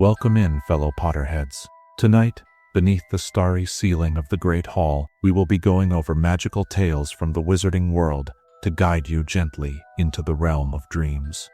Welcome in, fellow Potterheads. Tonight, beneath the starry ceiling of the Great Hall, we will be going over magical tales from the wizarding world to guide you gently into the realm of dreams.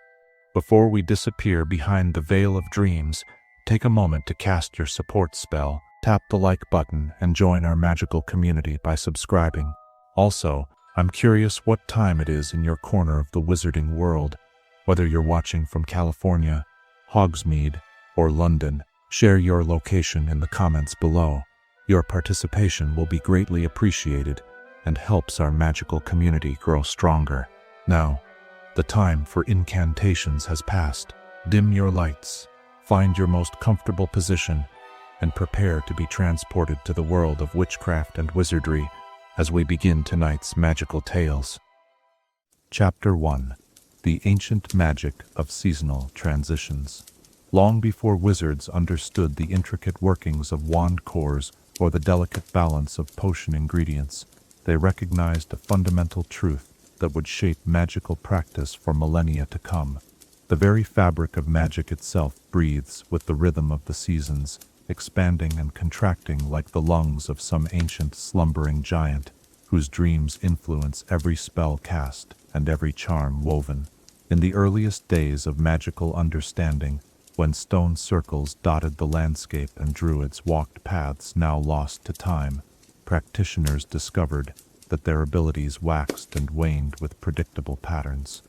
Before we disappear behind the veil of dreams, take a moment to cast your support spell, tap the like button, and join our magical community by subscribing. Also, I'm curious what time it is in your corner of the wizarding world. Whether you're watching from California, Hogsmeade, or London, share your location in the comments below. Your participation will be greatly appreciated and helps our magical community grow stronger. Now, the time for incantations has passed. Dim your lights, find your most comfortable position, and prepare to be transported to the world of witchcraft and wizardry as we begin tonight's magical tales. Chapter 1: The Ancient Magic of Seasonal Transitions. Long before wizards understood the intricate workings of wand cores or the delicate balance of potion ingredients, they recognized a fundamental truth that would shape magical practice for millennia to come. The very fabric of magic itself breathes with the rhythm of the seasons, expanding and contracting like the lungs of some ancient slumbering giant, whose dreams influence every spell cast and every charm woven. In the earliest days of magical understanding, when stone circles dotted the landscape and druids walked paths now lost to time, practitioners discovered that their abilities waxed and waned with predictable patterns.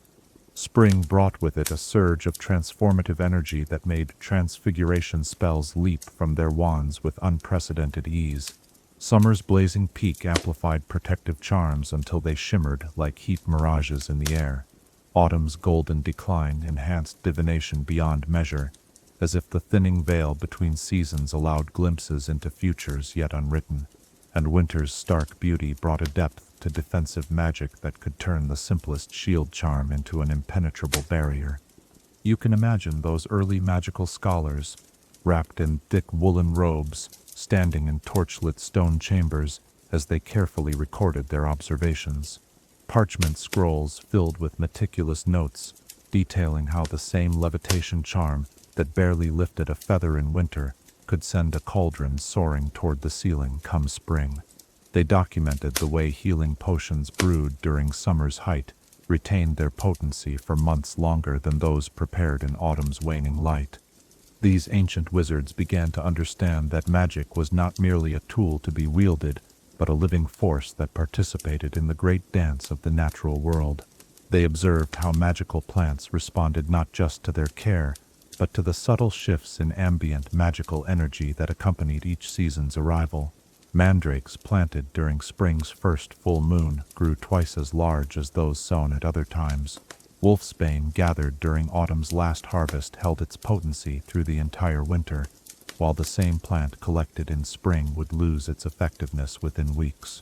Spring brought with it a surge of transformative energy that made transfiguration spells leap from their wands with unprecedented ease. Summer's blazing peak amplified protective charms until they shimmered like heat mirages in the air. Autumn's golden decline enhanced divination beyond measure, as if the thinning veil between seasons allowed glimpses into futures yet unwritten, and winter's stark beauty brought a depth to defensive magic that could turn the simplest shield charm into an impenetrable barrier. You can imagine those early magical scholars, wrapped in thick woolen robes, standing in torchlit stone chambers as they carefully recorded their observations. Parchment scrolls filled with meticulous notes, detailing how the same levitation charm that barely lifted a feather in winter could send a cauldron soaring toward the ceiling come spring. They documented the way healing potions brewed during summer's height retained their potency for months longer than those prepared in autumn's waning light. These ancient wizards began to understand that magic was not merely a tool to be wielded, but a living force that participated in the great dance of the natural world. They observed how magical plants responded not just to their care, but to the subtle shifts in ambient magical energy that accompanied each season's arrival. Mandrakes planted during spring's first full moon grew twice as large as those sown at other times. Wolfsbane gathered during autumn's last harvest held its potency through the entire winter, while the same plant collected in spring would lose its effectiveness within weeks.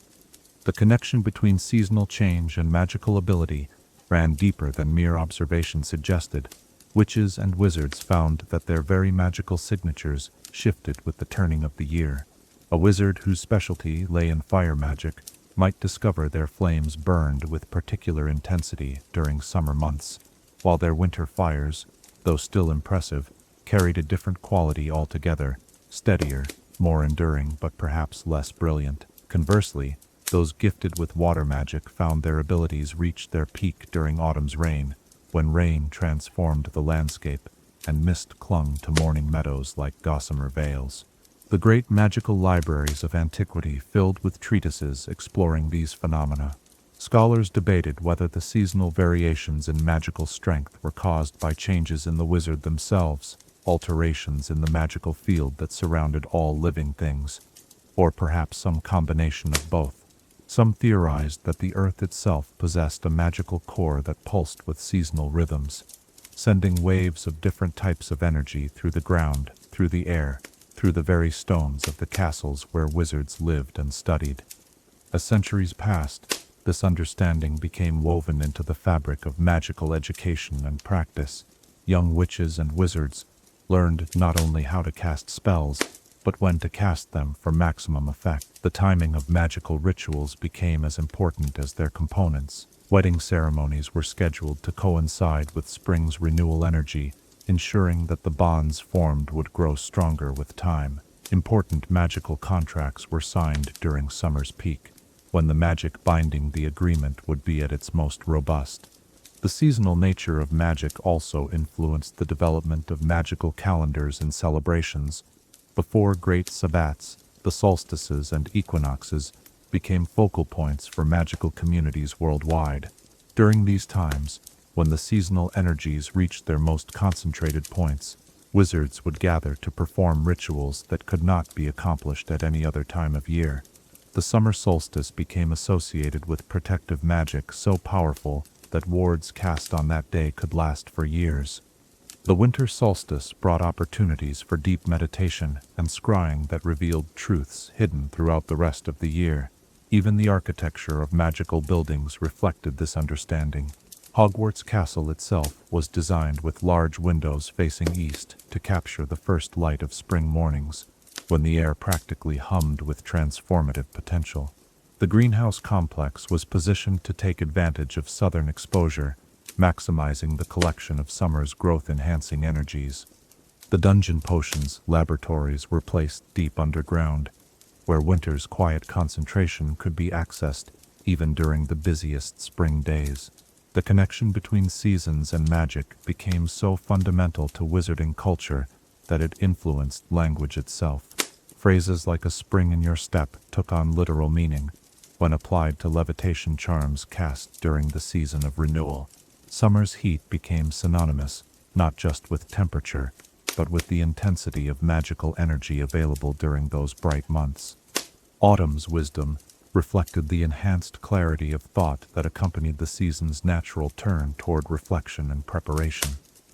The connection between seasonal change and magical ability ran deeper than mere observation suggested. Witches and wizards found that their very magical signatures shifted with the turning of the year. A wizard whose specialty lay in fire magic might discover their flames burned with particular intensity during summer months, while their winter fires, though still impressive, carried a different quality altogether, steadier, more enduring, but perhaps less brilliant. Conversely, those gifted with water magic found their abilities reach their peak during autumn's rain, when rain transformed the landscape and mist clung to morning meadows like gossamer veils. The great magical libraries of antiquity filled with treatises exploring these phenomena. Scholars debated whether the seasonal variations in magical strength were caused by changes in the wizard themselves, alterations in the magical field that surrounded all living things, or perhaps some combination of both. Some theorized that the earth itself possessed a magical core that pulsed with seasonal rhythms, sending waves of different types of energy through the ground, through the air, through the very stones of the castles where wizards lived and studied. As centuries passed, this understanding became woven into the fabric of magical education and practice. Young witches and wizards learned not only how to cast spells, but when to cast them for maximum effect. The timing of magical rituals became as important as their components. Wedding ceremonies were scheduled to coincide with spring's renewal energy, ensuring that the bonds formed would grow stronger with time. Important magical contracts were signed during summer's peak, when the magic binding the agreement would be at its most robust. The seasonal nature of magic also influenced the development of magical calendars and celebrations. Before great sabbats, the solstices and equinoxes became focal points for magical communities worldwide. During these times, when the seasonal energies reached their most concentrated points, wizards would gather to perform rituals that could not be accomplished at any other time of year. The summer solstice became associated with protective magic so powerful that wards cast on that day could last for years. The winter solstice brought opportunities for deep meditation and scrying that revealed truths hidden throughout the rest of the year. Even the architecture of magical buildings reflected this understanding. Hogwarts Castle itself was designed with large windows facing east to capture the first light of spring mornings, when the air practically hummed with transformative potential. The greenhouse complex was positioned to take advantage of southern exposure, maximizing the collection of summer's growth-enhancing energies. The dungeon potions laboratories were placed deep underground, where winter's quiet concentration could be accessed even during the busiest spring days. The connection between seasons and magic became so fundamental to wizarding culture that it influenced language itself. Phrases like "a spring in your step" took on literal meaning when applied to levitation charms cast during the season of renewal. Summer's heat became synonymous not just with temperature, but with the intensity of magical energy available during those bright months. Autumn's wisdom reflected the enhanced clarity of thought that accompanied the season's natural turn toward reflection and preparation.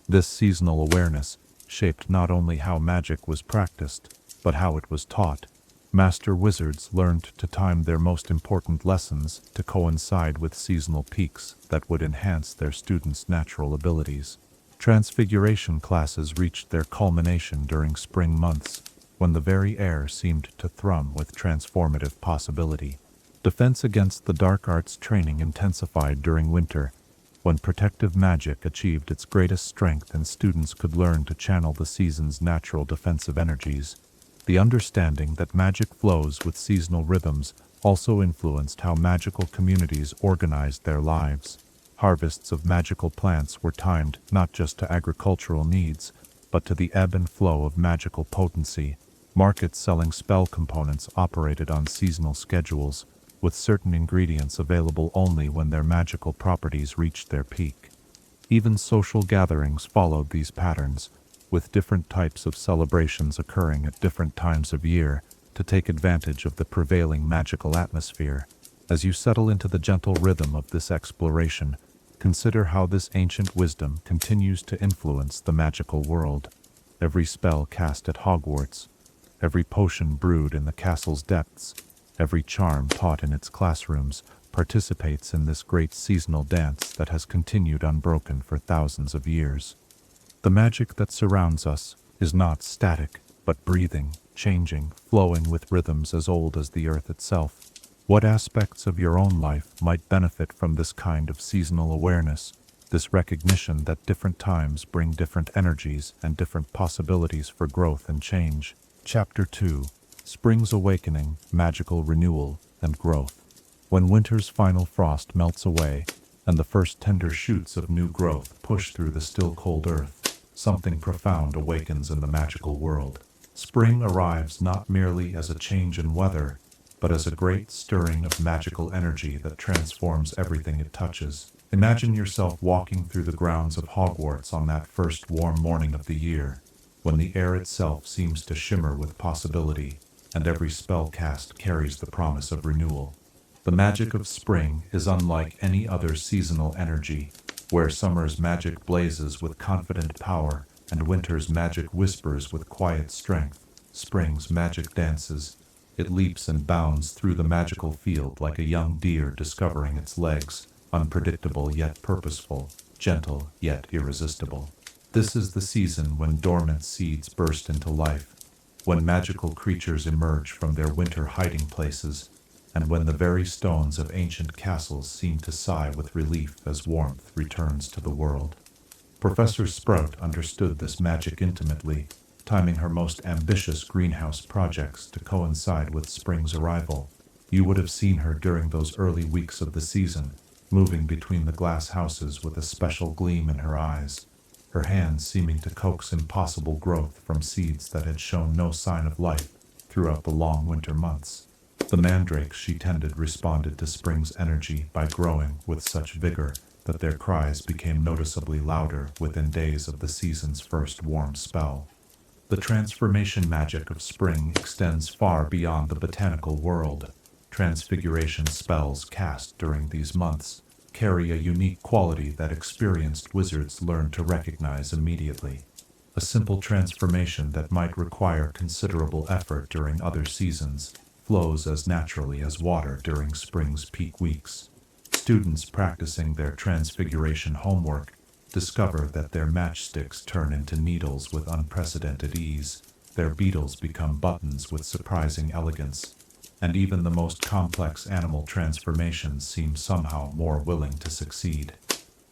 This seasonal awareness shaped not only how magic was practiced, but how it was taught. Master wizards learned to time their most important lessons to coincide with seasonal peaks that would enhance their students' natural abilities. Transfiguration classes reached their culmination during spring months, when the very air seemed to thrum with transformative possibility. Defense against the dark arts training intensified during winter, when protective magic achieved its greatest strength and students could learn to channel the season's natural defensive energies. The understanding that magic flows with seasonal rhythms also influenced how magical communities organized their lives. Harvests of magical plants were timed not just to agricultural needs, but to the ebb and flow of magical potency. Markets selling spell components operated on seasonal schedules, with certain ingredients available only when their magical properties reached their peak. Even social gatherings followed these patterns, with different types of celebrations occurring at different times of year to take advantage of the prevailing magical atmosphere. As you settle into the gentle rhythm of this exploration, consider how this ancient wisdom continues to influence the magical world. Every spell cast at Hogwarts, every potion brewed in the castle's depths, every charm taught in its classrooms participates in this great seasonal dance that has continued unbroken for thousands of years. The magic that surrounds us is not static, but breathing, changing, flowing with rhythms as old as the earth itself. What aspects of your own life might benefit from this kind of seasonal awareness, this recognition that different times bring different energies and different possibilities for growth and change? Chapter 2: Spring's Awakening, Magical Renewal, and Growth. When winter's final frost melts away, and the first tender shoots of new growth push through the still cold earth, something profound awakens in the magical world. Spring arrives not merely as a change in weather, but as a great stirring of magical energy that transforms everything it touches. Imagine yourself walking through the grounds of Hogwarts on that first warm morning of the year, when the air itself seems to shimmer with possibility, and every spell cast carries the promise of renewal. The magic of spring is unlike any other seasonal energy, where summer's magic blazes with confident power and winter's magic whispers with quiet strength. Spring's magic dances. It leaps and bounds through the magical field like a young deer discovering its legs, unpredictable yet purposeful, gentle yet irresistible. This is the season when dormant seeds burst into life, when magical creatures emerge from their winter hiding places, and when the very stones of ancient castles seem to sigh with relief as warmth returns to the world. Professor Sprout understood this magic intimately, timing her most ambitious greenhouse projects to coincide with spring's arrival. You would have seen her during those early weeks of the season, moving between the glass houses with a special gleam in her eyes, her hands seeming to coax impossible growth from seeds that had shown no sign of life throughout the long winter months. The mandrakes she tended responded to spring's energy by growing with such vigor that their cries became noticeably louder within days of the season's first warm spell. The transformation magic of spring extends far beyond the botanical world. Transfiguration spells cast during these months carry a unique quality that experienced wizards learn to recognize immediately. A simple transformation that might require considerable effort during other seasons flows as naturally as water during spring's peak weeks. Students practicing their transfiguration homework discover that their matchsticks turn into needles with unprecedented ease, their beetles become buttons with surprising elegance, and even the most complex animal transformations seem somehow more willing to succeed.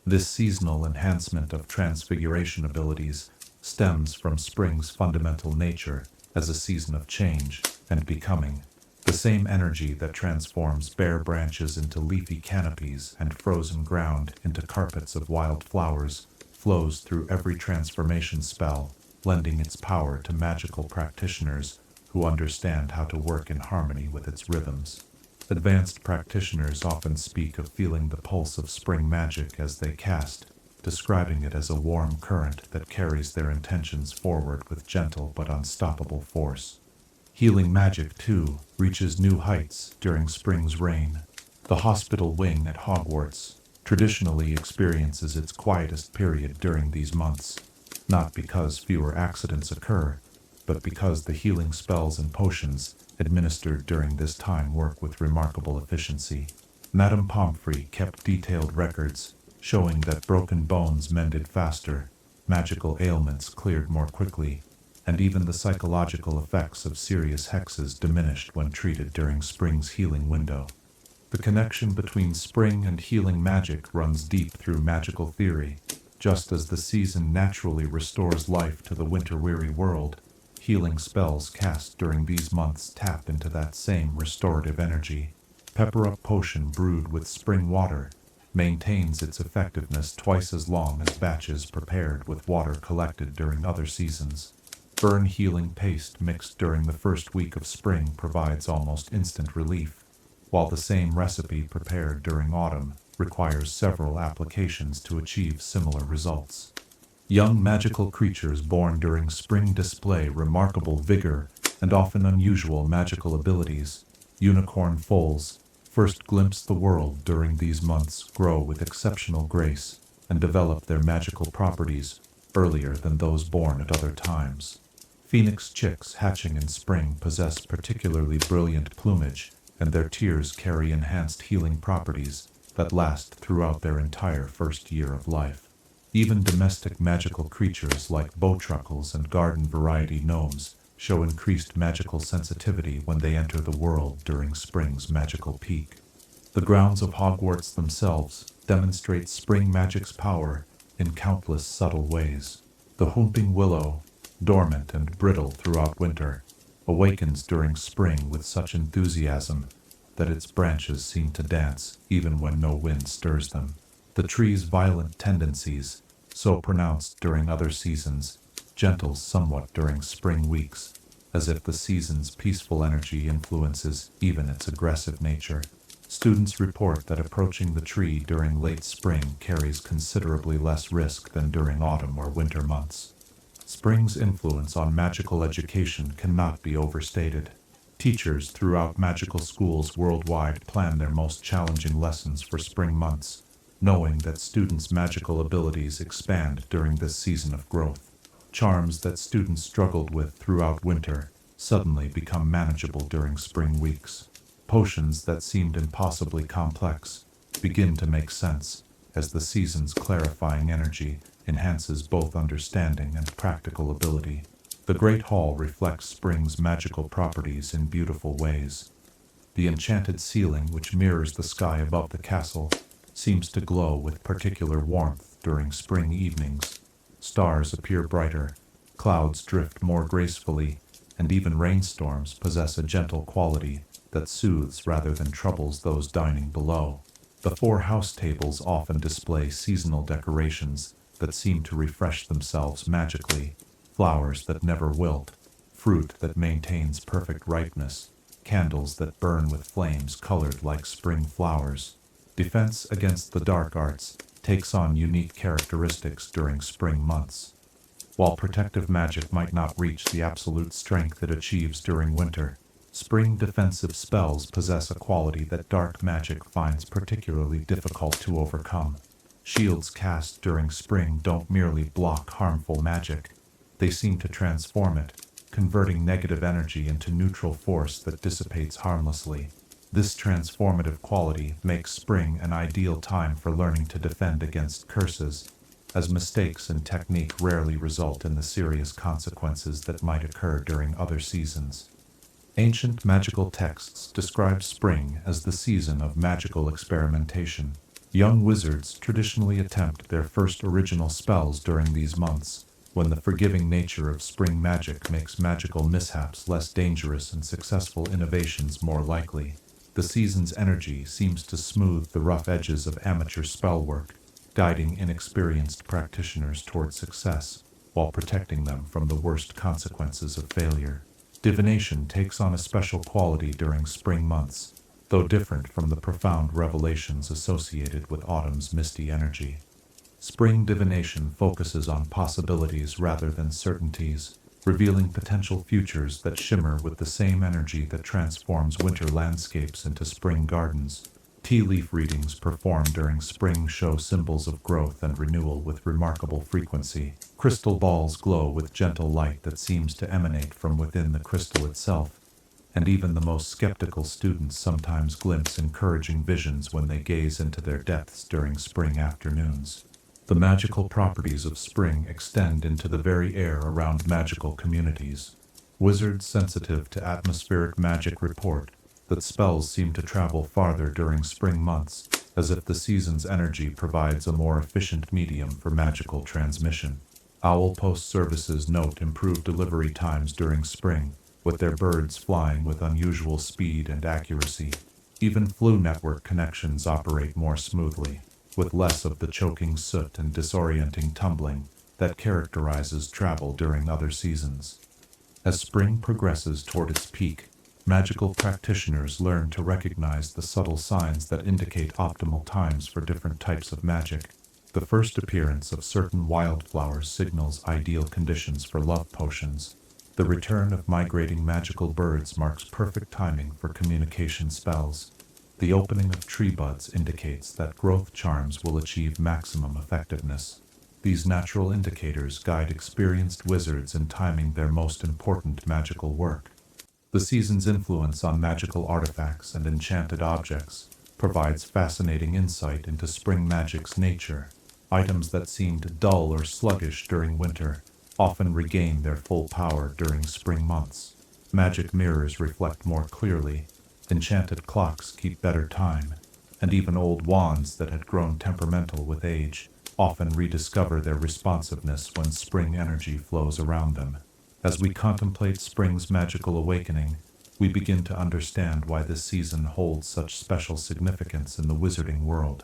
This seasonal enhancement of transfiguration abilities stems from spring's fundamental nature as a season of change and becoming. The same energy that transforms bare branches into leafy canopies and frozen ground into carpets of wild flowers flows through every transformation spell, lending its power to magical practitioners who understand how to work in harmony with its rhythms. Advanced practitioners often speak of feeling the pulse of spring magic as they cast, describing it as a warm current that carries their intentions forward with gentle but unstoppable force. Healing magic, too, reaches new heights during spring's reign. The hospital wing at Hogwarts traditionally experiences its quietest period during these months, not because fewer accidents occur, but because the healing spells and potions administered during this time work with remarkable efficiency. Madame Pomfrey kept detailed records, showing that broken bones mended faster, magical ailments cleared more quickly, and even the psychological effects of serious hexes diminished when treated during spring's healing window. The connection between spring and healing magic runs deep through magical theory. Just as the season naturally restores life to the winter-weary world, healing spells cast during these months tap into that same restorative energy. Pepper-up potion brewed with spring water maintains its effectiveness twice as long as batches prepared with water collected during other seasons. Burn healing paste mixed during the first week of spring provides almost instant relief, while the same recipe prepared during autumn requires several applications to achieve similar results. Young magical creatures born during spring display remarkable vigor and often unusual magical abilities. Unicorn foals, first glimpse the world during these months, grow with exceptional grace and develop their magical properties earlier than those born at other times. Phoenix chicks hatching in spring possess particularly brilliant plumage, and their tears carry enhanced healing properties that last throughout their entire first year of life. Even domestic magical creatures like bowtruckles and garden variety gnomes show increased magical sensitivity when they enter the world during spring's magical peak. The grounds of Hogwarts themselves demonstrate spring magic's power in countless subtle ways. The whooping willow, dormant and brittle throughout winter, awakens during spring with such enthusiasm that its branches seem to dance even when no wind stirs them. The tree's violent tendencies, so pronounced during other seasons, gentle somewhat during spring weeks, as if the season's peaceful energy influences even its aggressive nature. Students report that approaching the tree during late spring carries considerably less risk than during autumn or winter months. Spring's influence on magical education cannot be overstated. Teachers throughout magical schools worldwide plan their most challenging lessons for spring months, knowing that students' magical abilities expand during this season of growth. Charms that students struggled with throughout winter suddenly become manageable during spring weeks. Potions that seemed impossibly complex begin to make sense as the season's clarifying energy enhances both understanding and practical ability. The Great Hall reflects spring's magical properties in beautiful ways. The enchanted ceiling, which mirrors the sky above the castle, seems to glow with particular warmth during spring evenings, stars appear brighter, clouds drift more gracefully, and even rainstorms possess a gentle quality that soothes rather than troubles those dining below. The four house tables often display seasonal decorations that seem to refresh themselves magically, flowers that never wilt, fruit that maintains perfect ripeness, candles that burn with flames colored like spring flowers. Defense against the dark arts takes on unique characteristics during spring months. While protective magic might not reach the absolute strength it achieves during winter, spring defensive spells possess a quality that dark magic finds particularly difficult to overcome. Shields cast during spring don't merely block harmful magic, they seem to transform it, converting negative energy into neutral force that dissipates harmlessly. This transformative quality makes spring an ideal time for learning to defend against curses, as mistakes in technique rarely result in the serious consequences that might occur during other seasons. Ancient magical texts describe spring as the season of magical experimentation. Young wizards traditionally attempt their first original spells during these months, when the forgiving nature of spring magic makes magical mishaps less dangerous and successful innovations more likely. The season's energy seems to smooth the rough edges of amateur spellwork, guiding inexperienced practitioners toward success, while protecting them from the worst consequences of failure. Divination takes on a special quality during spring months, though different from the profound revelations associated with autumn's misty energy. Spring divination focuses on possibilities rather than certainties, revealing potential futures that shimmer with the same energy that transforms winter landscapes into spring gardens. Tea leaf readings performed during spring show symbols of growth and renewal with remarkable frequency. Crystal balls glow with gentle light that seems to emanate from within the crystal itself, and even the most skeptical students sometimes glimpse encouraging visions when they gaze into their depths during spring afternoons. The magical properties of spring extend into the very air around magical communities. Wizards sensitive to atmospheric magic report that spells seem to travel farther during spring months, as if the season's energy provides a more efficient medium for magical transmission. Owl Post services note improved delivery times during spring, with their birds flying with unusual speed and accuracy. Even Flu Network connections operate more smoothly, with less of the choking soot and disorienting tumbling that characterizes travel during other seasons. As spring progresses toward its peak, magical practitioners learn to recognize the subtle signs that indicate optimal times for different types of magic. The first appearance of certain wildflowers signals ideal conditions for love potions. The return of migrating magical birds marks perfect timing for communication spells. The opening of tree buds indicates that growth charms will achieve maximum effectiveness. These natural indicators guide experienced wizards in timing their most important magical work. The season's influence on magical artifacts and enchanted objects provides fascinating insight into spring magic's nature. Items that seemed dull or sluggish during winter often regain their full power during spring months. Magic mirrors reflect more clearly, enchanted clocks keep better time, and even old wands that had grown temperamental with age often rediscover their responsiveness when spring energy flows around them. As we contemplate spring's magical awakening, we begin to understand why this season holds such special significance in the wizarding world.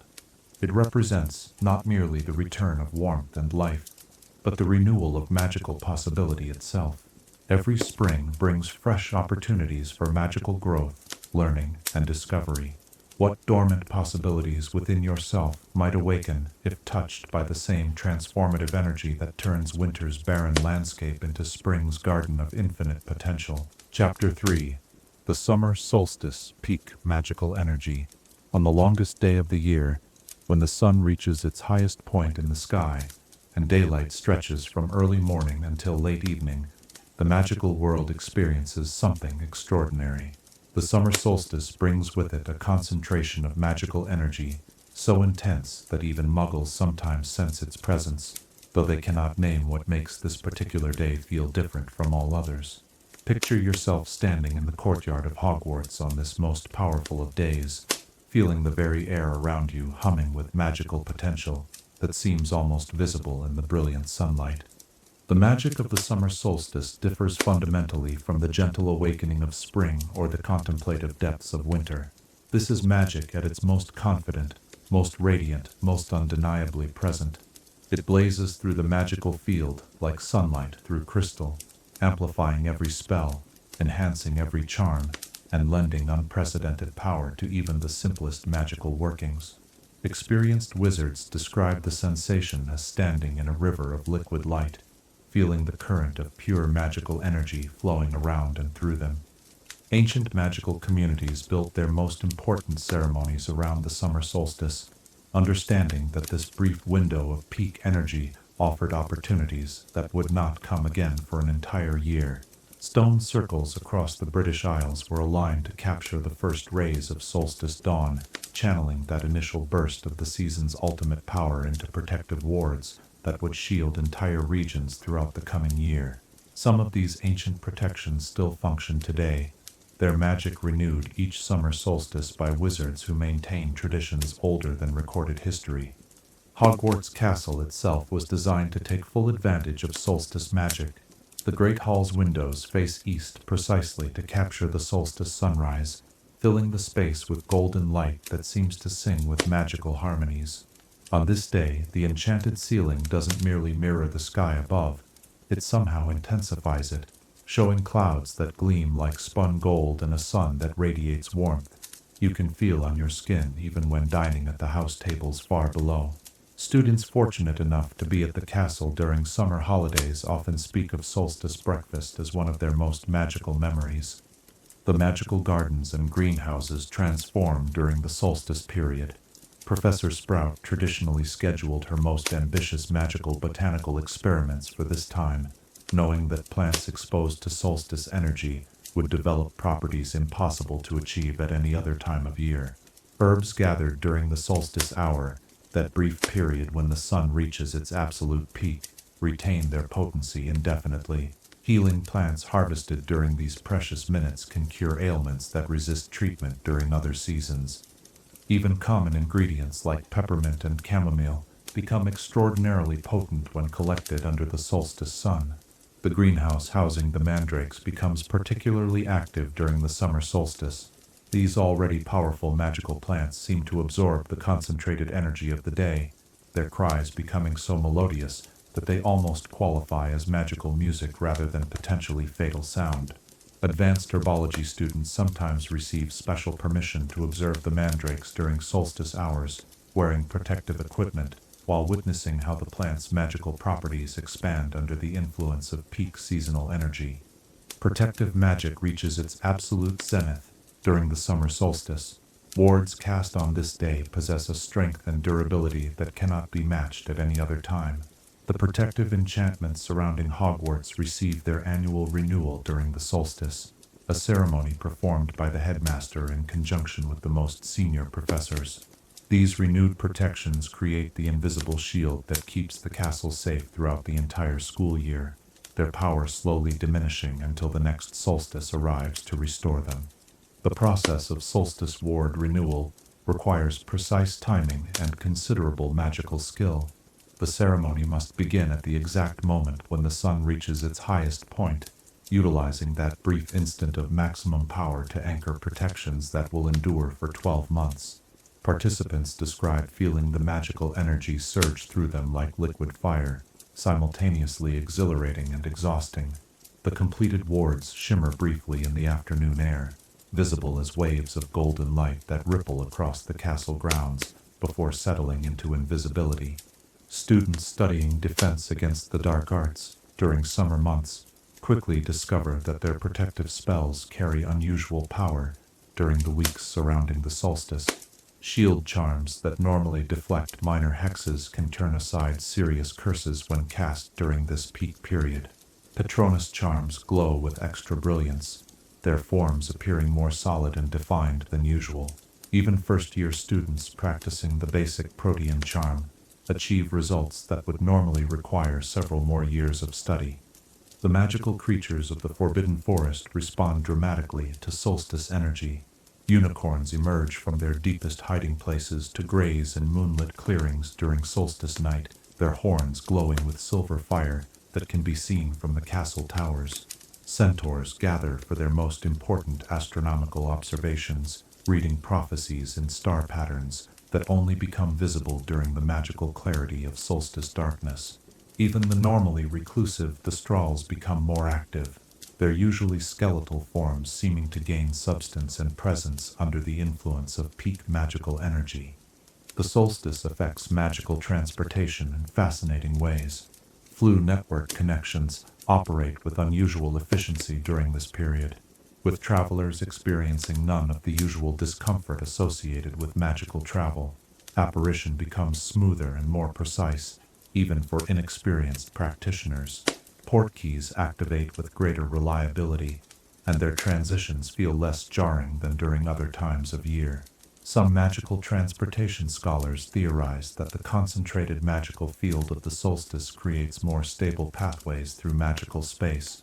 It represents not merely the return of warmth and life, but the renewal of magical possibility itself. Every spring brings fresh opportunities for magical growth, learning, and discovery. What dormant possibilities within yourself might awaken if touched by the same transformative energy that turns winter's barren landscape into spring's garden of infinite potential? Chapter 3. The Summer Solstice Peak Magical Energy. On the longest day of the year, when the sun reaches its highest point in the sky, and daylight stretches from early morning until late evening, the magical world experiences something extraordinary. The summer solstice brings with it a concentration of magical energy, so intense that even muggles sometimes sense its presence, though they cannot name what makes this particular day feel different from all others. Picture yourself standing in the courtyard of Hogwarts on this most powerful of days, feeling the very air around you humming with magical potential. that seems almost visible in the brilliant sunlight. The magic of the summer solstice differs fundamentally from the gentle awakening of spring or the contemplative depths of winter. This is magic at its most confident, most radiant, most undeniably present. It blazes through the magical field like sunlight through crystal, amplifying every spell, enhancing every charm, and lending unprecedented power to even the simplest magical workings. Experienced wizards describe the sensation as standing in a river of liquid light, feeling the current of pure magical energy flowing around and through them. Ancient magical communities built their most important ceremonies around the summer solstice, understanding that this brief window of peak energy offered opportunities that would not come again for an entire year. Stone circles across the British Isles were aligned to capture the first rays of solstice dawn, channeling that initial burst of the season's ultimate power into protective wards that would shield entire regions throughout the coming year. Some of these ancient protections still function today, their magic renewed each summer solstice by wizards who maintain traditions older than recorded history. Hogwarts Castle itself was designed to take full advantage of solstice magic. The Great Hall's windows face east precisely to capture the solstice sunrise, filling the space with golden light that seems to sing with magical harmonies. On this day, the enchanted ceiling doesn't merely mirror the sky above, it somehow intensifies it, showing clouds that gleam like spun gold and a sun that radiates warmth you can feel on your skin even when dining at the house tables far below. Students fortunate enough to be at the castle during summer holidays often speak of solstice breakfast as one of their most magical memories. The magical gardens and greenhouses transform during the solstice period. Professor Sprout traditionally scheduled her most ambitious magical botanical experiments for this time, knowing that plants exposed to solstice energy would develop properties impossible to achieve at any other time of year. Herbs gathered during the solstice hour, that brief period when the sun reaches its absolute peak, retain their potency indefinitely. Healing plants harvested during these precious minutes can cure ailments that resist treatment during other seasons. Even common ingredients like peppermint and chamomile become extraordinarily potent when collected under the solstice sun. The greenhouse housing the mandrakes becomes particularly active during the summer solstice. These already powerful magical plants seem to absorb the concentrated energy of the day, their cries becoming so melodious that they almost qualify as magical music rather than potentially fatal sound. Advanced herbology students sometimes receive special permission to observe the mandrakes during solstice hours, wearing protective equipment, while witnessing how the plant's magical properties expand under the influence of peak seasonal energy. Protective magic reaches its absolute zenith during the summer solstice. Wards cast on this day possess a strength and durability that cannot be matched at any other time. The protective enchantments surrounding Hogwarts receive their annual renewal during the solstice, a ceremony performed by the headmaster in conjunction with the most senior professors. These renewed protections create the invisible shield that keeps the castle safe throughout the entire school year, their power slowly diminishing until the next solstice arrives to restore them. The process of solstice ward renewal requires precise timing and considerable magical skill. The ceremony must begin at the exact moment when the sun reaches its highest point, utilizing that brief instant of maximum power to anchor protections that will endure for 12 months. Participants describe feeling the magical energy surge through them like liquid fire, simultaneously exhilarating and exhausting. The completed wards shimmer briefly in the afternoon air, visible as waves of golden light that ripple across the castle grounds before settling into invisibility. Students studying defense against the dark arts during summer months quickly discover that their protective spells carry unusual power during the weeks surrounding the solstice. Shield charms that normally deflect minor hexes can turn aside serious curses when cast during this peak period. Patronus charms glow with extra brilliance, their forms appearing more solid and defined than usual. Even first-year students practicing the basic protean charm achieve results that would normally require several more years of study. The magical creatures of the Forbidden Forest respond dramatically to solstice energy. Unicorns emerge from their deepest hiding places to graze in moonlit clearings during solstice night, their horns glowing with silver fire that can be seen from the castle towers. Centaurs gather for their most important astronomical observations, reading prophecies in star patterns that only become visible during the magical clarity of solstice darkness. Even the normally reclusive Thestrals become more active, their usually skeletal forms seeming to gain substance and presence under the influence of peak magical energy. The solstice affects magical transportation in fascinating ways. Flu network connections operate with unusual efficiency during this period, with travelers experiencing none of the usual discomfort associated with magical travel. Apparition becomes smoother and more precise, even for inexperienced practitioners. Portkeys activate with greater reliability, and their transitions feel less jarring than during other times of year. Some magical transportation scholars theorize that the concentrated magical field of the solstice creates more stable pathways through magical space.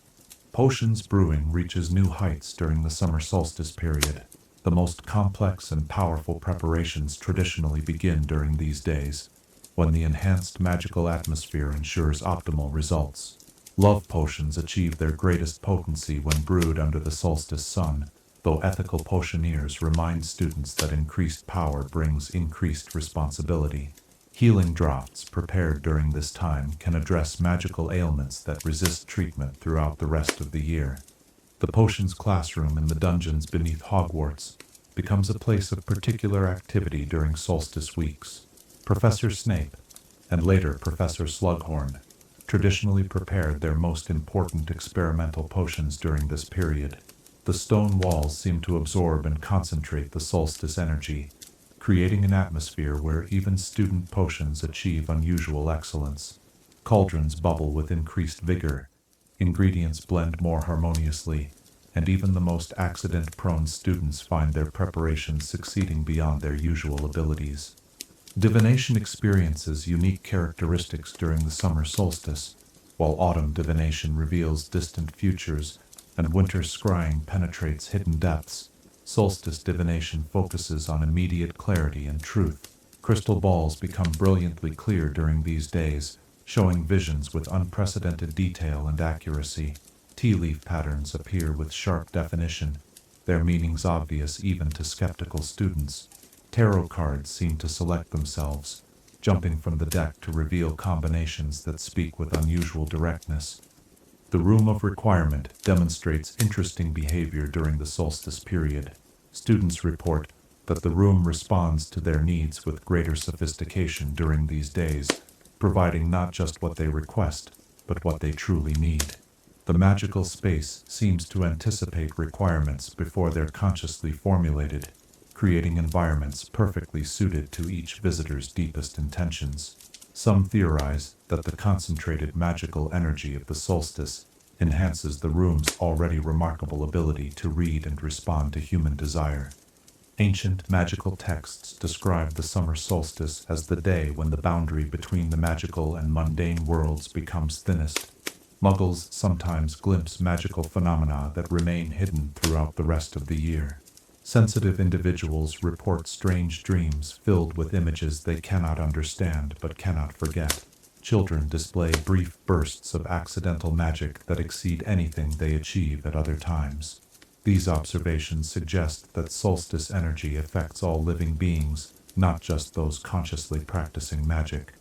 Potions brewing reaches new heights during the summer solstice period. The most complex and powerful preparations traditionally begin during these days, when the enhanced magical atmosphere ensures optimal results. Love potions achieve their greatest potency when brewed under the solstice sun, though ethical potioneers remind students that increased power brings increased responsibility. Healing draughts prepared during this time can address magical ailments that resist treatment throughout the rest of the year. The potions classroom in the dungeons beneath Hogwarts becomes a place of particular activity during solstice weeks. Professor Snape, and later Professor Slughorn, traditionally prepared their most important experimental potions during this period. The stone walls seem to absorb and concentrate the solstice energy, creating an atmosphere where even student potions achieve unusual excellence. Cauldrons bubble with increased vigor, ingredients blend more harmoniously, and even the most accident-prone students find their preparations succeeding beyond their usual abilities. Divination experiences unique characteristics during the summer solstice, while autumn divination reveals distant futures and winter scrying penetrates hidden depths. Solstice divination focuses on immediate clarity and truth. Crystal balls become brilliantly clear during these days, showing visions with unprecedented detail and accuracy. Tea leaf patterns appear with sharp definition, their meanings obvious even to skeptical students. Tarot cards seem to select themselves, jumping from the deck to reveal combinations that speak with unusual directness. The Room of Requirement demonstrates interesting behavior during the solstice period. Students report that the room responds to their needs with greater sophistication during these days, providing not just what they request, but what they truly need. The magical space seems to anticipate requirements before they're consciously formulated, creating environments perfectly suited to each visitor's deepest intentions. Some theorize that the concentrated magical energy of the solstice enhances the room's already remarkable ability to read and respond to human desire. Ancient magical texts describe the summer solstice as the day when the boundary between the magical and mundane worlds becomes thinnest. Muggles sometimes glimpse magical phenomena that remain hidden throughout the rest of the year. Sensitive individuals report strange dreams filled with images they cannot understand but cannot forget. Children display brief bursts of accidental magic that exceed anything they achieve at other times. These observations suggest that solstice energy affects all living beings, not just those consciously practicing magic.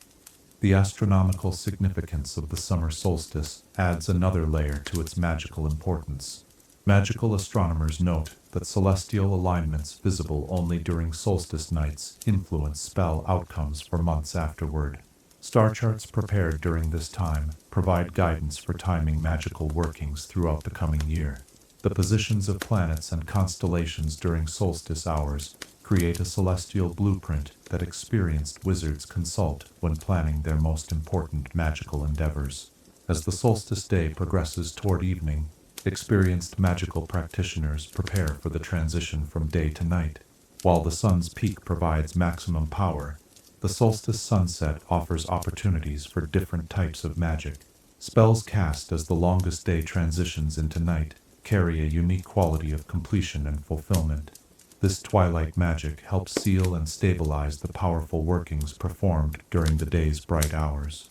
The astronomical significance of the summer solstice adds another layer to its magical importance. Magical astronomers note that celestial alignments visible only during solstice nights influence spell outcomes for months afterward. Star charts prepared during this time provide guidance for timing magical workings throughout the coming year. The positions of planets and constellations during solstice hours create a celestial blueprint that experienced wizards consult when planning their most important magical endeavors. As the solstice day progresses toward evening, experienced magical practitioners prepare for the transition from day to night. While the sun's peak provides maximum power, the solstice sunset offers opportunities for different types of magic. Spells cast as the longest day transitions into night carry a unique quality of completion and fulfillment. This twilight magic helps seal and stabilize the powerful workings performed during the day's bright hours.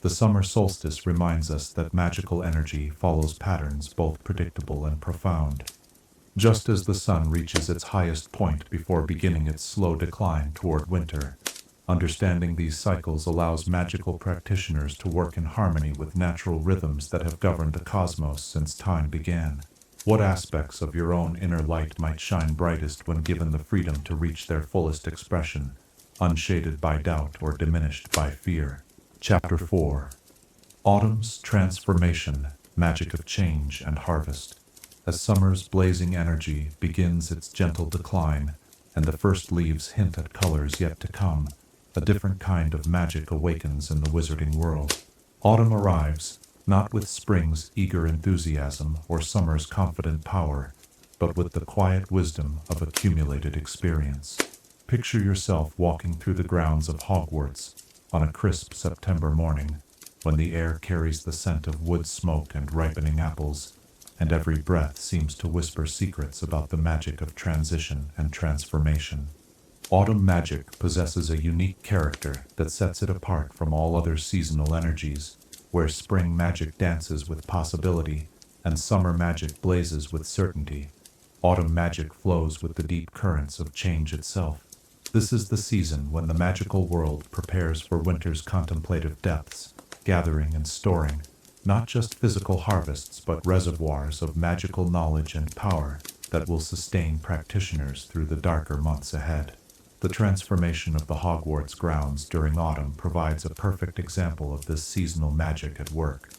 The summer solstice reminds us that magical energy follows patterns both predictable and profound. Just as the sun reaches its highest point before beginning its slow decline toward winter, understanding these cycles allows magical practitioners to work in harmony with natural rhythms that have governed the cosmos since time began. What aspects of your own inner light might shine brightest when given the freedom to reach their fullest expression, unshaded by doubt or diminished by fear? Chapter 4. Autumn's Transformation, Magic of Change and Harvest. As summer's blazing energy begins its gentle decline, and the first leaves hint at colors yet to come, a different kind of magic awakens in the wizarding world. Autumn arrives, not with spring's eager enthusiasm or summer's confident power, but with the quiet wisdom of accumulated experience. Picture yourself walking through the grounds of Hogwarts on a crisp September morning, when the air carries the scent of wood smoke and ripening apples, and every breath seems to whisper secrets about the magic of transition and transformation. Autumn magic possesses a unique character that sets it apart from all other seasonal energies, where spring magic dances with possibility and summer magic blazes with certainty. Autumn magic flows with the deep currents of change itself. This is the season when the magical world prepares for winter's contemplative depths, gathering and storing not just physical harvests but reservoirs of magical knowledge and power that will sustain practitioners through the darker months ahead. The transformation of the Hogwarts grounds during autumn provides a perfect example of this seasonal magic at work.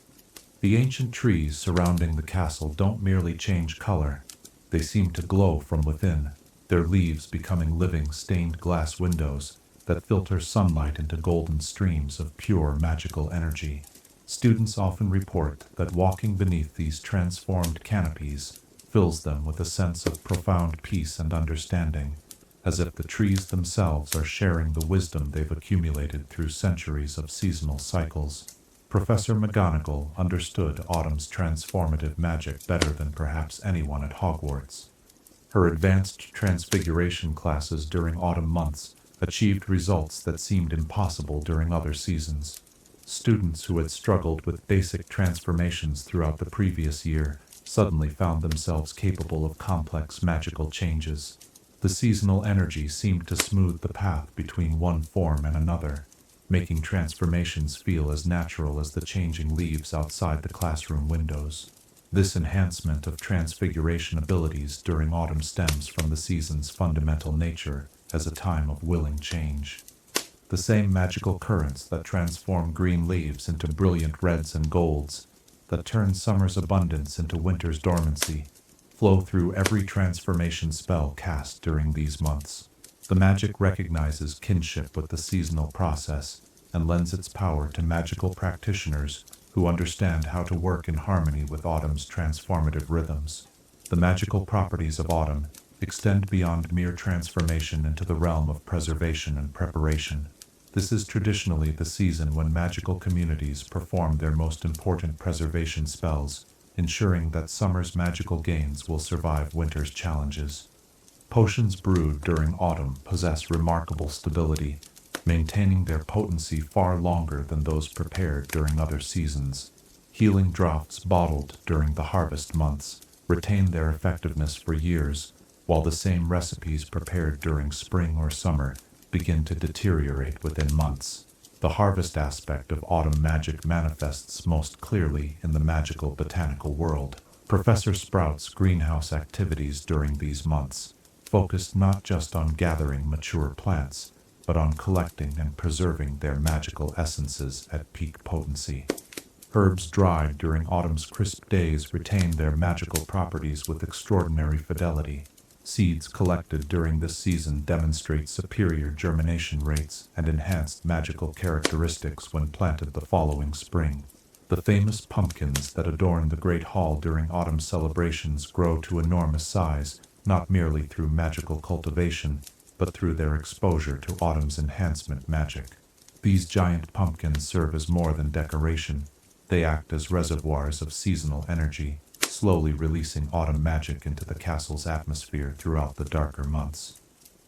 The ancient trees surrounding the castle don't merely change color, they seem to glow from within, their leaves becoming living stained glass windows that filter sunlight into golden streams of pure magical energy. Students often report that walking beneath these transformed canopies fills them with a sense of profound peace and understanding, as if the trees themselves are sharing the wisdom they've accumulated through centuries of seasonal cycles. Professor McGonagall understood autumn's transformative magic better than perhaps anyone at Hogwarts. Her advanced transfiguration classes during autumn months achieved results that seemed impossible during other seasons. Students who had struggled with basic transformations throughout the previous year suddenly found themselves capable of complex magical changes. The seasonal energy seemed to smooth the path between one form and another, making transformations feel as natural as the changing leaves outside the classroom windows. This enhancement of transfiguration abilities during autumn stems from the season's fundamental nature as a time of willing change. The same magical currents that transform green leaves into brilliant reds and golds, that turn summer's abundance into winter's dormancy, flow through every transformation spell cast during these months. The magic recognizes kinship with the seasonal process and lends its power to magical practitioners who understand how to work in harmony with autumn's transformative rhythms. The magical properties of autumn extend beyond mere transformation into the realm of preservation and preparation. This is traditionally the season when magical communities perform their most important preservation spells, ensuring that summer's magical gains will survive winter's challenges. Potions brewed during autumn possess remarkable stability, maintaining their potency far longer than those prepared during other seasons. Healing draughts bottled during the harvest months retain their effectiveness for years, while the same recipes prepared during spring or summer begin to deteriorate within months. The harvest aspect of autumn magic manifests most clearly in the magical botanical world. Professor Sprout's greenhouse activities during these months focused not just on gathering mature plants, but on collecting and preserving their magical essences at peak potency. Herbs dried during autumn's crisp days retain their magical properties with extraordinary fidelity. Seeds collected during this season demonstrate superior germination rates and enhanced magical characteristics when planted the following spring. The famous pumpkins that adorn the Great Hall during autumn celebrations grow to enormous size, not merely through magical cultivation, but through their exposure to autumn's enhancement magic. These giant pumpkins serve as more than decoration. They act as reservoirs of seasonal energy, slowly releasing autumn magic into the castle's atmosphere throughout the darker months.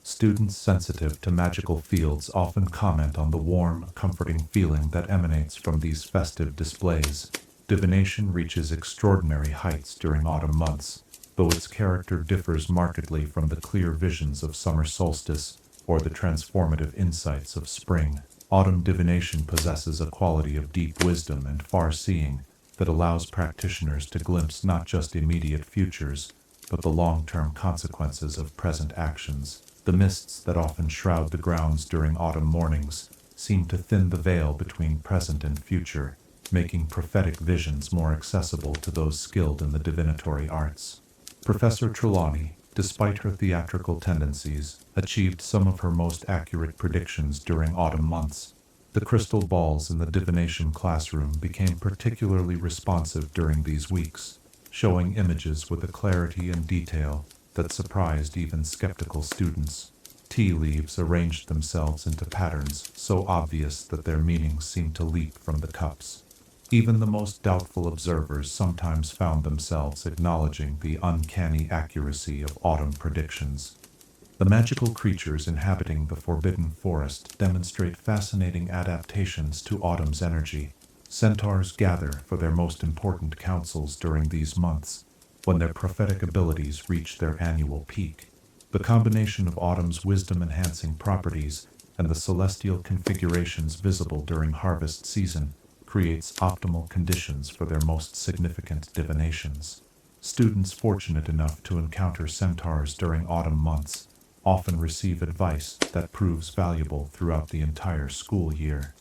Students sensitive to magical fields often comment on the warm, comforting feeling that emanates from these festive displays. Divination reaches extraordinary heights during autumn months, though its character differs markedly from the clear visions of summer solstice or the transformative insights of spring. Autumn divination possesses a quality of deep wisdom and far-seeing that allows practitioners to glimpse not just immediate futures, but the long-term consequences of present actions. The mists that often shroud the grounds during autumn mornings seem to thin the veil between present and future, making prophetic visions more accessible to those skilled in the divinatory arts. Professor Trelawney, despite her theatrical tendencies, achieved some of her most accurate predictions during autumn months. The crystal balls in the divination classroom became particularly responsive during these weeks, showing images with a clarity and detail that surprised even skeptical students. Tea leaves arranged themselves into patterns so obvious that their meanings seemed to leap from the cups. Even the most doubtful observers sometimes found themselves acknowledging the uncanny accuracy of autumn predictions. The magical creatures inhabiting the Forbidden Forest demonstrate fascinating adaptations to autumn's energy. Centaurs gather for their most important councils during these months, when their prophetic abilities reach their annual peak. The combination of autumn's wisdom-enhancing properties and the celestial configurations visible during harvest season creates optimal conditions for their most significant divinations. Students fortunate enough to encounter centaurs during autumn months often receive advice that proves valuable throughout the entire school year.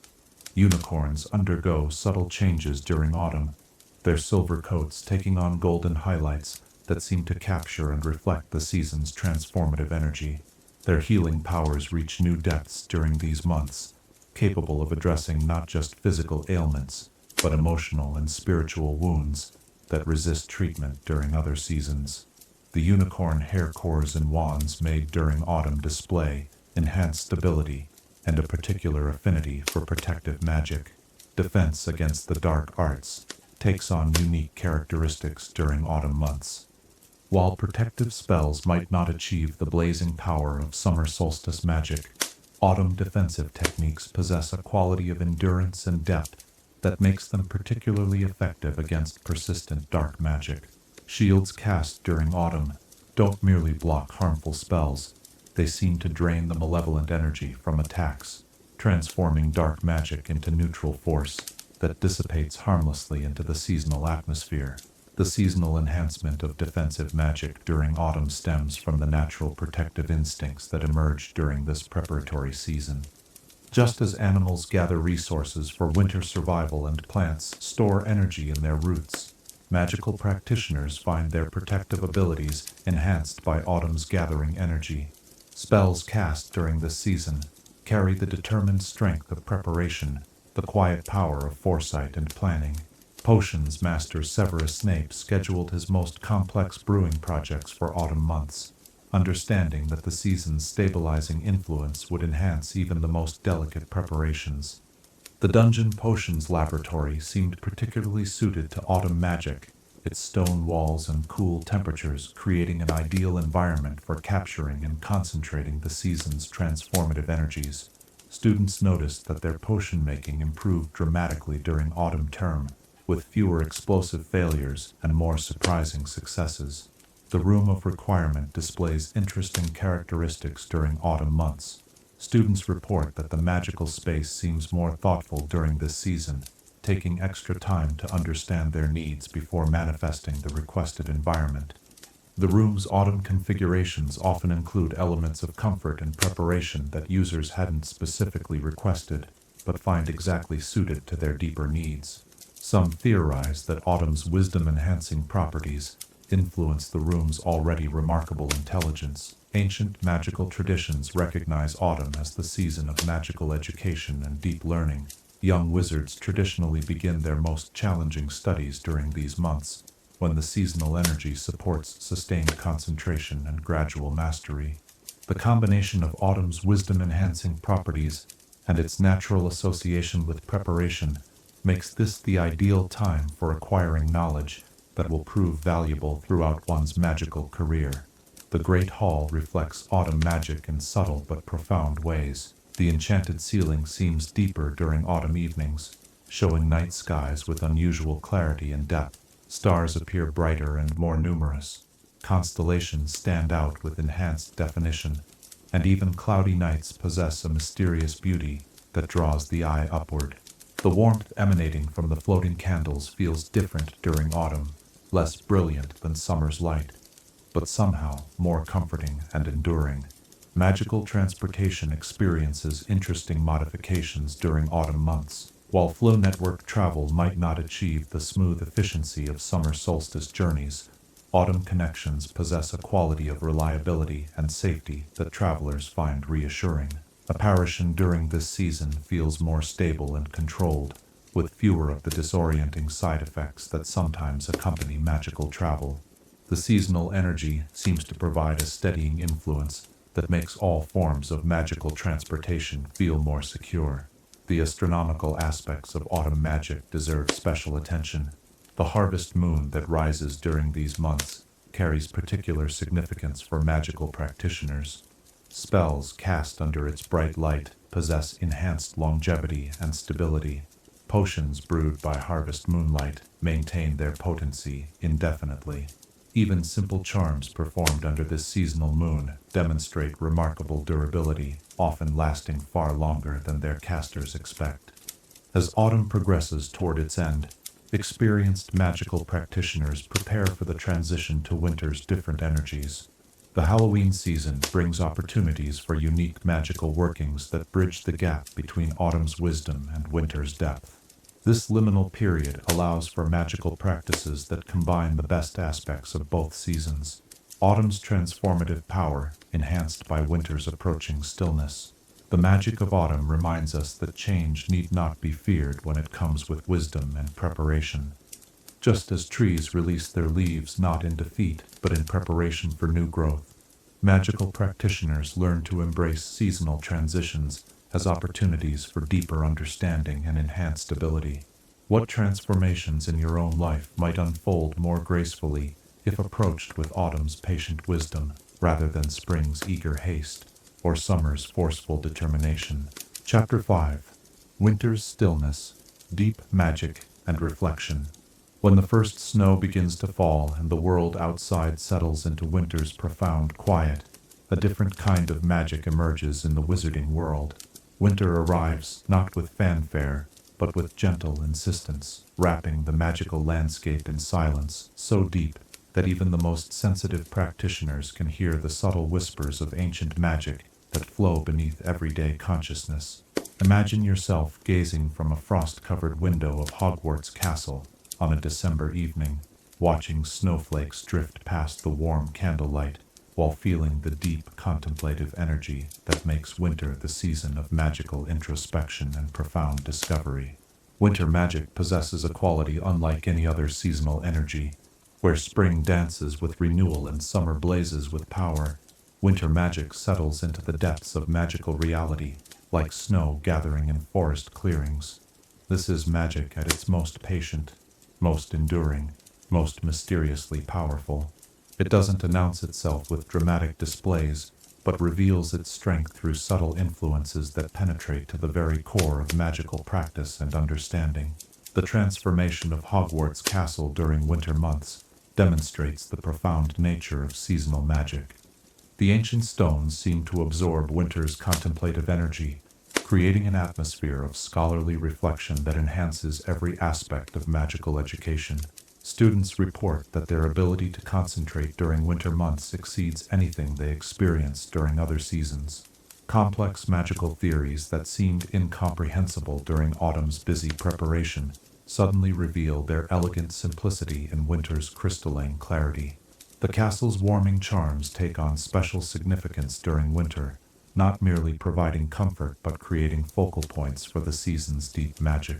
Unicorns undergo subtle changes during autumn, their silver coats taking on golden highlights that seem to capture and reflect the season's transformative energy. Their healing powers reach new depths during these months, capable of addressing not just physical ailments, but emotional and spiritual wounds that resist treatment during other seasons. The unicorn hair cores and wands made during autumn display enhance stability and a particular affinity for protective magic. Defense against the dark arts takes on unique characteristics during autumn months. While protective spells might not achieve the blazing power of summer solstice magic, autumn defensive techniques possess a quality of endurance and depth that makes them particularly effective against persistent dark magic. Shields cast during autumn don't merely block harmful spells, they seem to drain the malevolent energy from attacks, transforming dark magic into neutral force that dissipates harmlessly into the seasonal atmosphere. The seasonal enhancement of defensive magic during autumn stems from the natural protective instincts that emerge during this preparatory season. Just as animals gather resources for winter survival and plants store energy in their roots, magical practitioners find their protective abilities enhanced by autumn's gathering energy. Spells cast during this season carry the determined strength of preparation, the quiet power of foresight and planning. Potions master Severus Snape scheduled his most complex brewing projects for autumn months, understanding that the season's stabilizing influence would enhance even the most delicate preparations. The Dungeon Potions Laboratory seemed particularly suited to autumn magic, its stone walls and cool temperatures creating an ideal environment for capturing and concentrating the season's transformative energies. Students noticed that their potion making improved dramatically during autumn term, with fewer explosive failures and more surprising successes. The Room of Requirement displays interesting characteristics during autumn months. Students report that the magical space seems more thoughtful during this season, taking extra time to understand their needs before manifesting the requested environment. The room's autumn configurations often include elements of comfort and preparation that users hadn't specifically requested, but find exactly suited to their deeper needs. Some theorize that autumn's wisdom-enhancing properties influence the room's already remarkable intelligence. Ancient magical traditions recognize autumn as the season of magical education and deep learning. Young wizards traditionally begin their most challenging studies during these months, when the seasonal energy supports sustained concentration and gradual mastery. The combination of autumn's wisdom-enhancing properties and its natural association with preparation makes this the ideal time for acquiring knowledge that will prove valuable throughout one's magical career. The Great Hall reflects autumn magic in subtle but profound ways. The enchanted ceiling seems deeper during autumn evenings, showing night skies with unusual clarity and depth. Stars appear brighter and more numerous. Constellations stand out with enhanced definition, and even cloudy nights possess a mysterious beauty that draws the eye upward. The warmth emanating from the floating candles feels different during autumn, less brilliant than summer's light, but somehow more comforting and enduring. Magical transportation experiences interesting modifications during autumn months. While flow network travel might not achieve the smooth efficiency of summer solstice journeys, autumn connections possess a quality of reliability and safety that travelers find reassuring. Apparition during this season feels more stable and controlled, with fewer of the disorienting side effects that sometimes accompany magical travel. The seasonal energy seems to provide a steadying influence that makes all forms of magical transportation feel more secure. The astronomical aspects of autumn magic deserve special attention. The harvest moon that rises during these months carries particular significance for magical practitioners. Spells cast under its bright light possess enhanced longevity and stability. Potions brewed by harvest moonlight maintain their potency indefinitely. Even simple charms performed under this seasonal moon demonstrate remarkable durability, often lasting far longer than their casters expect. As autumn progresses toward its end, experienced magical practitioners prepare for the transition to winter's different energies. The Halloween season brings opportunities for unique magical workings that bridge the gap between autumn's wisdom and winter's depth. This liminal period allows for magical practices that combine the best aspects of both seasons. Autumn's transformative power, enhanced by winter's approaching stillness. The magic of autumn reminds us that change need not be feared when it comes with wisdom and preparation. Just as trees release their leaves not in defeat, but in preparation for new growth, magical practitioners learn to embrace seasonal transitions as opportunities for deeper understanding and enhanced ability. What transformations in your own life might unfold more gracefully if approached with autumn's patient wisdom rather than spring's eager haste or summer's forceful determination? Chapter 5. Winter's Stillness, Deep Magic and Reflection. When the first snow begins to fall and the world outside settles into winter's profound quiet, a different kind of magic emerges in the wizarding world. Winter arrives not with fanfare, but with gentle insistence, wrapping the magical landscape in silence so deep that even the most sensitive practitioners can hear the subtle whispers of ancient magic that flow beneath everyday consciousness. Imagine yourself gazing from a frost-covered window of Hogwarts Castle on a December evening, watching snowflakes drift past the warm candlelight, while feeling the deep contemplative energy that makes winter the season of magical introspection and profound discovery. Winter magic possesses a quality unlike any other seasonal energy. Where spring dances with renewal and summer blazes with power, winter magic settles into the depths of magical reality, like snow gathering in forest clearings. This is magic at its most patient, most enduring, most mysteriously powerful. It doesn't announce itself with dramatic displays, but reveals its strength through subtle influences that penetrate to the very core of magical practice and understanding. The transformation of Hogwarts Castle during winter months demonstrates the profound nature of seasonal magic. The ancient stones seem to absorb winter's contemplative energy, creating an atmosphere of scholarly reflection that enhances every aspect of magical education. Students report that their ability to concentrate during winter months exceeds anything they experience during other seasons. Complex magical theories that seemed incomprehensible during autumn's busy preparation suddenly reveal their elegant simplicity in winter's crystalline clarity. The castle's warming charms take on special significance during winter, not merely providing comfort but creating focal points for the season's deep magic.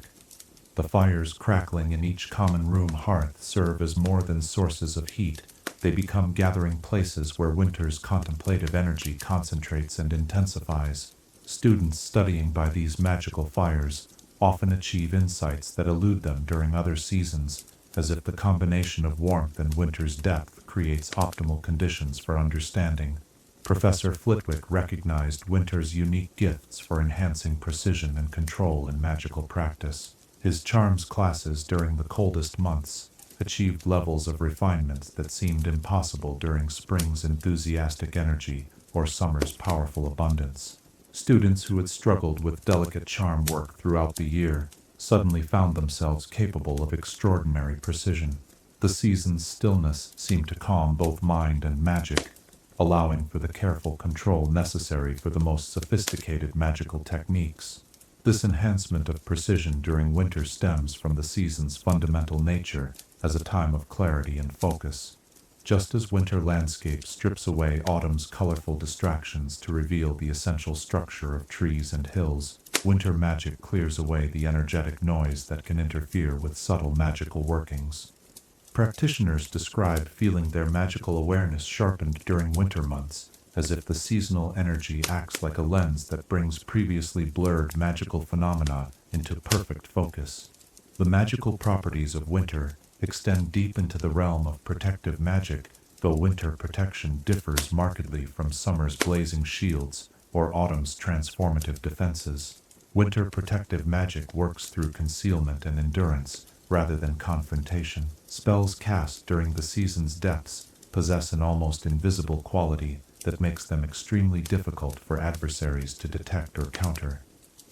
The fires crackling in each common room hearth serve as more than sources of heat. They become gathering places where winter's contemplative energy concentrates and intensifies. Students studying by these magical fires often achieve insights that elude them during other seasons, as if the combination of warmth and winter's depth creates optimal conditions for understanding. Professor Flitwick recognized winter's unique gifts for enhancing precision and control in magical practice. His charms classes during the coldest months achieved levels of refinement that seemed impossible during spring's enthusiastic energy or summer's powerful abundance. Students who had struggled with delicate charm work throughout the year suddenly found themselves capable of extraordinary precision. The season's stillness seemed to calm both mind and magic, allowing for the careful control necessary for the most sophisticated magical techniques. This enhancement of precision during winter stems from the season's fundamental nature as a time of clarity and focus. Just as winter landscape strips away autumn's colorful distractions to reveal the essential structure of trees and hills, winter magic clears away the energetic noise that can interfere with subtle magical workings. Practitioners describe feeling their magical awareness sharpened during winter months, as if the seasonal energy acts like a lens that brings previously blurred magical phenomena into perfect focus. The magical properties of winter extend deep into the realm of protective magic, though winter protection differs markedly from summer's blazing shields or autumn's transformative defenses. Winter protective magic works through concealment and endurance, rather than confrontation. Spells cast during the season's depths possess an almost invisible quality that makes them extremely difficult for adversaries to detect or counter.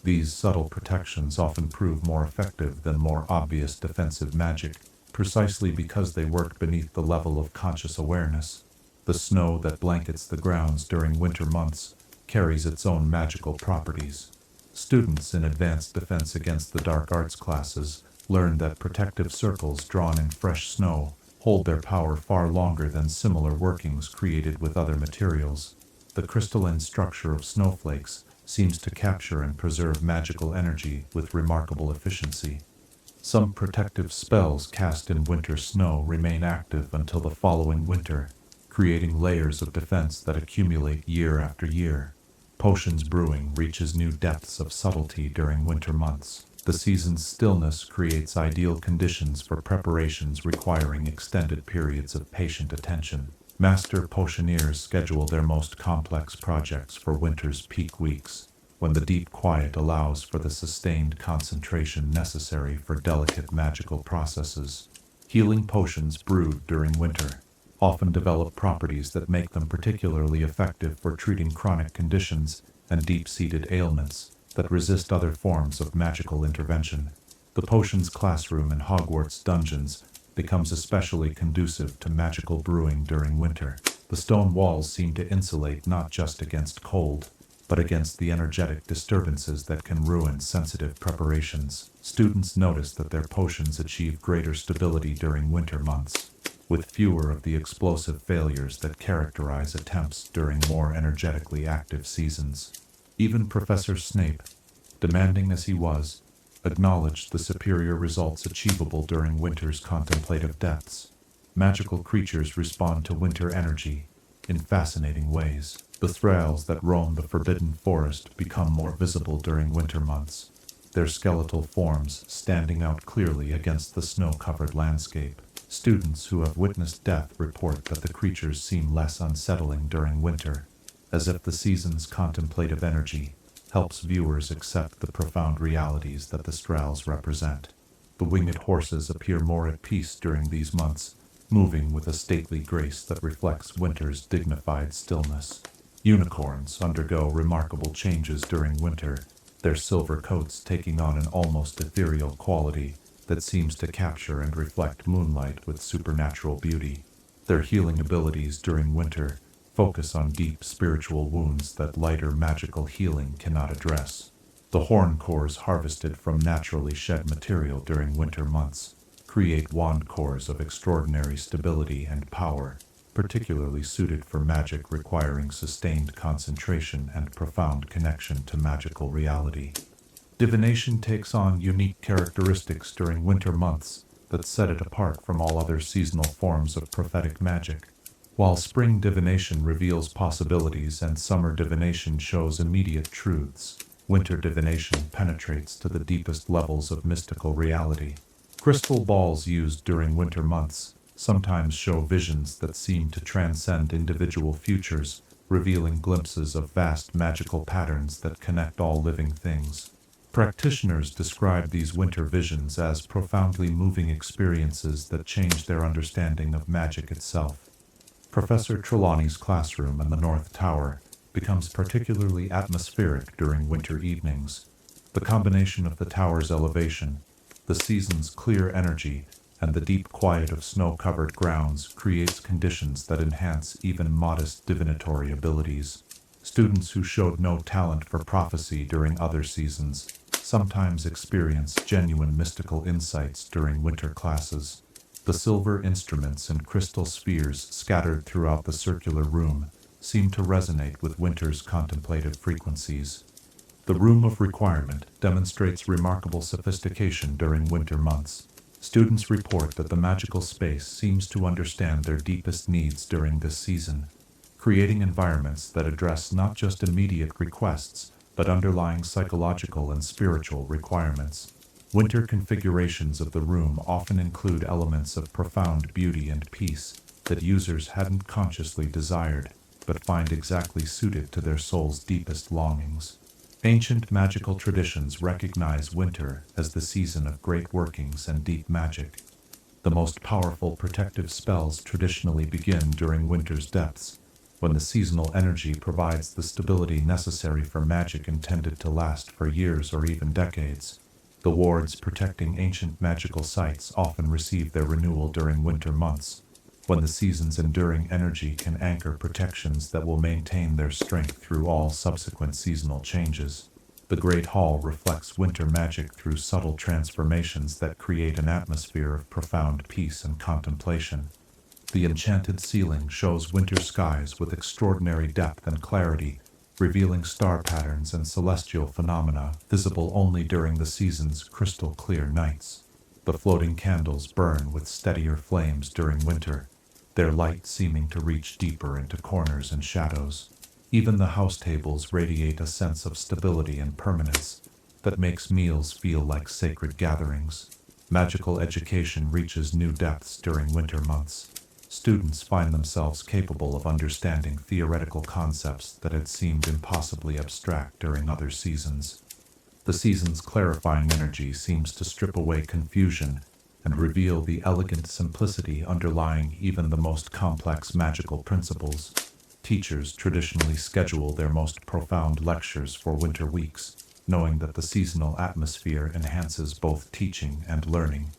These subtle protections often prove more effective than more obvious defensive magic, precisely because they work beneath the level of conscious awareness. The snow that blankets the grounds during winter months carries its own magical properties. Students in advanced defense against the dark arts classes learn that protective circles drawn in fresh snow hold their power far longer than similar workings created with other materials. The crystalline structure of snowflakes seems to capture and preserve magical energy with remarkable efficiency. Some protective spells cast in winter snow remain active until the following winter, creating layers of defense that accumulate year after year. Potions brewing reaches new depths of subtlety during winter months. The season's stillness creates ideal conditions for preparations requiring extended periods of patient attention. Master potioneers schedule their most complex projects for winter's peak weeks, when the deep quiet allows for the sustained concentration necessary for delicate magical processes. Healing potions brewed during winter often develop properties that make them particularly effective for treating chronic conditions and deep-seated ailments that resist other forms of magical intervention. The potions classroom in Hogwarts dungeons becomes especially conducive to magical brewing during winter. The stone walls seem to insulate not just against cold, but against the energetic disturbances that can ruin sensitive preparations. Students notice that their potions achieve greater stability during winter months, with fewer of the explosive failures that characterize attempts during more energetically active seasons. Even Professor Snape, demanding as he was, acknowledged the superior results achievable during winter's contemplative depths. Magical creatures respond to winter energy in fascinating ways. The thralls that roam the forbidden forest become more visible during winter months, their skeletal forms standing out clearly against the snow-covered landscape. Students who have witnessed death report that the creatures seem less unsettling during winter, as if the season's contemplative energy helps viewers accept the profound realities that the thralls represent. The winged horses appear more at peace during these months, moving with a stately grace that reflects winter's dignified stillness. Unicorns undergo remarkable changes during winter, their silver coats taking on an almost ethereal quality that seems to capture and reflect moonlight with supernatural beauty. Their healing abilities during winter focus on deep spiritual wounds that lighter magical healing cannot address. The horn cores harvested from naturally shed material during winter months create wand cores of extraordinary stability and power, particularly suited for magic requiring sustained concentration and profound connection to magical reality. Divination takes on unique characteristics during winter months that set it apart from all other seasonal forms of prophetic magic. While spring divination reveals possibilities and summer divination shows immediate truths, winter divination penetrates to the deepest levels of mystical reality, Crystal balls used during winter months sometimes show visions that seem to transcend individual futures, revealing glimpses of vast magical patterns that connect all living things. Practitioners describe these winter visions as profoundly moving experiences that change their understanding of magic itself. Professor Trelawney's classroom in the North Tower becomes particularly atmospheric during winter evenings. The combination of the tower's elevation, the season's clear energy, and the deep quiet of snow-covered grounds creates conditions that enhance even modest divinatory abilities. Students who showed no talent for prophecy during other seasons sometimes experience genuine mystical insights during winter classes. The silver instruments and crystal spheres scattered throughout the circular room seem to resonate with winter's contemplative frequencies. The Room of Requirement demonstrates remarkable sophistication during winter months. Students report that the magical space seems to understand their deepest needs during this season, creating environments that address not just immediate requests, but underlying psychological and spiritual requirements. Winter configurations of the room often include elements of profound beauty and peace that users hadn't consciously desired, but find exactly suited to their soul's deepest longings. Ancient magical traditions recognize winter as the season of great workings and deep magic. The most powerful protective spells traditionally begin during winter's depths, when the seasonal energy provides the stability necessary for magic intended to last for years or even decades. The wards protecting ancient magical sites often receive their renewal during winter months, when the season's enduring energy can anchor protections that will maintain their strength through all subsequent seasonal changes. The Great Hall reflects winter magic through subtle transformations that create an atmosphere of profound peace and contemplation. The enchanted ceiling shows winter skies with extraordinary depth and clarity, revealing star patterns and celestial phenomena visible only during the season's crystal-clear nights. The floating candles burn with steadier flames during winter, their light seeming to reach deeper into corners and shadows. Even the house tables radiate a sense of stability and permanence that makes meals feel like sacred gatherings. Magical education reaches new depths during winter months. Students find themselves capable of understanding theoretical concepts that had seemed impossibly abstract during other seasons. The season's clarifying energy seems to strip away confusion and reveal the elegant simplicity underlying even the most complex magical principles. Teachers traditionally schedule their most profound lectures for winter weeks, knowing that the seasonal atmosphere enhances both teaching and learning.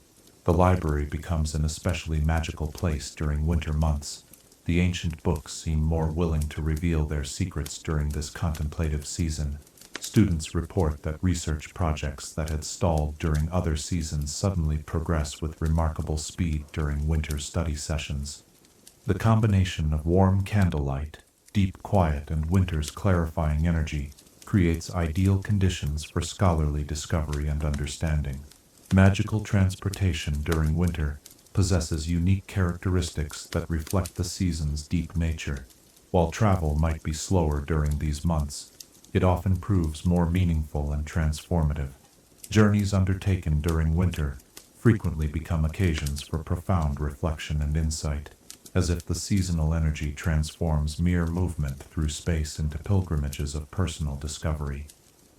The library becomes an especially magical place during winter months. The ancient books seem more willing to reveal their secrets during this contemplative season. Students report that research projects that had stalled during other seasons suddenly progress with remarkable speed during winter study sessions. The combination of warm candlelight, deep quiet, and winter's clarifying energy creates ideal conditions for scholarly discovery and understanding. Magical transportation during winter possesses unique characteristics that reflect the season's deep nature. While travel might be slower during these months, it often proves more meaningful and transformative. Journeys undertaken during winter frequently become occasions for profound reflection and insight, as if the seasonal energy transforms mere movement through space into pilgrimages of personal discovery.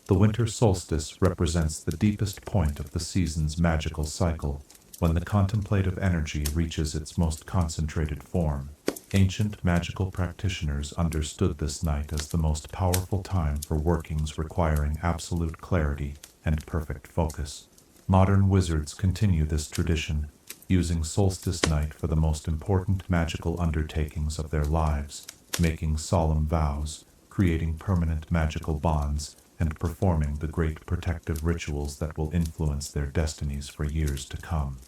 The winter solstice represents the deepest point of the season's magical cycle, when the contemplative energy reaches its most concentrated form. Ancient magical practitioners understood this night as the most powerful time for workings requiring absolute clarity and perfect focus. Modern wizards continue this tradition, using solstice night for the most important magical undertakings of their lives, making solemn vows, creating permanent magical bonds, and performing the great protective rituals that will influence their destinies for years to come.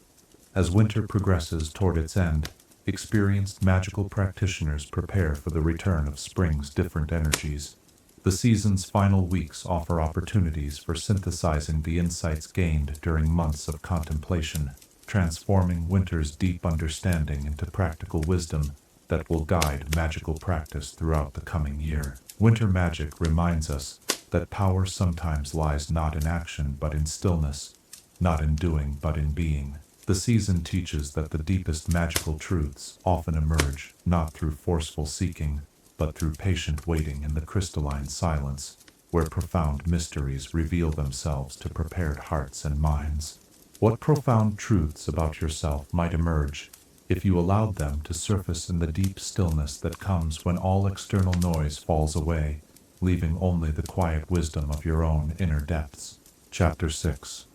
As winter progresses toward its end, experienced magical practitioners prepare for the return of spring's different energies. The season's final weeks offer opportunities for synthesizing the insights gained during months of contemplation, transforming winter's deep understanding into practical wisdom that will guide magical practice throughout the coming year. Winter magic reminds us that power sometimes lies not in action but in stillness, not in doing but in being. The season teaches that the deepest magical truths often emerge not through forceful seeking, but through patient waiting in the crystalline silence, where profound mysteries reveal themselves to prepared hearts and minds. What profound truths about yourself might emerge if you allowed them to surface in the deep stillness that comes when all external noise falls away, leaving only the quiet wisdom of your own inner depths? Chapter 6.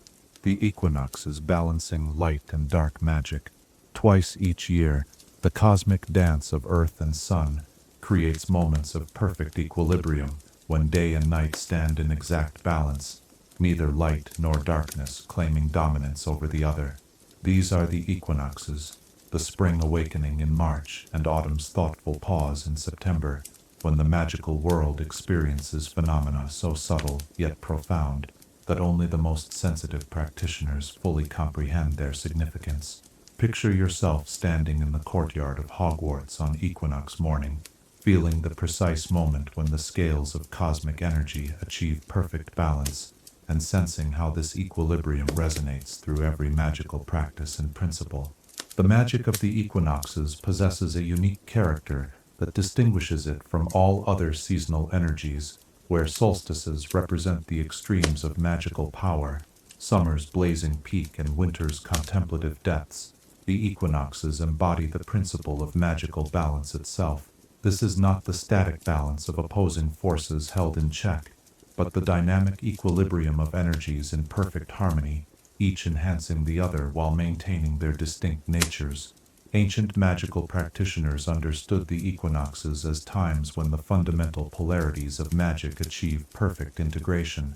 The Equinox is balancing light and dark magic. Twice each year, the cosmic dance of earth and sun creates moments of perfect equilibrium when day and night stand in exact balance, neither light nor darkness claiming dominance over the other. These are the equinoxes, the spring awakening in March and autumn's thoughtful pause in September, when the magical world experiences phenomena so subtle yet profound that only the most sensitive practitioners fully comprehend their significance. Picture yourself standing in the courtyard of Hogwarts on equinox morning, feeling the precise moment when the scales of cosmic energy achieve perfect balance, and sensing how this equilibrium resonates through every magical practice and principle. The magic of the equinoxes possesses a unique character that distinguishes it from all other seasonal energies, where solstices represent the extremes of magical power, summer's blazing peak and winter's contemplative depths. The equinoxes embody the principle of magical balance itself. This is not the static balance of opposing forces held in check, but the dynamic equilibrium of energies in perfect harmony, each enhancing the other while maintaining their distinct natures. Ancient magical practitioners understood the equinoxes as times when the fundamental polarities of magic achieve perfect integration.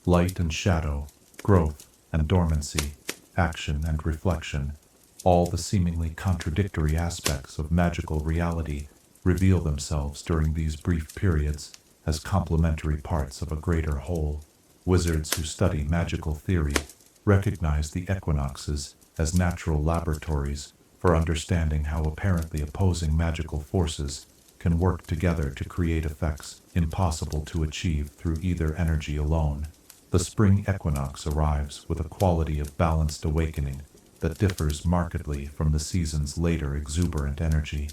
Light and shadow, growth and dormancy, action and reflection, all the seemingly contradictory aspects of magical reality reveal themselves during these brief periods as complementary parts of a greater whole. Wizards who study magical theory recognize the equinoxes as natural laboratories for understanding how apparently opposing magical forces can work together to create effects impossible to achieve through either energy alone. The spring equinox arrives with a quality of balanced awakening that differs markedly from the season's later exuberant energy.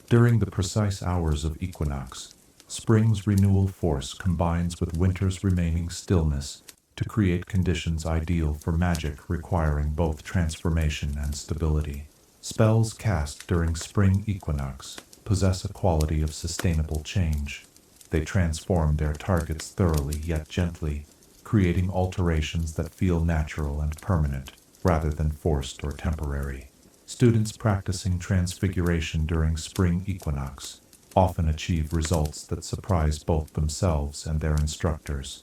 During the precise hours of equinox, spring's renewal force combines with winter's remaining stillness to create conditions ideal for magic requiring both transformation and stability. Spells cast during spring equinox possess a quality of sustainable change. They transform their targets thoroughly yet gently, creating alterations that feel natural and permanent, rather than forced or temporary. Students practicing transfiguration during spring equinox often achieve results that surprise both themselves and their instructors.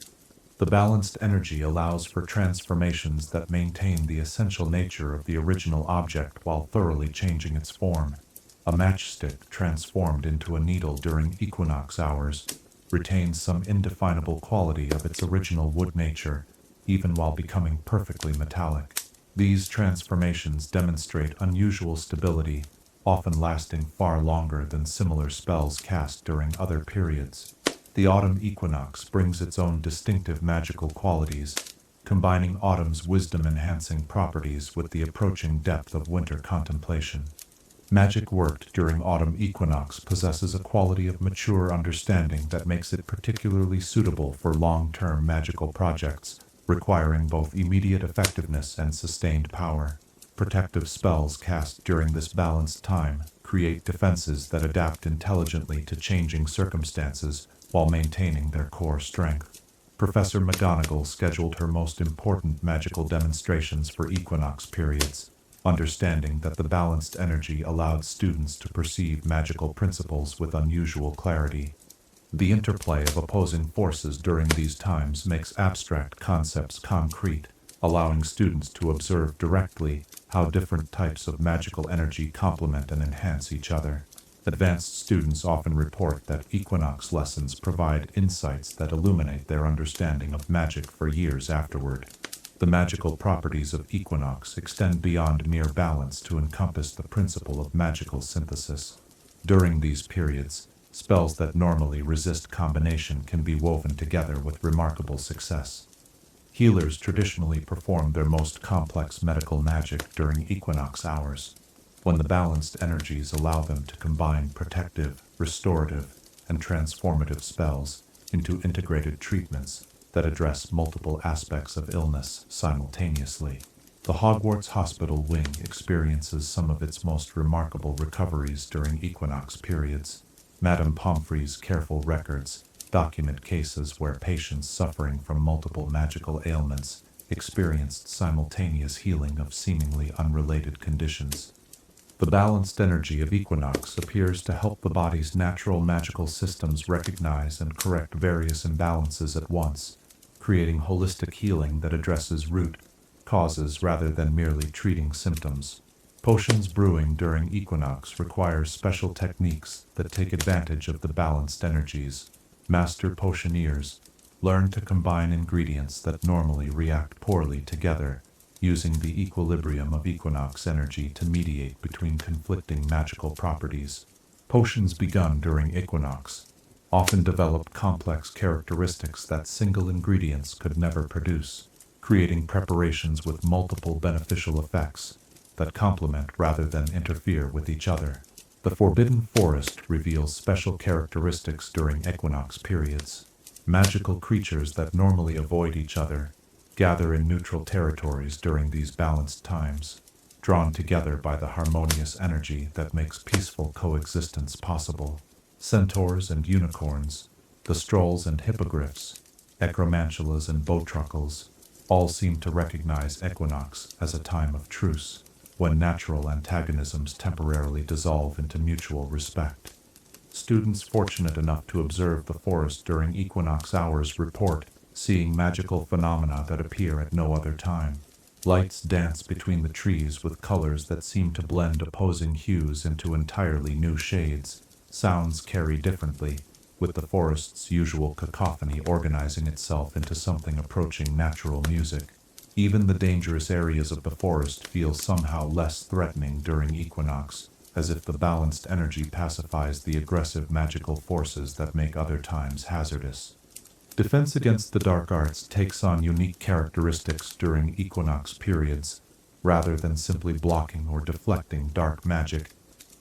The balanced energy allows for transformations that maintain the essential nature of the original object while thoroughly changing its form. A matchstick transformed into a needle during equinox hours retains some indefinable quality of its original wood nature, even while becoming perfectly metallic. These transformations demonstrate unusual stability, often lasting far longer than similar spells cast during other periods. The autumn equinox brings its own distinctive magical qualities, combining autumn's wisdom-enhancing properties with the approaching depth of winter contemplation. Magic worked during autumn equinox possesses a quality of mature understanding that makes it particularly suitable for long-term magical projects, requiring both immediate effectiveness and sustained power. Protective spells cast during this balanced time create defenses that adapt intelligently to changing circumstances while maintaining their core strength. Professor McGonagall scheduled her most important magical demonstrations for equinox periods, understanding that the balanced energy allowed students to perceive magical principles with unusual clarity. The interplay of opposing forces during these times makes abstract concepts concrete, allowing students to observe directly how different types of magical energy complement and enhance each other. Advanced students often report that equinox lessons provide insights that illuminate their understanding of magic for years afterward. The magical properties of equinox extend beyond mere balance to encompass the principle of magical synthesis. During these periods, spells that normally resist combination can be woven together with remarkable success. Healers traditionally perform their most complex medical magic during equinox hours, when the balanced energies allow them to combine protective, restorative, and transformative spells into integrated treatments that address multiple aspects of illness simultaneously. The Hogwarts Hospital wing experiences some of its most remarkable recoveries during equinox periods. Madame Pomfrey's careful records document cases where patients suffering from multiple magical ailments experienced simultaneous healing of seemingly unrelated conditions. The balanced energy of equinox appears to help the body's natural magical systems recognize and correct various imbalances at once, creating holistic healing that addresses root causes rather than merely treating symptoms. Potions brewing during equinox requires special techniques that take advantage of the balanced energies. Master potioneers learn to combine ingredients that normally react poorly together, using the equilibrium of equinox energy to mediate between conflicting magical properties. Potions begun during equinox often develop complex characteristics that single ingredients could never produce, creating preparations with multiple beneficial effects that complement rather than interfere with each other. The Forbidden Forest reveals special characteristics during equinox periods. Magical creatures that normally avoid each other gather in neutral territories during these balanced times, drawn together by the harmonious energy that makes peaceful coexistence possible. Centaurs and unicorns, the strolls and hippogriffs, ecromantulas and bowtruckles, all seem to recognize equinox as a time of truce, when natural antagonisms temporarily dissolve into mutual respect. Students fortunate enough to observe the forest during equinox hours report seeing magical phenomena that appear at no other time. Lights dance between the trees with colors that seem to blend opposing hues into entirely new shades. Sounds carry differently, with the forest's usual cacophony organizing itself into something approaching natural music. Even the dangerous areas of the forest feel somehow less threatening during equinox, as if the balanced energy pacifies the aggressive magical forces that make other times hazardous. Defense against the dark arts takes on unique characteristics during equinox periods. Rather than simply blocking or deflecting dark magic,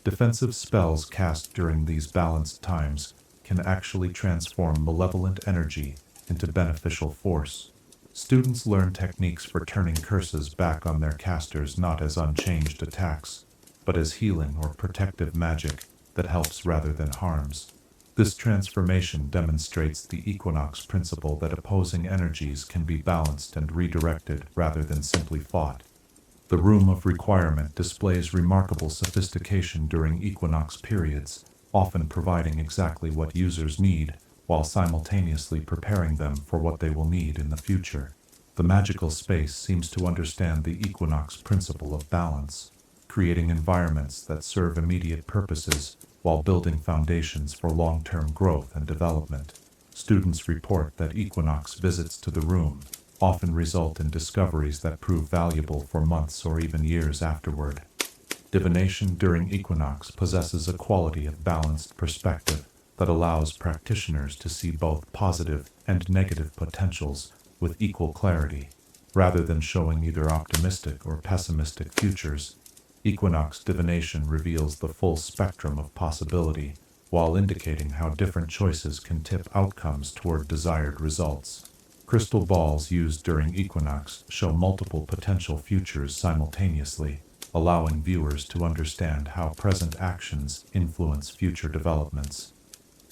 defensive spells cast during these balanced times can actually transform malevolent energy into beneficial force. Students learn techniques for turning curses back on their casters not as unchanged attacks, but as healing or protective magic that helps rather than harms. This transformation demonstrates the equinox principle that opposing energies can be balanced and redirected rather than simply fought. The Room of Requirement displays remarkable sophistication during equinox periods, often providing exactly what users need, while simultaneously preparing them for what they will need in the future. The magical space seems to understand the equinox principle of balance, creating environments that serve immediate purposes while building foundations for long-term growth and development. Students report that equinox visits to the room often result in discoveries that prove valuable for months or even years afterward. Divination during equinox possesses a quality of balanced perspective that allows practitioners to see both positive and negative potentials with equal clarity. Rather than showing either optimistic or pessimistic futures, equinox divination reveals the full spectrum of possibility, while indicating how different choices can tip outcomes toward desired results. Crystal balls used during equinox show multiple potential futures simultaneously, allowing viewers to understand how present actions influence future developments.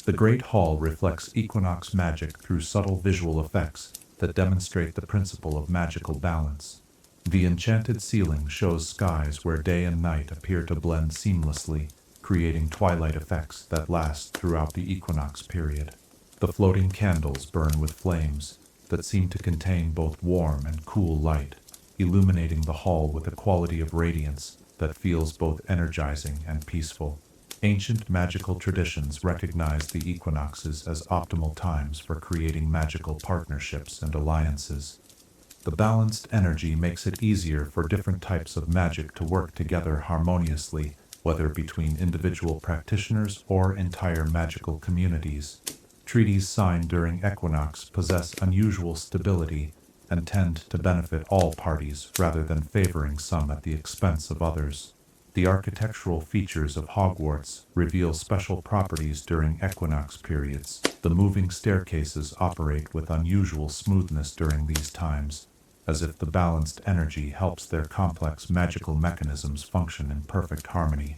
The Great Hall reflects equinox magic through subtle visual effects that demonstrate the principle of magical balance. The enchanted ceiling shows skies where day and night appear to blend seamlessly, creating twilight effects that last throughout the equinox period. The floating candles burn with flames that seem to contain both warm and cool light, illuminating the hall with a quality of radiance that feels both energizing and peaceful. Ancient magical traditions recognize the equinoxes as optimal times for creating magical partnerships and alliances. The balanced energy makes it easier for different types of magic to work together harmoniously, whether between individual practitioners or entire magical communities. Treaties signed during equinox possess unusual stability, and tend to benefit all parties rather than favoring some at the expense of others. The architectural features of Hogwarts reveal special properties during equinox periods. The moving staircases operate with unusual smoothness during these times, as if the balanced energy helps their complex magical mechanisms function in perfect harmony.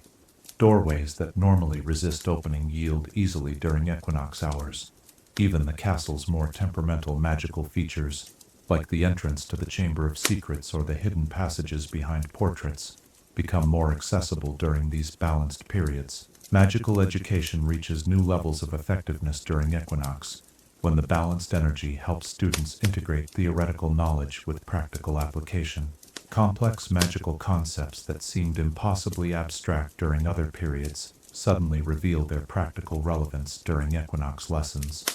Doorways that normally resist opening yield easily during equinox hours. Even the castle's more temperamental magical features, like the entrance to the Chamber of Secrets or the hidden passages behind portraits, become more accessible during these balanced periods. Magical education reaches new levels of effectiveness during equinox, when the balanced energy helps students integrate theoretical knowledge with practical application. Complex magical concepts that seemed impossibly abstract during other periods suddenly reveal their practical relevance during equinox lessons.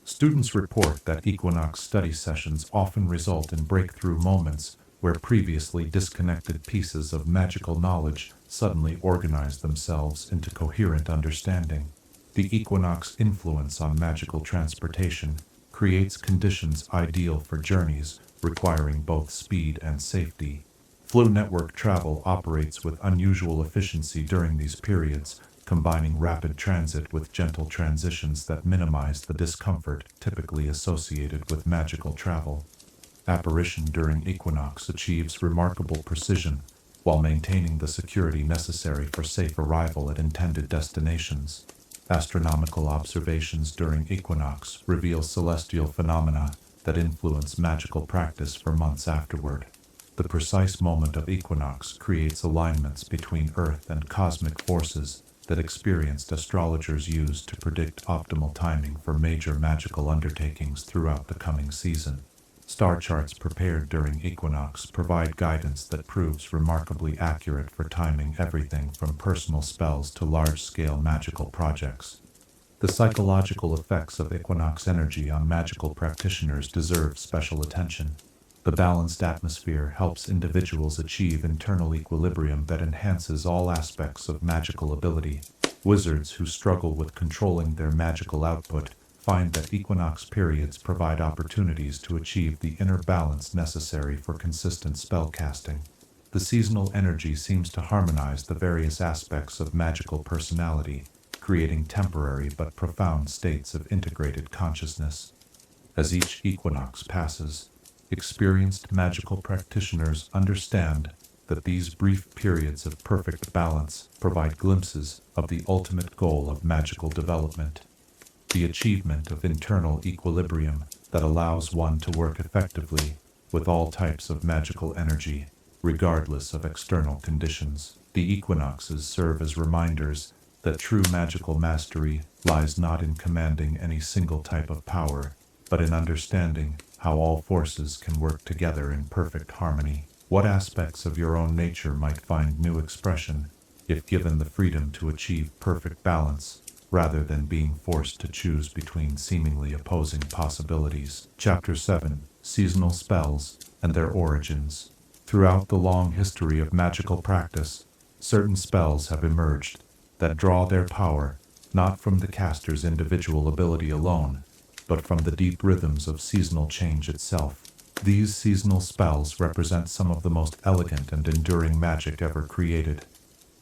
Students report that equinox study sessions often result in breakthrough moments where previously disconnected pieces of magical knowledge suddenly organize themselves into coherent understanding. The equinox influence on magical transportation creates conditions ideal for journeys requiring both speed and safety. Flow network travel operates with unusual efficiency during these periods, combining rapid transit with gentle transitions that minimize the discomfort typically associated with magical travel. Apparition during equinox achieves remarkable precision while maintaining the security necessary for safe arrival at intended destinations. Astronomical observations during equinox reveal celestial phenomena that influence magical practice for months afterward. The precise moment of equinox creates alignments between Earth and cosmic forces that experienced astrologers use to predict optimal timing for major magical undertakings throughout the coming season. Star charts prepared during equinox provide guidance that proves remarkably accurate for timing everything from personal spells to large-scale magical projects. The psychological effects of equinox energy on magical practitioners deserve special attention. The balanced atmosphere helps individuals achieve internal equilibrium that enhances all aspects of magical ability. Wizards who struggle with controlling their magical output find that equinox periods provide opportunities to achieve the inner balance necessary for consistent spellcasting. The seasonal energy seems to harmonize the various aspects of magical personality, creating temporary but profound states of integrated consciousness. As each equinox passes, experienced magical practitioners understand that these brief periods of perfect balance provide glimpses of the ultimate goal of magical development, the achievement of internal equilibrium that allows one to work effectively with all types of magical energy, regardless of external conditions. The equinoxes serve as reminders that true magical mastery lies not in commanding any single type of power, but in understanding how all forces can work together in perfect harmony. What aspects of your own nature might find new expression if given the freedom to achieve perfect balance, rather than being forced to choose between seemingly opposing possibilities? Chapter 7: Seasonal Spells and Their Origins. Throughout the long history of magical practice, certain spells have emerged that draw their power not from the caster's individual ability alone, but from the deep rhythms of seasonal change itself. These seasonal spells represent some of the most elegant and enduring magic ever created,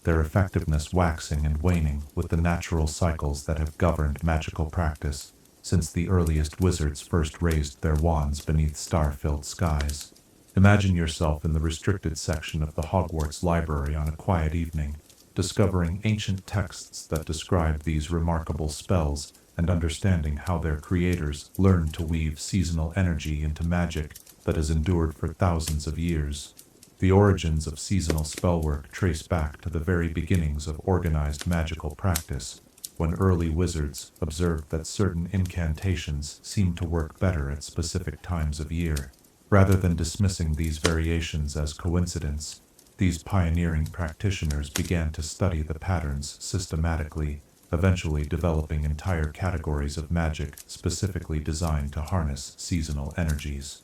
their effectiveness waxing and waning with the natural cycles that have governed magical practice since the earliest wizards first raised their wands beneath star-filled skies. Imagine yourself in the restricted section of the Hogwarts library on a quiet evening, discovering ancient texts that describe these remarkable spells and understanding how their creators learned to weave seasonal energy into magic that has endured for thousands of years. The origins of seasonal spellwork trace back to the very beginnings of organized magical practice, when early wizards observed that certain incantations seemed to work better at specific times of year. Rather than dismissing these variations as coincidence, these pioneering practitioners began to study the patterns systematically, eventually developing entire categories of magic specifically designed to harness seasonal energies.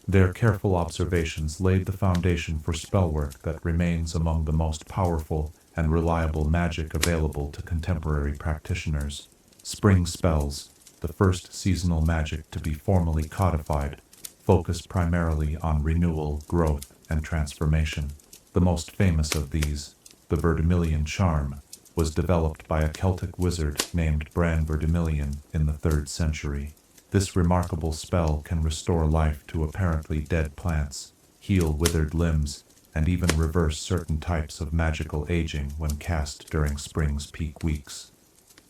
Their careful observations laid the foundation for spellwork that remains among the most powerful and reliable magic available to contemporary practitioners. Spring spells, the first seasonal magic to be formally codified, focus primarily on renewal, growth, and transformation. The most famous of these, the Verdimillion charm, was developed by a Celtic wizard named Bran Verdimillion in the 3rd century. This remarkable spell can restore life to apparently dead plants, heal withered limbs, and even reverse certain types of magical aging when cast during spring's peak weeks.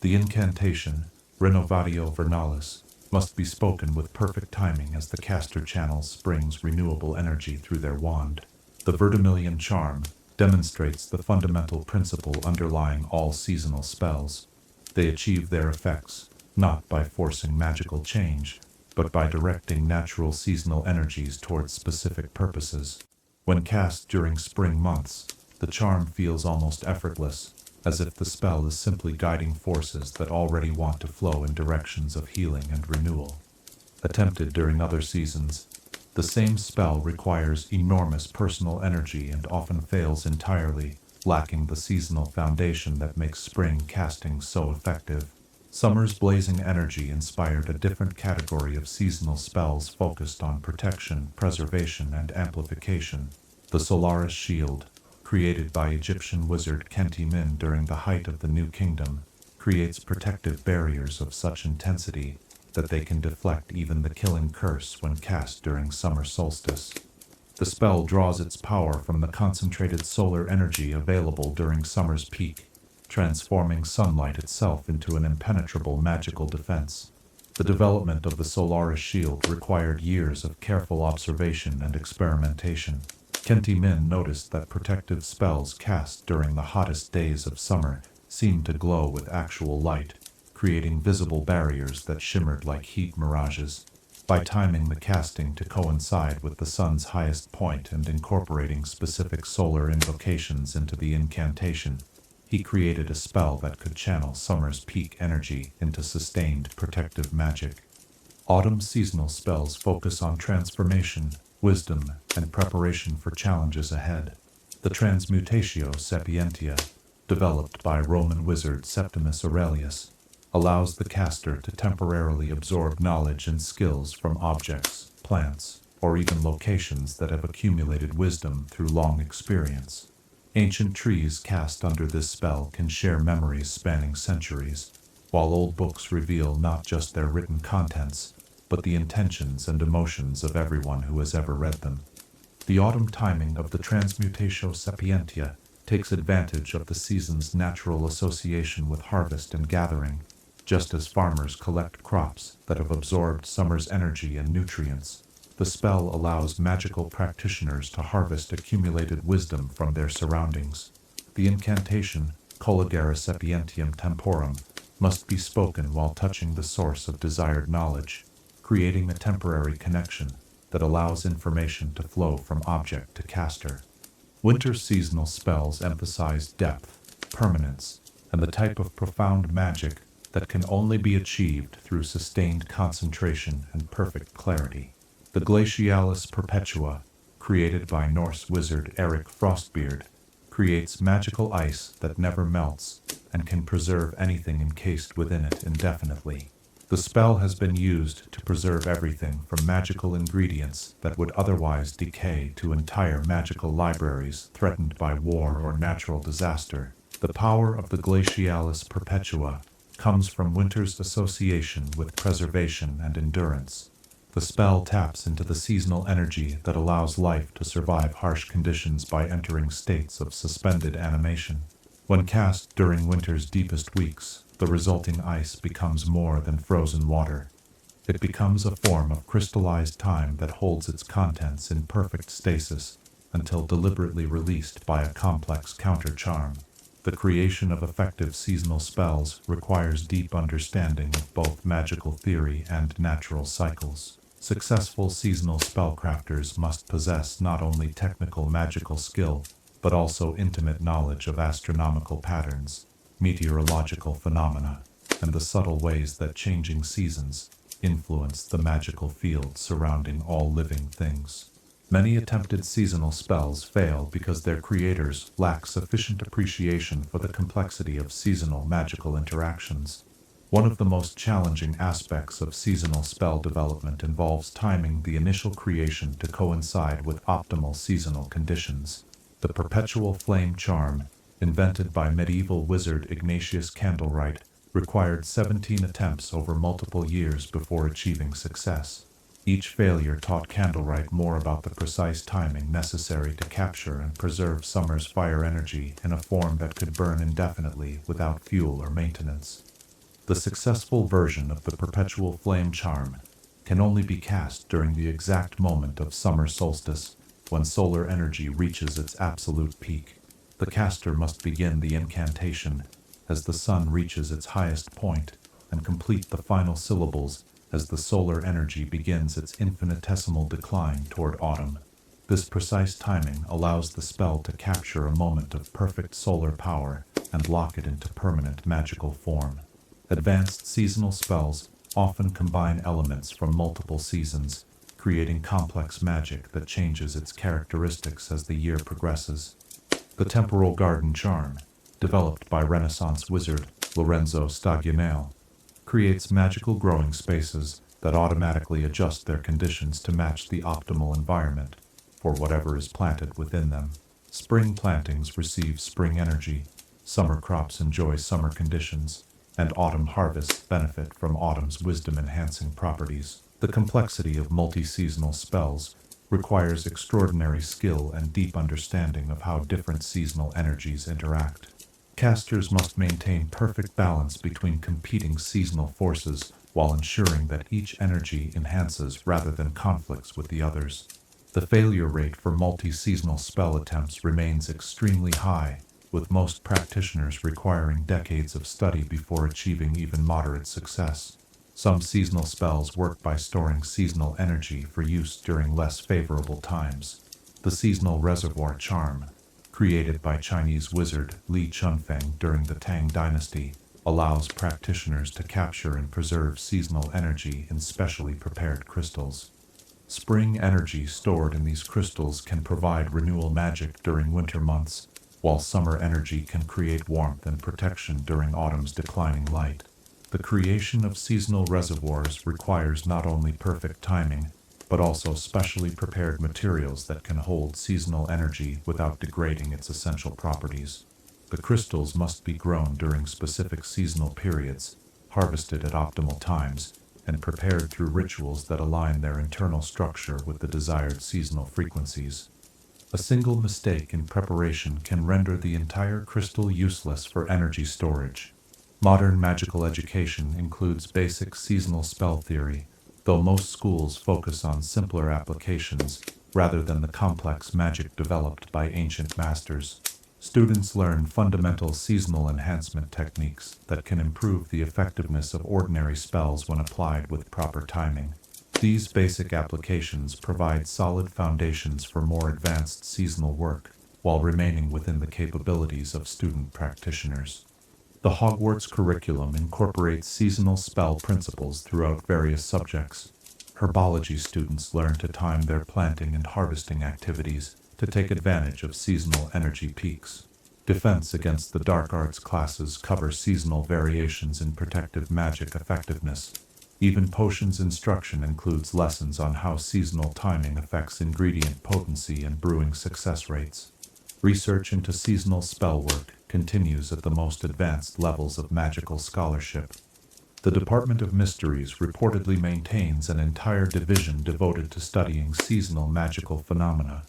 The incantation, Renovatio Vernalis, must be spoken with perfect timing as the caster channels spring's renewable energy through their wand. The Verdimillion charm demonstrates the fundamental principle underlying all seasonal spells. They achieve their effects not by forcing magical change, but by directing natural seasonal energies towards specific purposes. When cast during spring months, the charm feels almost effortless, as if the spell is simply guiding forces that already want to flow in directions of healing and renewal. Attempted during other seasons, the same spell requires enormous personal energy and often fails entirely, lacking the seasonal foundation that makes spring casting so effective. Summer's blazing energy inspired a different category of seasonal spells focused on protection, preservation, and amplification. The Solaris Shield, created by Egyptian wizard Khenti Min during the height of the New Kingdom, creates protective barriers of such intensity that they can deflect even the killing curse when cast during summer solstice. The spell draws its power from the concentrated solar energy available during summer's peak, transforming sunlight itself into an impenetrable magical defense. The development of the Solaris Shield required years of careful observation and experimentation. Khenti Min noticed that protective spells cast during the hottest days of summer seemed to glow with actual light, creating visible barriers that shimmered like heat mirages. By timing the casting to coincide with the sun's highest point and incorporating specific solar invocations into the incantation, he created a spell that could channel summer's peak energy into sustained protective magic. Autumn seasonal spells focus on transformation, wisdom, and preparation for challenges ahead. The Transmutatio Sapientia, developed by Roman wizard Septimus Aurelius, allows the caster to temporarily absorb knowledge and skills from objects, plants, or even locations that have accumulated wisdom through long experience. Ancient trees cast under this spell can share memories spanning centuries, while old books reveal not just their written contents, but the intentions and emotions of everyone who has ever read them. The autumn timing of the Transmutatio Sapientia takes advantage of the season's natural association with harvest and gathering, just as farmers collect crops that have absorbed summer's energy and nutrients. The spell allows magical practitioners to harvest accumulated wisdom from their surroundings. The incantation, Colligera Sapientium Temporum, must be spoken while touching the source of desired knowledge, creating a temporary connection that allows information to flow from object to caster. Winter seasonal spells emphasize depth, permanence, and the type of profound magic that can only be achieved through sustained concentration and perfect clarity. The Glacialis Perpetua, created by Norse wizard Eric Frostbeard, creates magical ice that never melts and can preserve anything encased within it indefinitely. The spell has been used to preserve everything from magical ingredients that would otherwise decay to entire magical libraries threatened by war or natural disaster. The power of the Glacialis Perpetua comes from winter's association with preservation and endurance. The spell taps into the seasonal energy that allows life to survive harsh conditions by entering states of suspended animation. When cast during winter's deepest weeks, the resulting ice becomes more than frozen water. It becomes a form of crystallized time that holds its contents in perfect stasis until deliberately released by a complex counter-charm. The creation of effective seasonal spells requires deep understanding of both magical theory and natural cycles. Successful seasonal spellcrafters must possess not only technical magical skill, but also intimate knowledge of astronomical patterns, meteorological phenomena, and the subtle ways that changing seasons influence the magical field surrounding all living things. Many attempted seasonal spells fail because their creators lack sufficient appreciation for the complexity of seasonal magical interactions. One of the most challenging aspects of seasonal spell development involves timing the initial creation to coincide with optimal seasonal conditions. The Perpetual Flame Charm, invented by medieval wizard Ignatius Candlelight, required 17 attempts over multiple years before achieving success. Each failure taught Candlelight more about the precise timing necessary to capture and preserve summer's fire energy in a form that could burn indefinitely without fuel or maintenance. The successful version of the Perpetual Flame Charm can only be cast during the exact moment of summer solstice, when solar energy reaches its absolute peak. The caster must begin the incantation as the sun reaches its highest point and complete the final syllables as the solar energy begins its infinitesimal decline toward autumn. This precise timing allows the spell to capture a moment of perfect solar power and lock it into permanent magical form. Advanced seasonal spells often combine elements from multiple seasons, creating complex magic that changes its characteristics as the year progresses. The Temporal Garden Charm, developed by Renaissance wizard Lorenzo Staglianale, creates magical growing spaces that automatically adjust their conditions to match the optimal environment for whatever is planted within them. Spring plantings receive spring energy, summer crops enjoy summer conditions, and autumn harvests benefit from autumn's wisdom-enhancing properties. The complexity of multi-seasonal spells requires extraordinary skill and deep understanding of how different seasonal energies interact. Casters must maintain perfect balance between competing seasonal forces while ensuring that each energy enhances rather than conflicts with the others. The failure rate for multi-seasonal spell attempts remains extremely high, with most practitioners requiring decades of study before achieving even moderate success. Some seasonal spells work by storing seasonal energy for use during less favorable times. The Seasonal Reservoir Charm, created by Chinese wizard Li Chunfeng during the Tang Dynasty, allows practitioners to capture and preserve seasonal energy in specially prepared crystals. Spring energy stored in these crystals can provide renewal magic during winter months, while summer energy can create warmth and protection during autumn's declining light. The creation of seasonal reservoirs requires not only perfect timing, but also specially prepared materials that can hold seasonal energy without degrading its essential properties. The crystals must be grown during specific seasonal periods, harvested at optimal times, and prepared through rituals that align their internal structure with the desired seasonal frequencies. A single mistake in preparation can render the entire crystal useless for energy storage. Modern magical education includes basic seasonal spell theory, though most schools focus on simpler applications rather than the complex magic developed by ancient masters. Students learn fundamental seasonal enhancement techniques that can improve the effectiveness of ordinary spells when applied with proper timing. These basic applications provide solid foundations for more advanced seasonal work, while remaining within the capabilities of student practitioners. The Hogwarts curriculum incorporates seasonal spell principles throughout various subjects. Herbology students learn to time their planting and harvesting activities to take advantage of seasonal energy peaks. Defense against the dark arts classes cover seasonal variations in protective magic effectiveness. Even potions instruction includes lessons on how seasonal timing affects ingredient potency and brewing success rates. Research into seasonal spell work continues at the most advanced levels of magical scholarship. The Department of Mysteries reportedly maintains an entire division devoted to studying seasonal magical phenomena,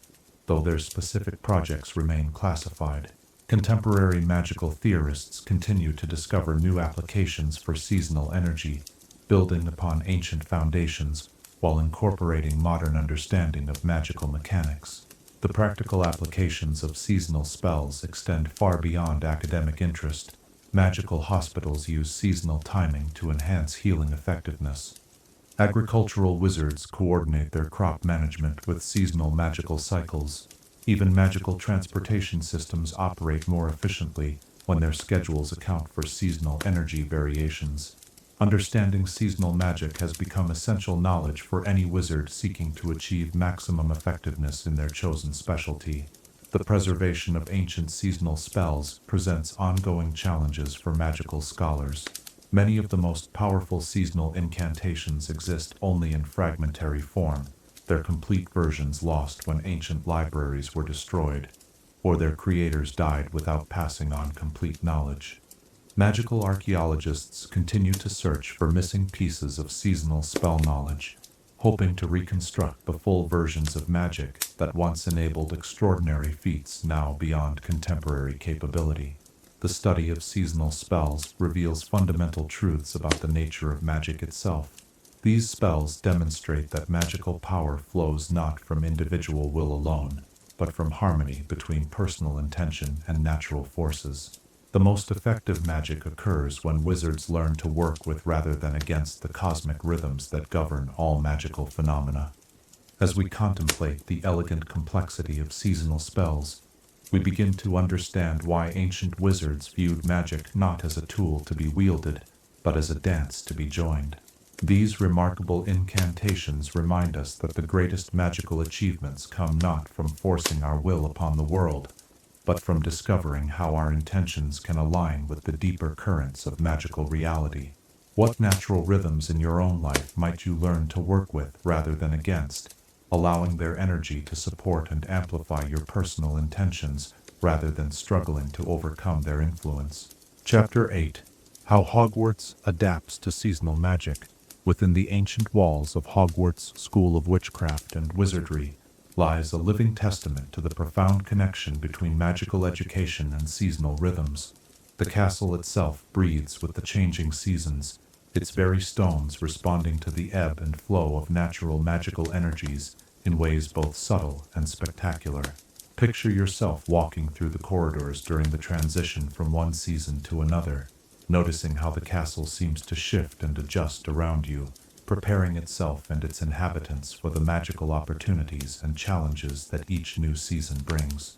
though their specific projects remain classified. Contemporary magical theorists continue to discover new applications for seasonal energy, building upon ancient foundations while incorporating modern understanding of magical mechanics. The practical applications of seasonal spells extend far beyond academic interest. Magical hospitals use seasonal timing to enhance healing effectiveness. Agricultural wizards coordinate their crop management with seasonal magical cycles. Even magical transportation systems operate more efficiently when their schedules account for seasonal energy variations. Understanding seasonal magic has become essential knowledge for any wizard seeking to achieve maximum effectiveness in their chosen specialty. The preservation of ancient seasonal spells presents ongoing challenges for magical scholars. Many of the most powerful seasonal incantations exist only in fragmentary form, their complete versions lost when ancient libraries were destroyed, or their creators died without passing on complete knowledge. Magical archaeologists continue to search for missing pieces of seasonal spell knowledge, hoping to reconstruct the full versions of magic that once enabled extraordinary feats now beyond contemporary capability. The study of seasonal spells reveals fundamental truths about the nature of magic itself. These spells demonstrate that magical power flows not from individual will alone, but from harmony between personal intention and natural forces. The most effective magic occurs when wizards learn to work with rather than against the cosmic rhythms that govern all magical phenomena. As we contemplate the elegant complexity of seasonal spells, we begin to understand why ancient wizards viewed magic not as a tool to be wielded, but as a dance to be joined. These remarkable incantations remind us that the greatest magical achievements come not from forcing our will upon the world, but from discovering how our intentions can align with the deeper currents of magical reality. What natural rhythms in your own life might you learn to work with rather than against, allowing their energy to support and amplify your personal intentions rather than struggling to overcome their influence? Chapter 8. How Hogwarts Adapts to Seasonal Magic. Within the ancient walls of Hogwarts' School of Witchcraft and Wizardry lies a living testament to the profound connection between magical education and seasonal rhythms. The castle itself breathes with the changing seasons, its very stones responding to the ebb and flow of natural magical energies in ways both subtle and spectacular. Picture yourself walking through the corridors during the transition from one season to another, noticing how the castle seems to shift and adjust around you, preparing itself and its inhabitants for the magical opportunities and challenges that each new season brings.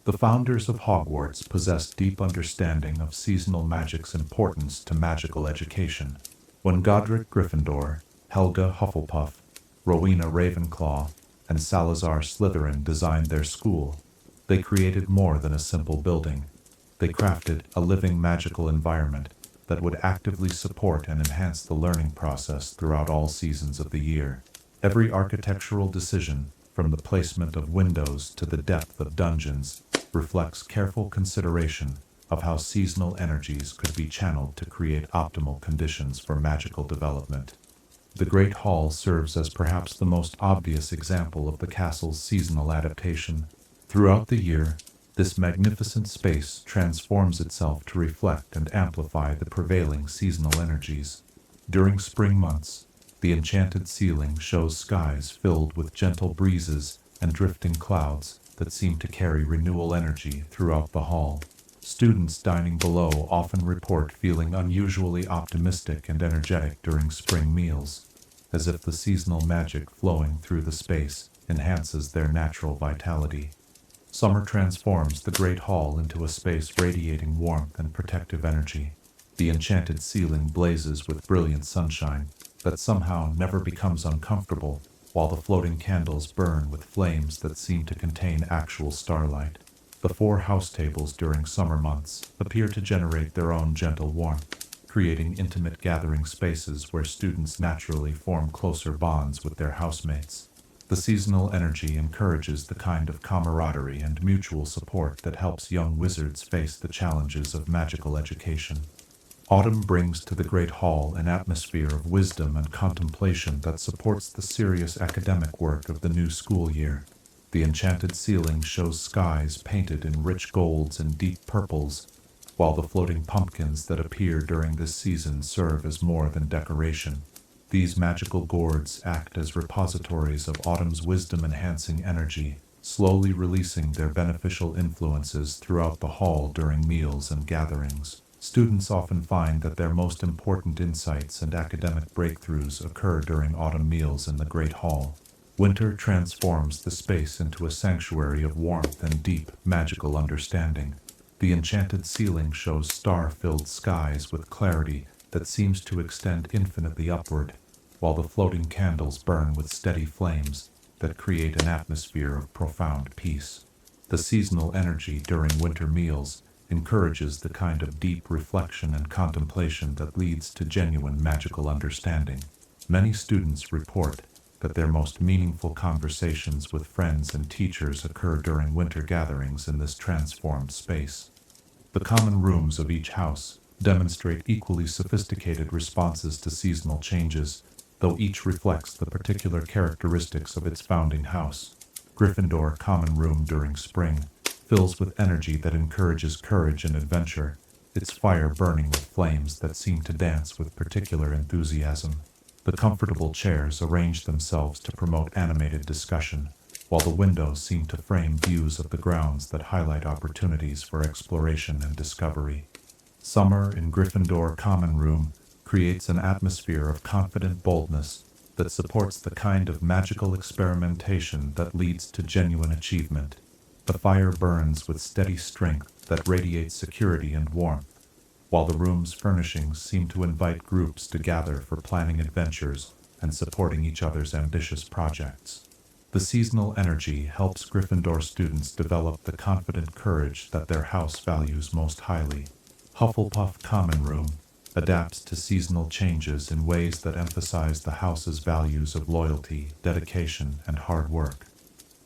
The founders of Hogwarts possessed deep understanding of seasonal magic's importance to magical education. When Godric Gryffindor, Helga Hufflepuff, Rowena Ravenclaw, and Salazar Slytherin designed their school, they created more than a simple building. They crafted a living magical environment that would actively support and enhance the learning process throughout all seasons of the year. Every architectural decision, from the placement of windows to the depth of dungeons, reflects careful consideration of how seasonal energies could be channeled to create optimal conditions for magical development. The Great Hall serves as perhaps the most obvious example of the castle's seasonal adaptation. Throughout the year, this magnificent space transforms itself to reflect and amplify the prevailing seasonal energies. During spring months, the enchanted ceiling shows skies filled with gentle breezes and drifting clouds that seem to carry renewal energy throughout the hall. Students dining below often report feeling unusually optimistic and energetic during spring meals, as if the seasonal magic flowing through the space enhances their natural vitality. Summer transforms the Great Hall into a space radiating warmth and protective energy. The enchanted ceiling blazes with brilliant sunshine that somehow never becomes uncomfortable, while the floating candles burn with flames that seem to contain actual starlight. The 4 house tables during summer months appear to generate their own gentle warmth, creating intimate gathering spaces where students naturally form closer bonds with their housemates. The seasonal energy encourages the kind of camaraderie and mutual support that helps young wizards face the challenges of magical education. Autumn brings to the Great Hall an atmosphere of wisdom and contemplation that supports the serious academic work of the new school year. The enchanted ceiling shows skies painted in rich golds and deep purples, while the floating pumpkins that appear during this season serve as more than decoration. These magical gourds act as repositories of autumn's wisdom-enhancing energy, slowly releasing their beneficial influences throughout the hall during meals and gatherings. Students often find that their most important insights and academic breakthroughs occur during autumn meals in the Great Hall. Winter transforms the space into a sanctuary of warmth and deep, magical understanding. The enchanted ceiling shows star-filled skies with clarity that seems to extend infinitely upward, while the floating candles burn with steady flames that create an atmosphere of profound peace. The seasonal energy during winter meals encourages the kind of deep reflection and contemplation that leads to genuine magical understanding. Many students report that their most meaningful conversations with friends and teachers occur during winter gatherings in this transformed space. The common rooms of each house demonstrate equally sophisticated responses to seasonal changes, though each reflects the particular characteristics of its founding house. Gryffindor Common Room during spring fills with energy that encourages courage and adventure, its fire burning with flames that seem to dance with particular enthusiasm. The comfortable chairs arrange themselves to promote animated discussion, while the windows seem to frame views of the grounds that highlight opportunities for exploration and discovery. Summer in Gryffindor Common Room creates an atmosphere of confident boldness that supports the kind of magical experimentation that leads to genuine achievement. The fire burns with steady strength that radiates security and warmth, while the room's furnishings seem to invite groups to gather for planning adventures and supporting each other's ambitious projects. The seasonal energy helps Gryffindor students develop the confident courage that their house values most highly. Hufflepuff Common Room adapts to seasonal changes in ways that emphasize the house's values of loyalty, dedication, and hard work.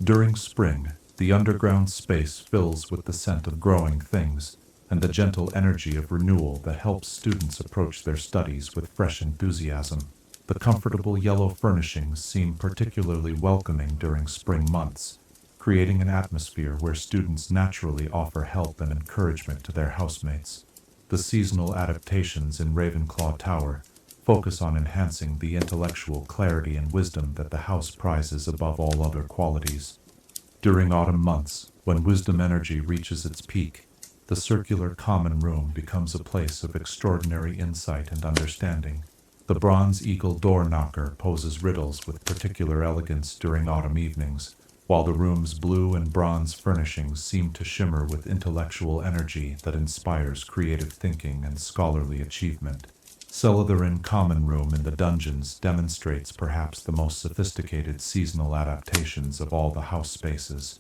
During spring, the underground space fills with the scent of growing things and the gentle energy of renewal that helps students approach their studies with fresh enthusiasm. The comfortable yellow furnishings seem particularly welcoming during spring months, creating an atmosphere where students naturally offer help and encouragement to their housemates. The seasonal adaptations in Ravenclaw Tower focus on enhancing the intellectual clarity and wisdom that the house prizes above all other qualities. During autumn months, when wisdom energy reaches its peak, the circular common room becomes a place of extraordinary insight and understanding. The bronze eagle door knocker poses riddles with particular elegance during autumn evenings, while the room's blue and bronze furnishings seem to shimmer with intellectual energy that inspires creative thinking and scholarly achievement. Slytherin Common Room in the Dungeons demonstrates perhaps the most sophisticated seasonal adaptations of all the house spaces.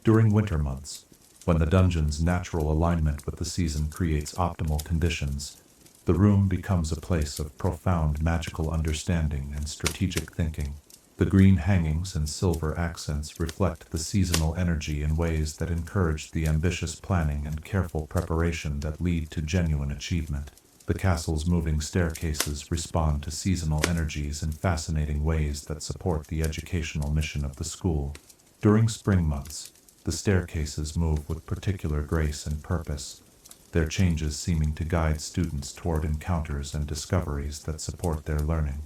During winter months, when the dungeon's natural alignment with the season creates optimal conditions, the room becomes a place of profound magical understanding and strategic thinking. The green hangings and silver accents reflect the seasonal energy in ways that encourage the ambitious planning and careful preparation that lead to genuine achievement. The castle's moving staircases respond to seasonal energies in fascinating ways that support the educational mission of the school. During spring months, the staircases move with particular grace and purpose, their changes seeming to guide students toward encounters and discoveries that support their learning.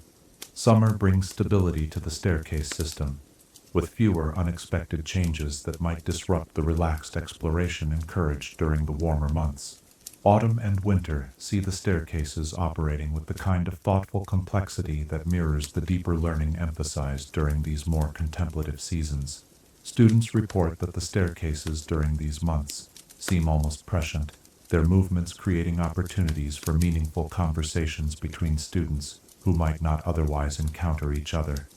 Summer brings stability to the staircase system, with fewer unexpected changes that might disrupt the relaxed exploration encouraged during the warmer months. Autumn and winter see the staircases operating with the kind of thoughtful complexity that mirrors the deeper learning emphasized during these more contemplative seasons. Students report that the staircases during these months seem almost prescient, their movements creating opportunities for meaningful conversations between students who might not otherwise encounter each other.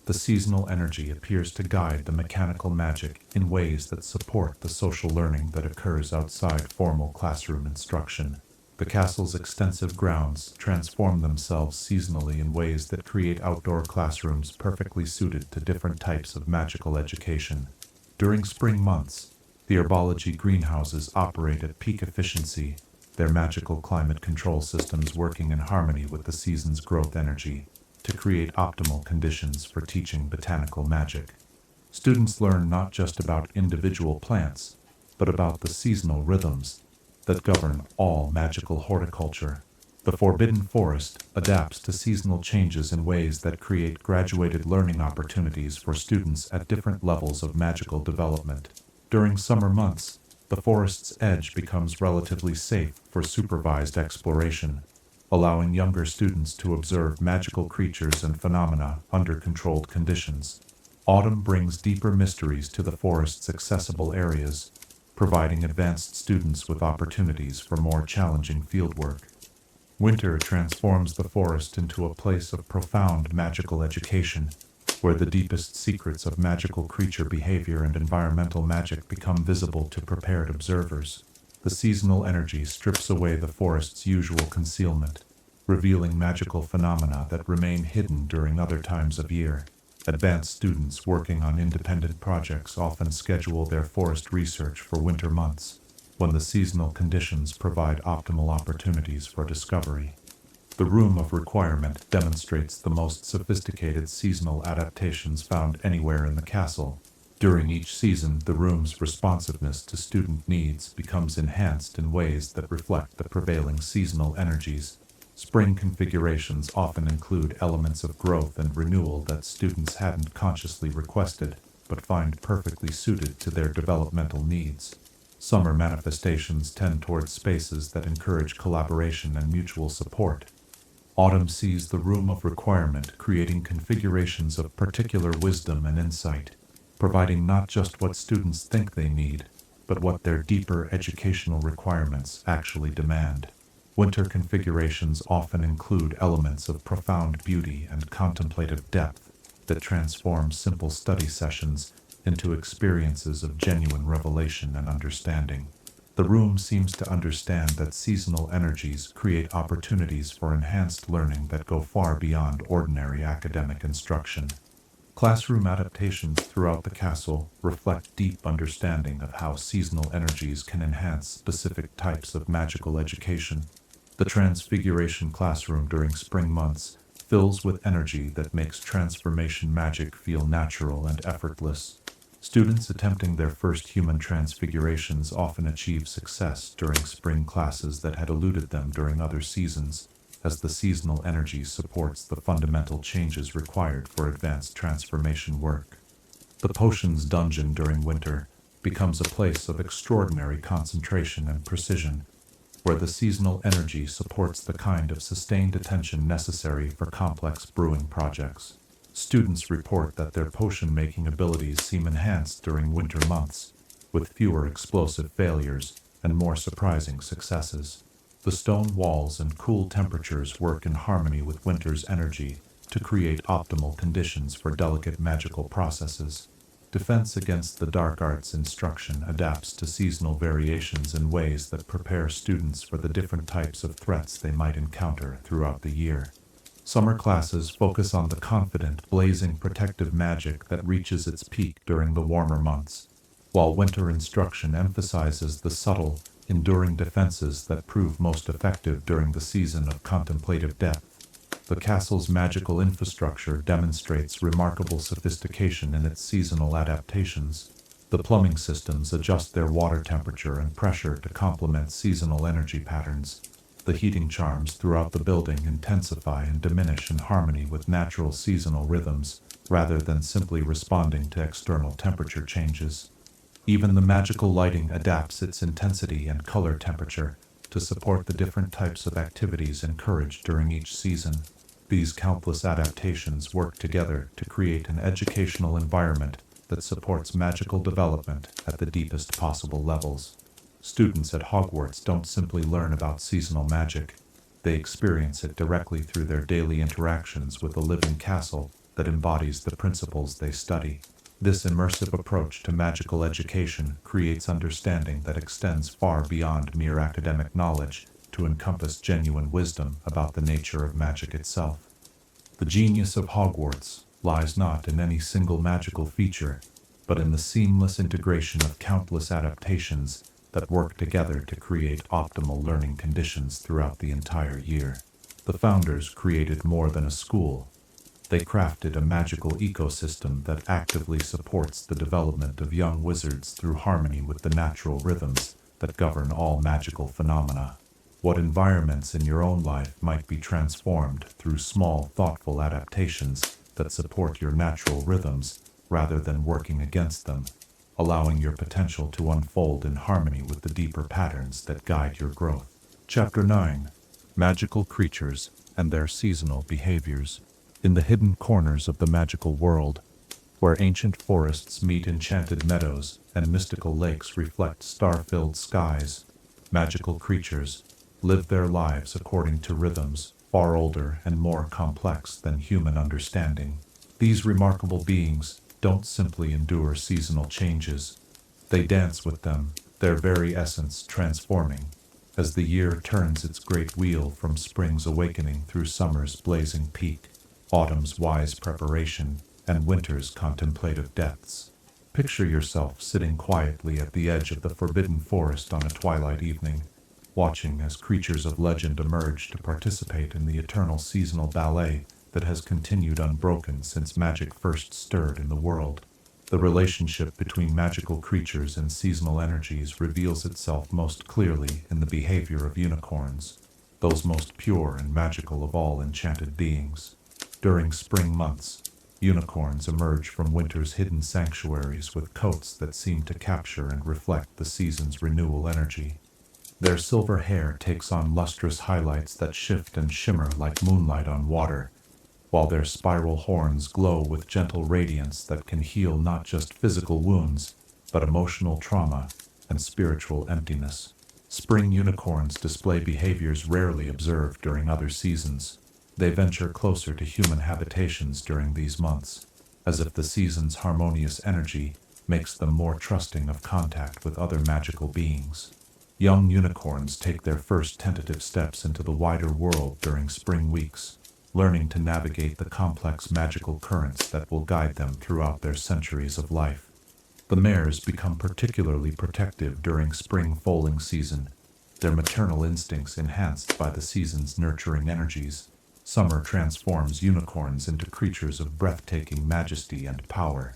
The seasonal energy appears to guide the mechanical magic in ways that support the social learning that occurs outside formal classroom instruction. The castle's extensive grounds transform themselves seasonally in ways that create outdoor classrooms perfectly suited to different types of magical education. During spring months, the Herbology greenhouses operate at peak efficiency, their magical climate control systems working in harmony with the season's growth energy to create optimal conditions for teaching botanical magic. Students learn not just about individual plants, but about the seasonal rhythms that govern all magical horticulture. The Forbidden Forest adapts to seasonal changes in ways that create graduated learning opportunities for students at different levels of magical development. During summer months, the forest's edge becomes relatively safe for supervised exploration, allowing younger students to observe magical creatures and phenomena under controlled conditions. Autumn brings deeper mysteries to the forest's accessible areas, providing advanced students with opportunities for more challenging fieldwork. Winter transforms the forest into a place of profound magical education, where the deepest secrets of magical creature behavior and environmental magic become visible to prepared observers. The seasonal energy strips away the forest's usual concealment, revealing magical phenomena that remain hidden during other times of year. Advanced students working on independent projects often schedule their forest research for winter months, when the seasonal conditions provide optimal opportunities for discovery. The Room of Requirement demonstrates the most sophisticated seasonal adaptations found anywhere in the castle. During each season, the room's responsiveness to student needs becomes enhanced in ways that reflect the prevailing seasonal energies. Spring configurations often include elements of growth and renewal that students hadn't consciously requested, but find perfectly suited to their developmental needs. Summer manifestations tend towards spaces that encourage collaboration and mutual support. Autumn sees the Room of Requirement creating configurations of particular wisdom and insight, providing not just what students think they need, but what their deeper educational requirements actually demand. Winter configurations often include elements of profound beauty and contemplative depth that transform simple study sessions into experiences of genuine revelation and understanding. The room seems to understand that seasonal energies create opportunities for enhanced learning that go far beyond ordinary academic instruction. Classroom adaptations throughout the castle reflect deep understanding of how seasonal energies can enhance specific types of magical education. The Transfiguration classroom during spring months fills with energy that makes transformation magic feel natural and effortless. Students attempting their first human transfigurations often achieve success during spring classes that had eluded them during other seasons, as the seasonal energy supports the fundamental changes required for advanced transformation work. The Potions Dungeon during winter becomes a place of extraordinary concentration and precision, where the seasonal energy supports the kind of sustained attention necessary for complex brewing projects. Students report that their potion-making abilities seem enhanced during winter months, with fewer explosive failures and more surprising successes. The stone walls and cool temperatures work in harmony with winter's energy to create optimal conditions for delicate magical processes. Defense against the dark arts instruction adapts to seasonal variations in ways that prepare students for the different types of threats they might encounter throughout the year. Summer classes focus on the confident, blazing protective magic that reaches its peak during the warmer months, while winter instruction emphasizes the subtle, enduring defenses that prove most effective during the season of contemplative depth. The castle's magical infrastructure demonstrates remarkable sophistication in its seasonal adaptations. The plumbing systems adjust their water temperature and pressure to complement seasonal energy patterns. The heating charms throughout the building intensify and diminish in harmony with natural seasonal rhythms, rather than simply responding to external temperature changes. Even the magical lighting adapts its intensity and color temperature to support the different types of activities encouraged during each season. These countless adaptations work together to create an educational environment that supports magical development at the deepest possible levels. Students at Hogwarts don't simply learn about seasonal magic, they experience it directly through their daily interactions with a living castle that embodies the principles they study. This immersive approach to magical education creates understanding that extends far beyond mere academic knowledge to encompass genuine wisdom about the nature of magic itself. The genius of Hogwarts lies not in any single magical feature, but in the seamless integration of countless adaptations that work together to create optimal learning conditions throughout the entire year. The founders created more than a school. They crafted a magical ecosystem that actively supports the development of young wizards through harmony with the natural rhythms that govern all magical phenomena. What environments in your own life might be transformed through small, thoughtful adaptations that support your natural rhythms rather than working against them, allowing your potential to unfold in harmony with the deeper patterns that guide your growth. Chapter 9. Magical Creatures and Their Seasonal Behaviors. In the hidden corners of the magical world, where ancient forests meet enchanted meadows and mystical lakes reflect star-filled skies, magical creatures live their lives according to rhythms far older and more complex than human understanding. These remarkable beings don't simply endure seasonal changes. They dance with them, their very essence transforming, as the year turns its great wheel from spring's awakening through summer's blazing peak, autumn's wise preparation, and winter's contemplative depths. Picture yourself sitting quietly at the edge of the forbidden forest on a twilight evening, watching as creatures of legend emerge to participate in the eternal seasonal ballet that has continued unbroken since magic first stirred in the world. The relationship between magical creatures and seasonal energies reveals itself most clearly in the behavior of unicorns, those most pure and magical of all enchanted beings. During spring months, unicorns emerge from winter's hidden sanctuaries with coats that seem to capture and reflect the season's renewal energy. Their silver hair takes on lustrous highlights that shift and shimmer like moonlight on water, while their spiral horns glow with gentle radiance that can heal not just physical wounds, but emotional trauma and spiritual emptiness. Spring unicorns display behaviors rarely observed during other seasons. They venture closer to human habitations during these months, as if the season's harmonious energy makes them more trusting of contact with other magical beings. Young unicorns take their first tentative steps into the wider world during spring weeks, learning to navigate the complex magical currents that will guide them throughout their centuries of life. The mares become particularly protective during spring foaling season, their maternal instincts enhanced by the season's nurturing energies. Summer transforms unicorns into creatures of breathtaking majesty and power.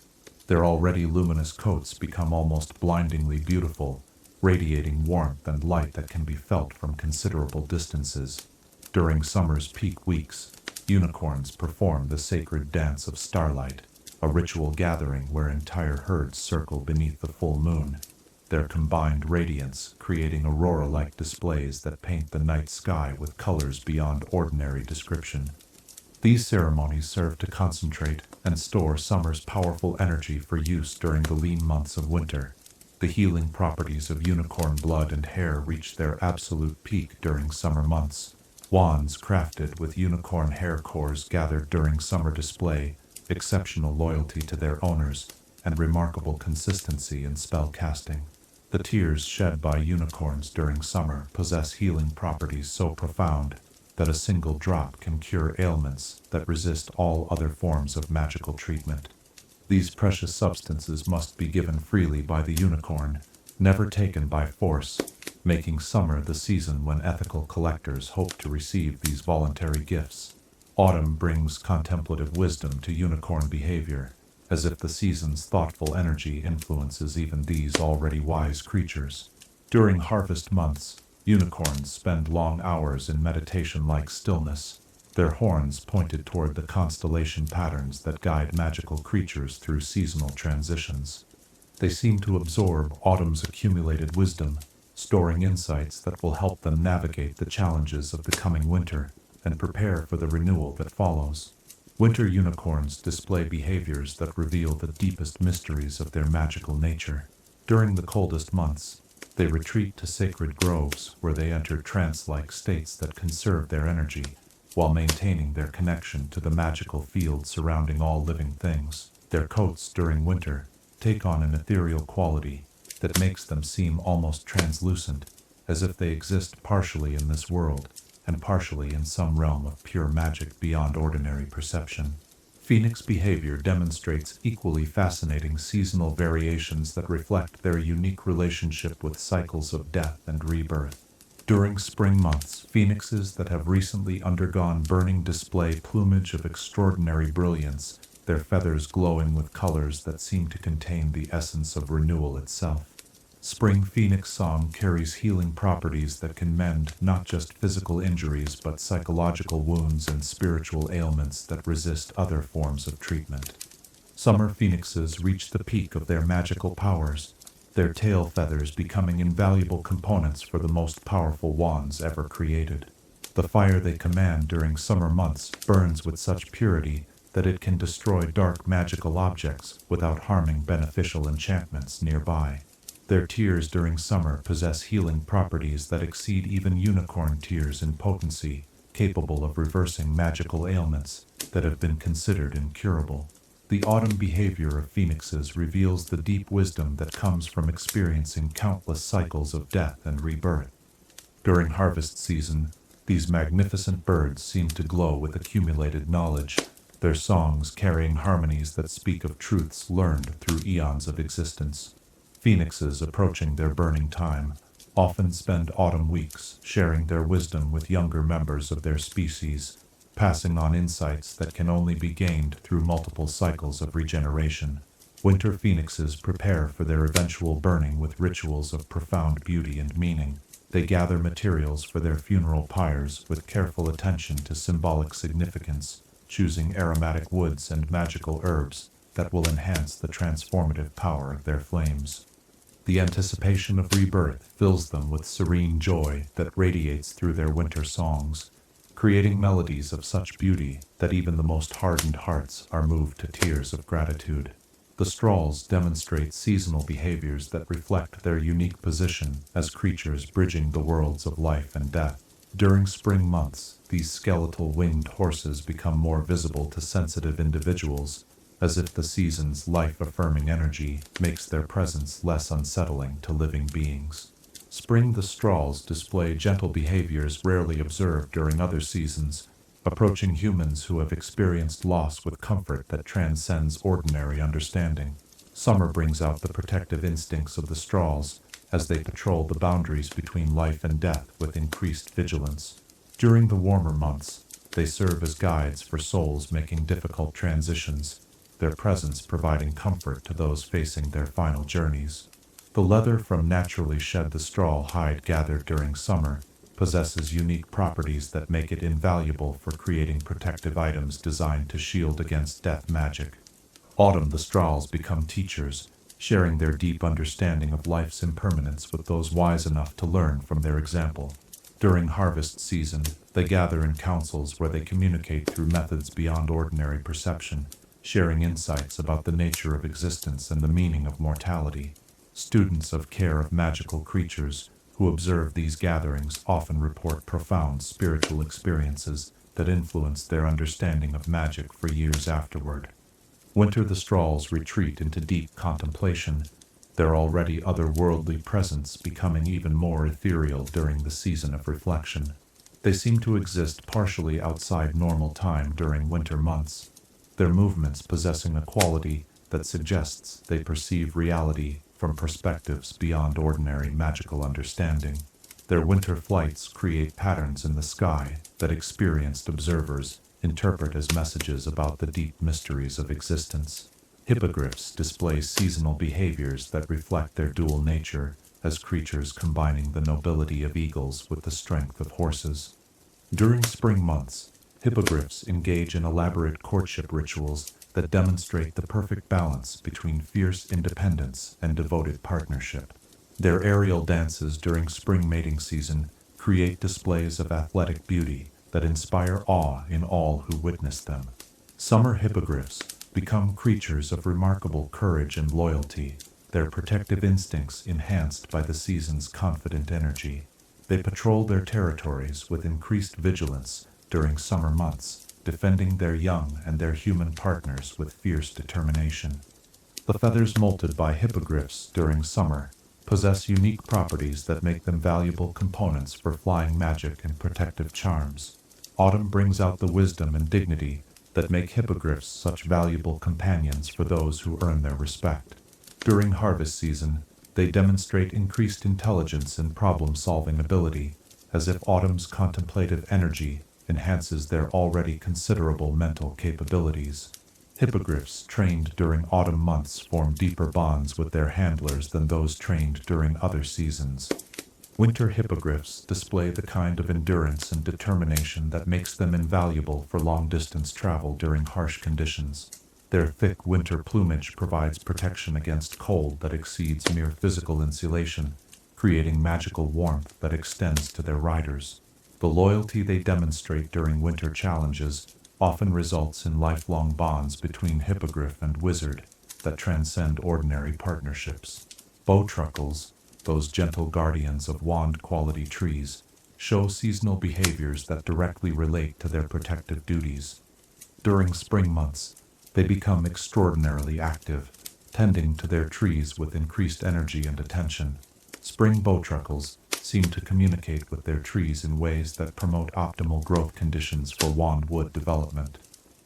Their already luminous coats become almost blindingly beautiful, radiating warmth and light that can be felt from considerable distances. During summer's peak weeks, unicorns perform the sacred dance of starlight, a ritual gathering where entire herds circle beneath the full moon, their combined radiance creating aurora-like displays that paint the night sky with colors beyond ordinary description. These ceremonies serve to concentrate and store summer's powerful energy for use during the lean months of winter. The healing properties of unicorn blood and hair reach their absolute peak during summer months. Wands crafted with unicorn hair cores gathered during summer display exceptional loyalty to their owners and remarkable consistency in spell casting. The tears shed by unicorns during summer possess healing properties so profound that a single drop can cure ailments that resist all other forms of magical treatment. These precious substances must be given freely by the unicorn, never taken by force, making summer the season when ethical collectors hope to receive these voluntary gifts. Autumn brings contemplative wisdom to unicorn behavior, as if the season's thoughtful energy influences even these already wise creatures. During harvest months, unicorns spend long hours in meditation like stillness, their horns pointed toward the constellation patterns that guide magical creatures through seasonal transitions. They seem to absorb autumn's accumulated wisdom, storing insights that will help them navigate the challenges of the coming winter and prepare for the renewal that follows. Winter unicorns display behaviors that reveal the deepest mysteries of their magical nature. During the coldest months, they retreat to sacred groves where they enter trance-like states that conserve their energy, while maintaining their connection to the magical field surrounding all living things. Their coats during winter take on an ethereal quality that makes them seem almost translucent, as if they exist partially in this world and partially in some realm of pure magic beyond ordinary perception. Phoenix behavior demonstrates equally fascinating seasonal variations that reflect their unique relationship with cycles of death and rebirth. During spring months, phoenixes that have recently undergone burning display plumage of extraordinary brilliance, their feathers glowing with colors that seem to contain the essence of renewal itself. Spring phoenix song carries healing properties that can mend not just physical injuries but psychological wounds and spiritual ailments that resist other forms of treatment. Summer phoenixes reach the peak of their magical powers, their tail feathers becoming invaluable components for the most powerful wands ever created. The fire they command during summer months burns with such purity that it can destroy dark magical objects without harming beneficial enchantments nearby. Their tears during summer possess healing properties that exceed even unicorn tears in potency, capable of reversing magical ailments that have been considered incurable. The autumn behavior of phoenixes reveals the deep wisdom that comes from experiencing countless cycles of death and rebirth. During harvest season, these magnificent birds seem to glow with accumulated knowledge, their songs carrying harmonies that speak of truths learned through eons of existence. Phoenixes approaching their burning time often spend autumn weeks sharing their wisdom with younger members of their species, passing on insights that can only be gained through multiple cycles of regeneration. Winter phoenixes prepare for their eventual burning with rituals of profound beauty and meaning. They gather materials for their funeral pyres with careful attention to symbolic significance, choosing aromatic woods and magical herbs that will enhance the transformative power of their flames. The anticipation of rebirth fills them with serene joy that radiates through their winter songs, creating melodies of such beauty that even the most hardened hearts are moved to tears of gratitude. The straws demonstrate seasonal behaviors that reflect their unique position as creatures bridging the worlds of life and death. During spring months, these skeletal winged horses become more visible to sensitive individuals, as if the season's life-affirming energy makes their presence less unsettling to living beings. Spring the straws display gentle behaviors rarely observed during other seasons, approaching humans who have experienced loss with comfort that transcends ordinary understanding. Summer brings out the protective instincts of the straws as they patrol the boundaries between life and death with increased vigilance. During the warmer months, they serve as guides for souls making difficult transitions, their presence providing comfort to those facing their final journeys. The leather from naturally shed the straw hide gathered during summer possesses unique properties that make it invaluable for creating protective items designed to shield against death magic. Autumn the straws become teachers, sharing their deep understanding of life's impermanence with those wise enough to learn from their example. During harvest season, they gather in councils where they communicate through methods beyond ordinary perception, sharing insights about the nature of existence and the meaning of mortality. Students of care of magical creatures who observe these gatherings often report profound spiritual experiences that influence their understanding of magic for years afterward. Winter the straws retreat into deep contemplation, their already otherworldly presence becoming even more ethereal during the season of reflection. They seem to exist partially outside normal time during winter months, their movements possessing a quality that suggests they perceive reality from perspectives beyond ordinary magical understanding. Their winter flights create patterns in the sky that experienced observers interpret as messages about the deep mysteries of existence. Hippogriffs display seasonal behaviors that reflect their dual nature, as creatures combining the nobility of eagles with the strength of horses. During spring months, hippogriffs engage in elaborate courtship rituals that demonstrate the perfect balance between fierce independence and devoted partnership. Their aerial dances during spring mating season create displays of athletic beauty that inspire awe in all who witness them. Summer hippogriffs become creatures of remarkable courage and loyalty, their protective instincts enhanced by the season's confident energy. They patrol their territories with increased vigilance during summer months, defending their young and their human partners with fierce determination. The feathers molted by hippogriffs during summer possess unique properties that make them valuable components for flying magic and protective charms. Autumn brings out the wisdom and dignity that make hippogriffs such valuable companions for those who earn their respect. During harvest season, they demonstrate increased intelligence and problem-solving ability, as if autumn's contemplative energy enhances their already considerable mental capabilities. Hippogriffs trained during autumn months form deeper bonds with their handlers than those trained during other seasons. Winter hippogriffs display the kind of endurance and determination that makes them invaluable for long-distance travel during harsh conditions. Their thick winter plumage provides protection against cold that exceeds mere physical insulation, creating magical warmth that extends to their riders. The loyalty they demonstrate during winter challenges often results in lifelong bonds between hippogriff and wizard that transcend ordinary partnerships. Bowtruckles, those gentle guardians of wand-quality trees, show seasonal behaviors that directly relate to their protective duties. During spring months, They become extraordinarily active, tending to their trees with increased energy and attention. Spring bowtruckles seem to communicate with their trees in ways that promote optimal growth conditions for wand wood development.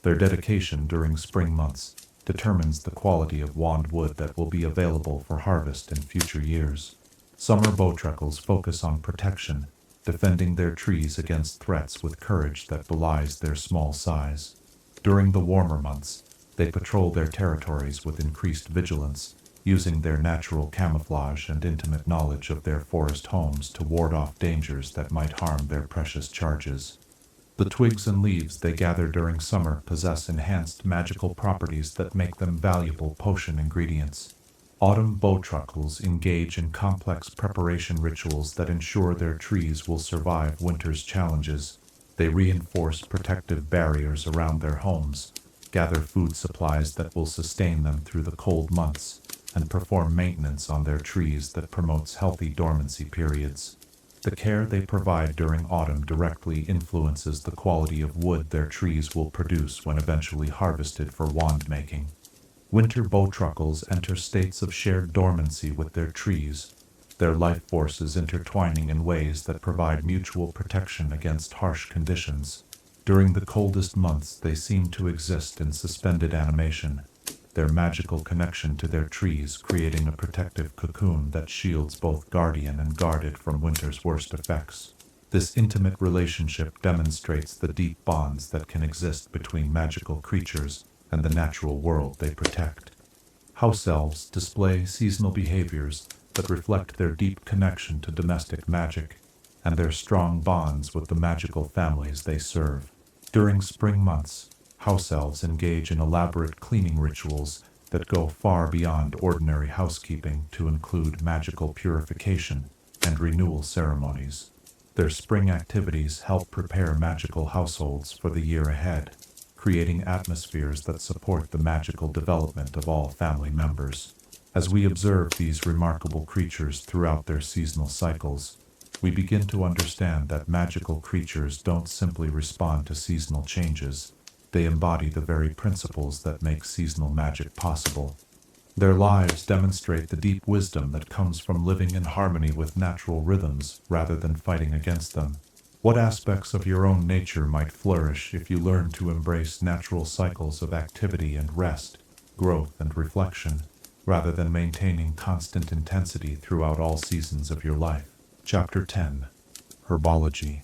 Their dedication during spring months determines the quality of wand wood that will be available for harvest in future years. Summer bowtruckles focus on protection, defending their trees against threats with courage that belies their small size. During the warmer months, they patrol their territories with increased vigilance, using their natural camouflage and intimate knowledge of their forest homes to ward off dangers that might harm their precious charges. The twigs and leaves they gather during summer possess enhanced magical properties that make them valuable potion ingredients. Autumn bowtruckles engage in complex preparation rituals that ensure their trees will survive winter's challenges. They reinforce protective barriers around their homes, gather food supplies that will sustain them through the cold months, and perform maintenance on their trees that promotes healthy dormancy periods. The care they provide during autumn directly influences the quality of wood their trees will produce when eventually harvested for wand making. Winter bowtruckles enter states of shared dormancy with their trees, their life forces intertwining in ways that provide mutual protection against harsh conditions. During the coldest months, they seem to exist in suspended animation, their magical connection to their trees creating a protective cocoon that shields both guardian and guarded from winter's worst effects. This intimate relationship demonstrates the deep bonds that can exist between magical creatures and the natural world they protect. House elves display seasonal behaviors that reflect their deep connection to domestic magic and their strong bonds with the magical families they serve. During spring months, house elves engage in elaborate cleaning rituals that go far beyond ordinary housekeeping to include magical purification and renewal ceremonies. Their spring activities help prepare magical households for the year ahead, creating atmospheres that support the magical development of all family members. As we observe these remarkable creatures throughout their seasonal cycles, we begin to understand that magical creatures don't simply respond to seasonal changes. They embody the very principles that make seasonal magic possible. Their lives demonstrate the deep wisdom that comes from living in harmony with natural rhythms rather than fighting against them. What aspects of your own nature might flourish if you learn to embrace natural cycles of activity and rest, growth and reflection, rather than maintaining constant intensity throughout all seasons of your life? Chapter 10. Herbology.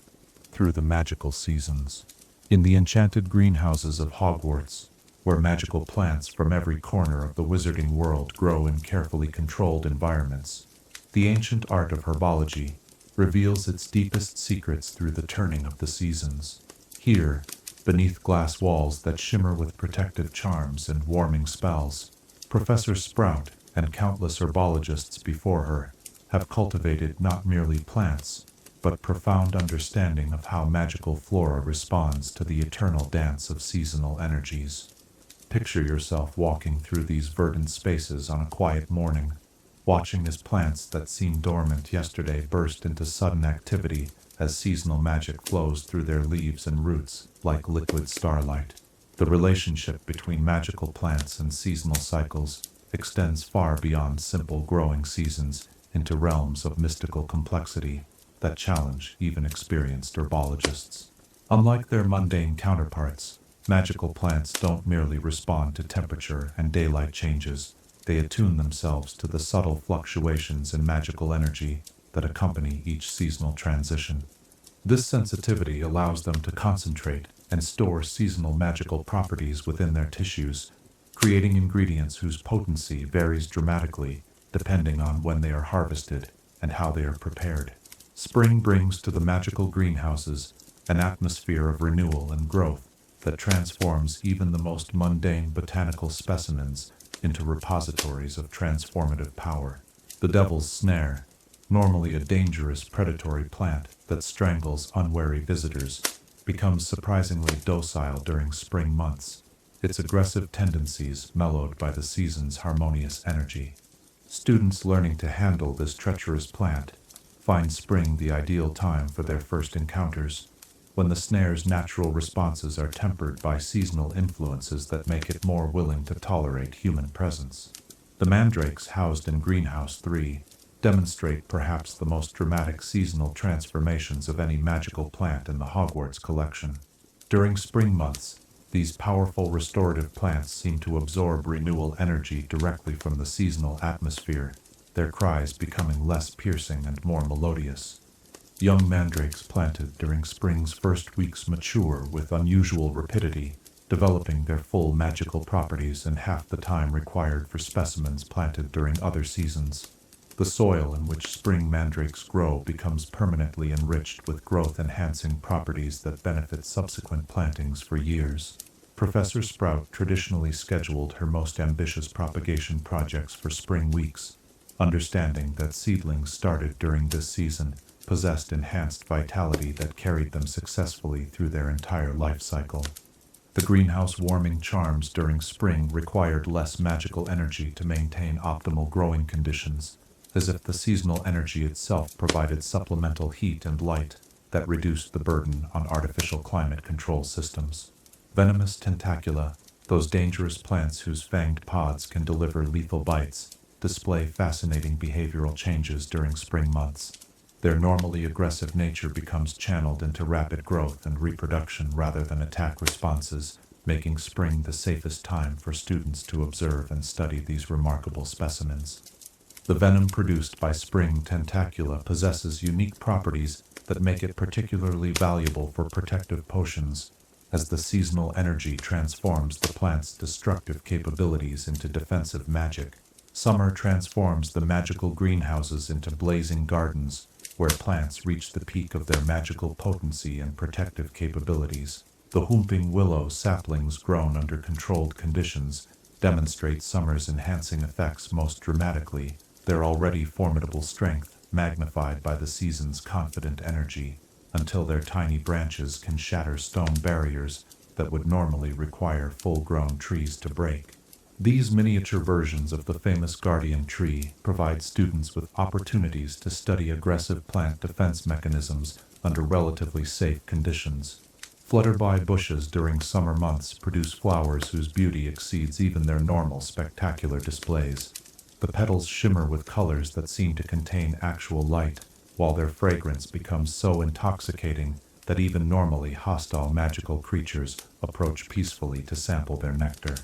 Through the Magical Seasons. In the enchanted greenhouses of Hogwarts, where magical plants from every corner of the wizarding world grow in carefully controlled environments, the ancient art of herbology reveals its deepest secrets through the turning of the seasons. Here, beneath glass walls that shimmer with protective charms and warming spells, Professor Sprout and countless herbologists before her have cultivated not merely plants, but profound understanding of how magical flora responds to the eternal dance of seasonal energies. Picture yourself walking through these verdant spaces on a quiet morning, watching as plants that seemed dormant yesterday burst into sudden activity as seasonal magic flows through their leaves and roots like liquid starlight. The relationship between magical plants and seasonal cycles extends far beyond simple growing seasons into realms of mystical complexity that challenge even experienced herbologists. Unlike their mundane counterparts, magical plants don't merely respond to temperature and daylight changes. They attune themselves to the subtle fluctuations in magical energy that accompany each seasonal transition. This sensitivity allows them to concentrate and store seasonal magical properties within their tissues, creating ingredients whose potency varies dramatically depending on when they are harvested and how they are prepared. Spring brings to the magical greenhouses an atmosphere of renewal and growth that transforms even the most mundane botanical specimens into repositories of transformative power. The Devil's Snare, normally a dangerous predatory plant that strangles unwary visitors, becomes surprisingly docile during spring months, its aggressive tendencies mellowed by the season's harmonious energy. Students learning to handle this treacherous plant find spring the ideal time for their first encounters. when the snare's natural responses are tempered by seasonal influences that make it more willing to tolerate human presence. The mandrakes housed in Greenhouse 3 demonstrate perhaps the most dramatic seasonal transformations of any magical plant in the Hogwarts collection. During spring months, these powerful restorative plants seem to absorb renewal energy directly from the seasonal atmosphere, their cries becoming less piercing and more melodious. Young mandrakes planted during spring's first weeks mature with unusual rapidity, developing their full magical properties in half the time required for specimens planted during other seasons. The soil in which spring mandrakes grow becomes permanently enriched with growth-enhancing properties that benefit subsequent plantings for years. Professor Sprout traditionally scheduled her most ambitious propagation projects for spring weeks, understanding that seedlings started during this season possessed enhanced vitality that carried them successfully through their entire life cycle. The greenhouse warming charms during spring required less magical energy to maintain optimal growing conditions, as if the seasonal energy itself provided supplemental heat and light that reduced the burden on artificial climate control systems. Venomous tentacula, those dangerous plants whose fanged pods can deliver lethal bites, display fascinating behavioral changes during spring months. Their normally aggressive nature becomes channeled into rapid growth and reproduction rather than attack responses, making spring the safest time for students to observe and study these remarkable specimens. The venom produced by spring tentacula possesses unique properties that make it particularly valuable for protective potions, as the seasonal energy transforms the plant's destructive capabilities into defensive magic. Summer transforms the magical greenhouses into blazing gardens, where plants reach the peak of their magical potency and protective capabilities. The whooping willow saplings grown under controlled conditions demonstrate summer's enhancing effects most dramatically, their already formidable strength magnified by the season's confident energy, until their tiny branches can shatter stone barriers that would normally require full-grown trees to break. These miniature versions of the famous guardian tree provide students with opportunities to study aggressive plant defense mechanisms under relatively safe conditions. Flutterby bushes during summer months produce flowers whose beauty exceeds even their normal spectacular displays. The petals shimmer with colors that seem to contain actual light, while their fragrance becomes so intoxicating that even normally hostile magical creatures approach peacefully to sample their nectar.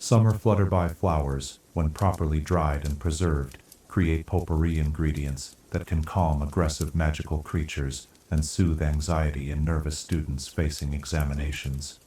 Summer flutterby flowers, when properly dried and preserved, create potpourri ingredients that can calm aggressive magical creatures and soothe anxiety in nervous students facing examinations.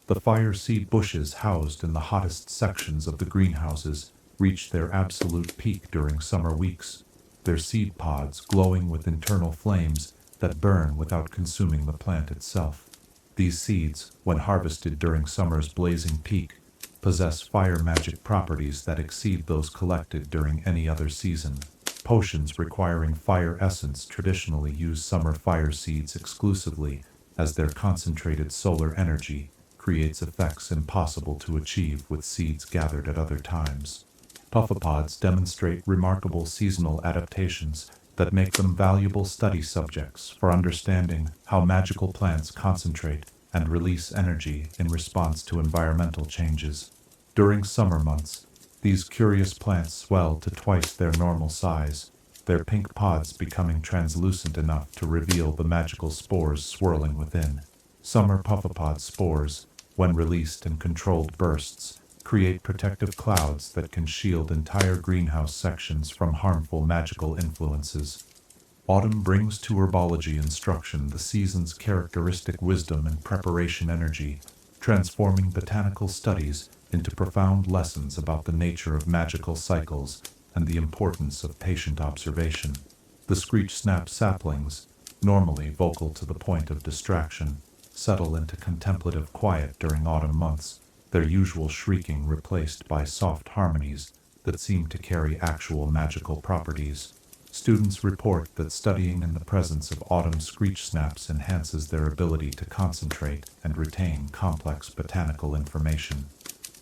The fire seed bushes housed in the hottest sections of the greenhouses reach their absolute peak during summer weeks, their seed pods glowing with internal flames that burn without consuming the plant itself. These seeds, when harvested during summer's blazing peak, possess fire magic properties that exceed those collected during any other season. Potions requiring fire essence traditionally use summer fire seeds exclusively, as their concentrated solar energy creates effects impossible to achieve with seeds gathered at other times. Puffapods demonstrate remarkable seasonal adaptations that make them valuable study subjects for understanding how magical plants concentrate and release energy in response to environmental changes. During summer months, these curious plants swell to twice their normal size, their pink pods becoming translucent enough to reveal the magical spores swirling within. Summer puffapod spores, when released in controlled bursts, create protective clouds that can shield entire greenhouse sections from harmful magical influences. Autumn brings to herbology instruction the season's characteristic wisdom and preparation energy, transforming botanical studies into profound lessons about the nature of magical cycles and the importance of patient observation. The screech-snap saplings, normally vocal to the point of distraction, settle into contemplative quiet during autumn months, their usual shrieking replaced by soft harmonies that seem to carry actual magical properties. Students report that studying in the presence of autumn screech snaps enhances their ability to concentrate and retain complex botanical information.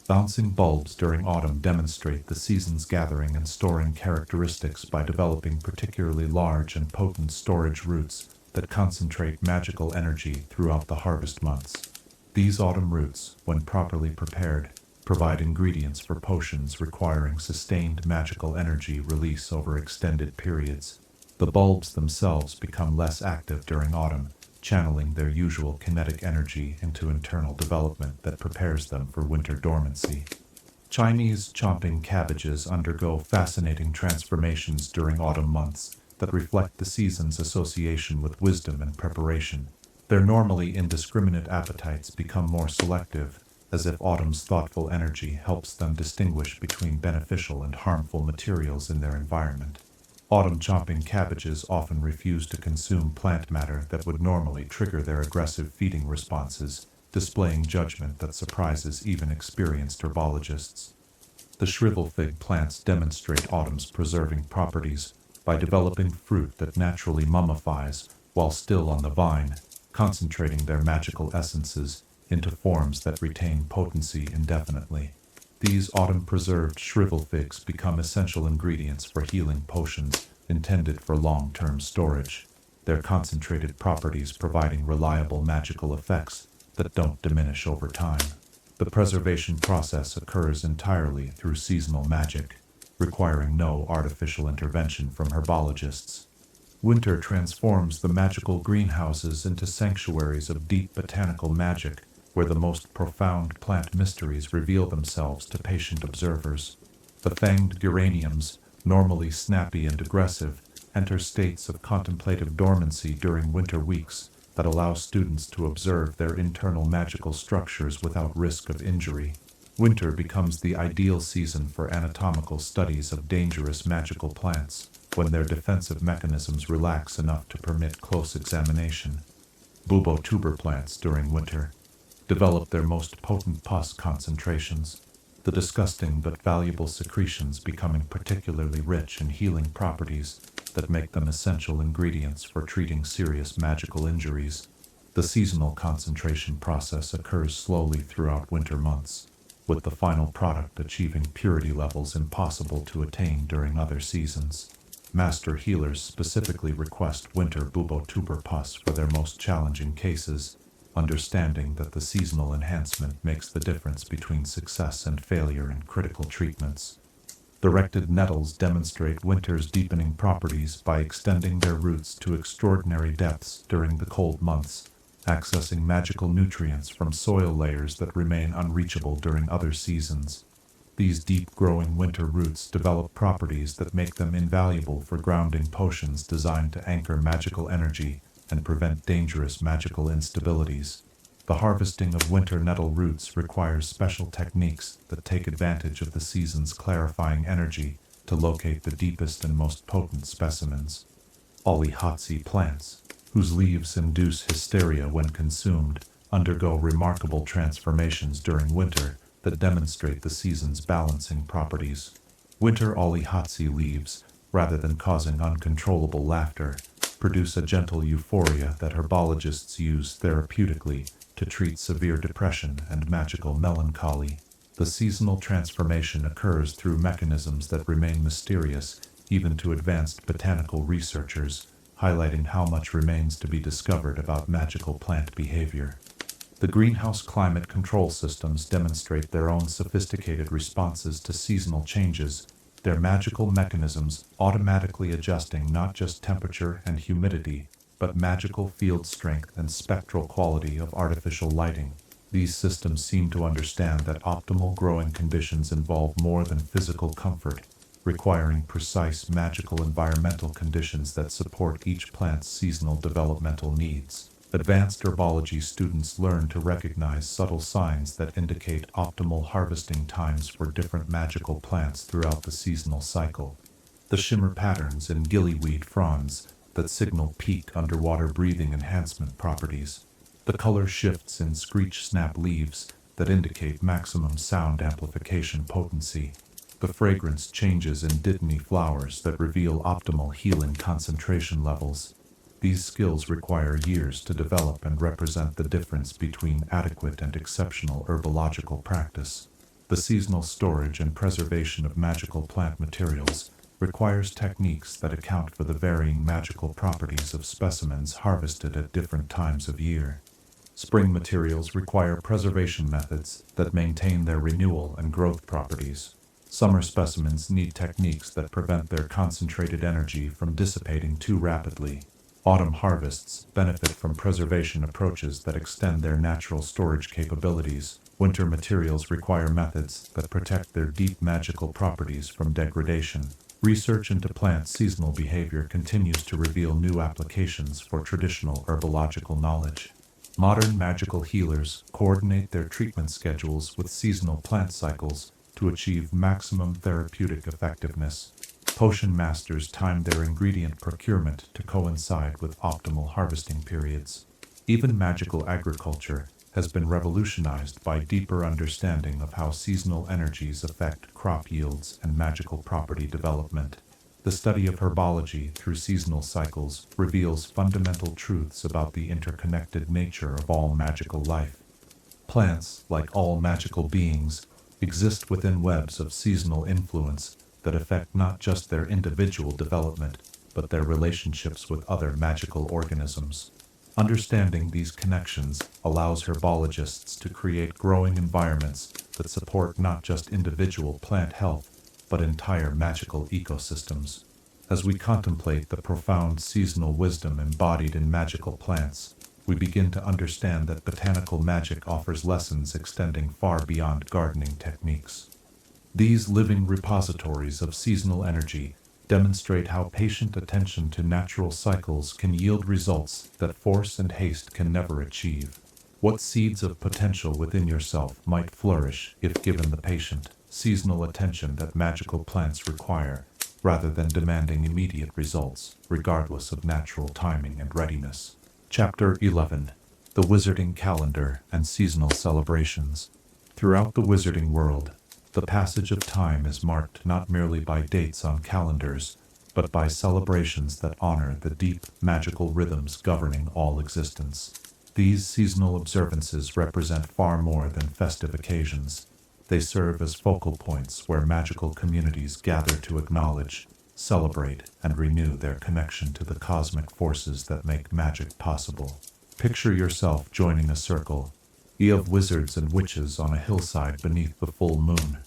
Bouncing bulbs during autumn demonstrate the season's gathering and storing characteristics by developing particularly large and potent storage roots that concentrate magical energy throughout the harvest months. These autumn roots, when properly prepared, provide ingredients for potions requiring sustained magical energy release over extended periods. The bulbs themselves become less active during autumn, channeling their usual kinetic energy into internal development that prepares them for winter dormancy. Chinese chomping cabbages undergo fascinating transformations during autumn months that reflect the season's association with wisdom and preparation. Their normally indiscriminate appetites become more selective, as if autumn's thoughtful energy helps them distinguish between beneficial and harmful materials in their environment. Autumn chomping cabbages often refuse to consume plant matter that would normally trigger their aggressive feeding responses, displaying judgment that surprises even experienced herbologists. The shrivel fig plants demonstrate autumn's preserving properties by developing fruit that naturally mummifies while still on the vine, concentrating their magical essences into forms that retain potency indefinitely. These autumn-preserved shrivel figs become essential ingredients for healing potions intended for long-term storage, their concentrated properties providing reliable magical effects that don't diminish over time. The preservation process occurs entirely through seasonal magic, requiring no artificial intervention from herbologists. Winter transforms the magical greenhouses into sanctuaries of deep botanical magic, where the most profound plant mysteries reveal themselves to patient observers. The fanged geraniums, normally snappy and aggressive, enter states of contemplative dormancy during winter weeks that allow students to observe their internal magical structures without risk of injury. Winter becomes the ideal season for anatomical studies of dangerous magical plants, when their defensive mechanisms relax enough to permit close examination. Bulbo tuber plants during winter develop their most potent pus concentrations, the disgusting but valuable secretions becoming particularly rich in healing properties that make them essential ingredients for treating serious magical injuries. The seasonal concentration process occurs slowly throughout winter months, with the final product achieving purity levels impossible to attain during other seasons. Master healers specifically request winter bulbo tuber pus for their most challenging cases, understanding that the seasonal enhancement makes the difference between success and failure in critical treatments. Directed nettles demonstrate winter's deepening properties by extending their roots to extraordinary depths during the cold months, accessing magical nutrients from soil layers that remain unreachable during other seasons. These deep-growing winter roots develop properties that make them invaluable for grounding potions designed to anchor magical energy and prevent dangerous magical instabilities. The harvesting of winter nettle roots requires special techniques that take advantage of the season's clarifying energy to locate the deepest and most potent specimens. Olihatsi plants, whose leaves induce hysteria when consumed, undergo remarkable transformations during winter that demonstrate the season's balancing properties. Winter Olihatsi leaves, rather than causing uncontrollable laughter, produce a gentle euphoria that herbologists use therapeutically to treat severe depression and magical melancholy. The seasonal transformation occurs through mechanisms that remain mysterious even to advanced botanical researchers, highlighting how much remains to be discovered about magical plant behavior. The greenhouse climate control systems demonstrate their own sophisticated responses to seasonal changes, their magical mechanisms automatically adjusting not just temperature and humidity, but magical field strength and spectral quality of artificial lighting. These systems seem to understand that optimal growing conditions involve more than physical comfort, requiring precise magical environmental conditions that support each plant's seasonal developmental needs. Advanced herbology students learn to recognize subtle signs that indicate optimal harvesting times for different magical plants throughout the seasonal cycle. The shimmer patterns in gillyweed fronds that signal peak underwater breathing enhancement properties. The color shifts in screech snap leaves that indicate maximum sound amplification potency. The fragrance changes in dittany flowers that reveal optimal healing concentration levels. These skills require years to develop and represent the difference between adequate and exceptional herbological practice. The seasonal storage and preservation of magical plant materials requires techniques that account for the varying magical properties of specimens harvested at different times of year. Spring materials require preservation methods that maintain their renewal and growth properties. Summer specimens need techniques that prevent their concentrated energy from dissipating too rapidly. Autumn harvests benefit from preservation approaches that extend their natural storage capabilities. Winter materials require methods that protect their deep magical properties from degradation. Research into plant seasonal behavior continues to reveal new applications for traditional herbological knowledge. Modern magical healers coordinate their treatment schedules with seasonal plant cycles to achieve maximum therapeutic effectiveness. Potion masters time their ingredient procurement to coincide with optimal harvesting periods. Even magical agriculture has been revolutionized by deeper understanding of how seasonal energies affect crop yields and magical property development. The study of herbology through seasonal cycles reveals fundamental truths about the interconnected nature of all magical life. Plants, like all magical beings, exist within webs of seasonal influence that affect not just their individual development, but their relationships with other magical organisms. Understanding these connections allows herbologists to create growing environments that support not just individual plant health, but entire magical ecosystems. As we contemplate the profound seasonal wisdom embodied in magical plants, we begin to understand that botanical magic offers lessons extending far beyond gardening techniques. These living repositories of seasonal energy demonstrate how patient attention to natural cycles can yield results that force and haste can never achieve. What seeds of potential within yourself might flourish if given the patient, seasonal attention that magical plants require, rather than demanding immediate results, regardless of natural timing and readiness. Chapter 11. The Wizarding Calendar and Seasonal Celebrations. Throughout the wizarding world, the passage of time is marked not merely by dates on calendars, but by celebrations that honor the deep, magical rhythms governing all existence. These seasonal observances represent far more than festive occasions. They serve as focal points where magical communities gather to acknowledge, celebrate, and renew their connection to the cosmic forces that make magic possible. Picture yourself joining a circle of wizards and witches on a hillside beneath the full moon,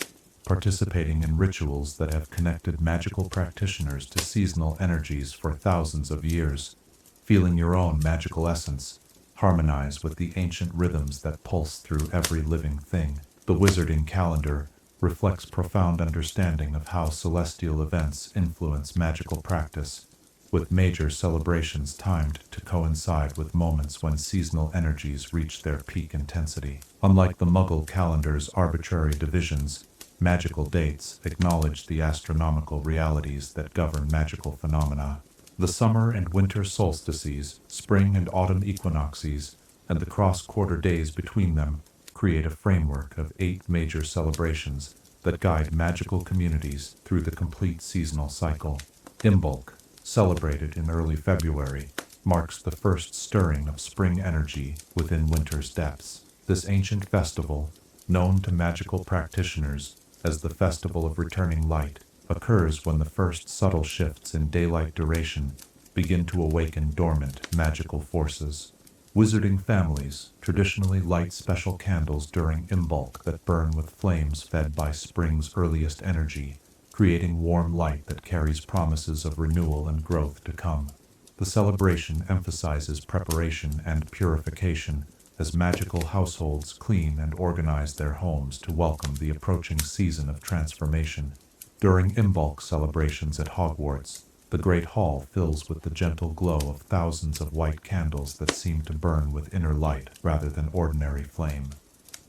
participating in rituals that have connected magical practitioners to seasonal energies for thousands of years, feeling your own magical essence harmonize with the ancient rhythms that pulse through every living thing. The wizarding calendar reflects profound understanding of how celestial events influence magical practice, with major celebrations timed to coincide with moments when seasonal energies reach their peak intensity. Unlike the Muggle calendar's arbitrary divisions, magical dates acknowledge the astronomical realities that govern magical phenomena. The summer and winter solstices, spring and autumn equinoxes, and the cross-quarter days between them create a framework of 8 major celebrations that guide magical communities through the complete seasonal cycle. Imbolc, celebrated in early February, marks the first stirring of spring energy within winter's depths. This ancient festival, known to magical practitioners as the Festival of Returning Light, occurs when the first subtle shifts in daylight duration begin to awaken dormant magical forces. Wizarding families traditionally light special candles during Imbolc that burn with flames fed by spring's earliest energy, creating warm light that carries promises of renewal and growth to come. The celebration emphasizes preparation and purification as magical households clean and organize their homes to welcome the approaching season of transformation. During Imbolc celebrations at Hogwarts, the Great Hall fills with the gentle glow of thousands of white candles that seem to burn with inner light rather than ordinary flame.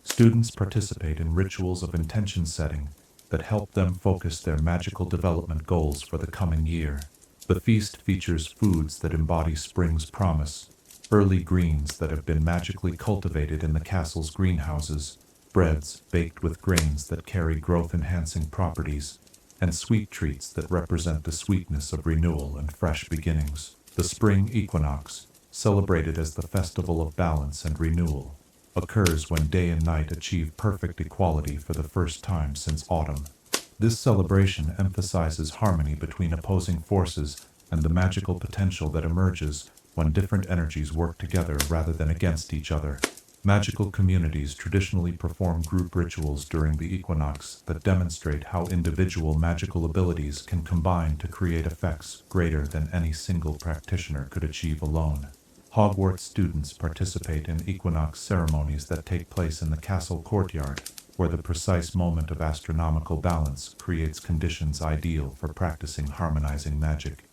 Students participate in rituals of intention setting that help them focus their magical development goals for the coming year. The feast features foods that embody spring's promise, early greens that have been magically cultivated in the castle's greenhouses, breads baked with grains that carry growth-enhancing properties, and sweet treats that represent the sweetness of renewal and fresh beginnings. The spring equinox, celebrated as the festival of balance and renewal, occurs when day and night achieve perfect equality for the first time since autumn. This celebration emphasizes harmony between opposing forces and the magical potential that emerges when different energies work together rather than against each other. Magical communities traditionally perform group rituals during the equinox that demonstrate how individual magical abilities can combine to create effects greater than any single practitioner could achieve alone. Hogwarts students participate in equinox ceremonies that take place in the castle courtyard, where the precise moment of astronomical balance creates conditions ideal for practicing harmonizing magic.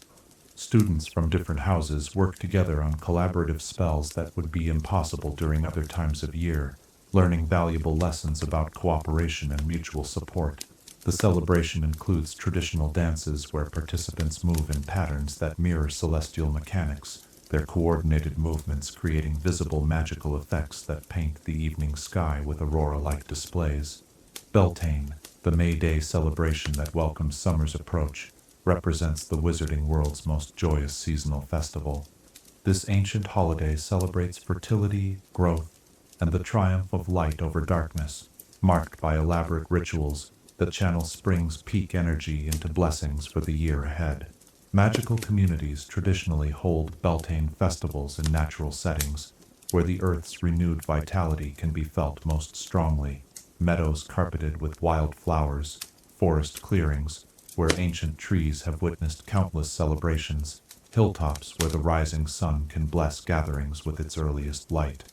Students from different houses work together on collaborative spells that would be impossible during other times of year, learning valuable lessons about cooperation and mutual support. The celebration includes traditional dances where participants move in patterns that mirror celestial mechanics, their coordinated movements creating visible magical effects that paint the evening sky with aurora-like displays. Beltane, the May Day celebration that welcomes summer's approach, represents the wizarding world's most joyous seasonal festival. This ancient holiday celebrates fertility, growth, and the triumph of light over darkness, marked by elaborate rituals that channel spring's peak energy into blessings for the year ahead. Magical communities traditionally hold Beltane festivals in natural settings, where the Earth's renewed vitality can be felt most strongly. Meadows carpeted with wild flowers, forest clearings, where ancient trees have witnessed countless celebrations, hilltops where the rising sun can bless gatherings with its earliest light.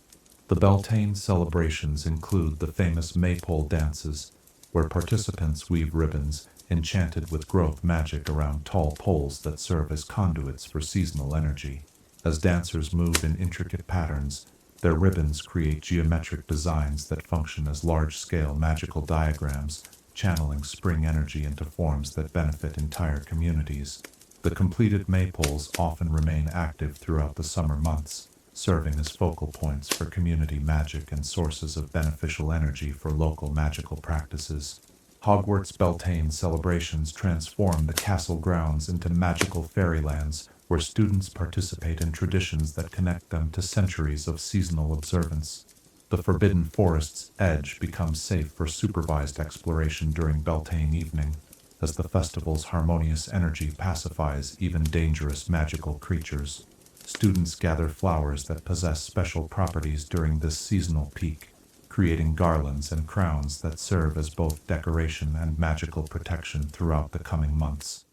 The Beltane celebrations include the famous maypole dances, where participants weave ribbons enchanted with growth magic around tall poles that serve as conduits for seasonal energy. As dancers move in intricate patterns, their ribbons create geometric designs that function as large-scale magical diagrams, channeling spring energy into forms that benefit entire communities. The completed maypoles often remain active throughout the summer months, serving as focal points for community magic and sources of beneficial energy for local magical practices. Hogwarts Beltane celebrations transform the castle grounds into magical fairylands where students participate in traditions that connect them to centuries of seasonal observance. The Forbidden Forest's edge becomes safe for supervised exploration during Beltane evening, as the festival's harmonious energy pacifies even dangerous magical creatures. Students gather flowers that possess special properties during this seasonal peak, creating garlands and crowns that serve as both decoration and magical protection throughout the coming months.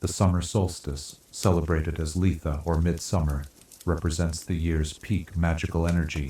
The summer solstice, celebrated as Letha or midsummer, represents the year's peak magical energy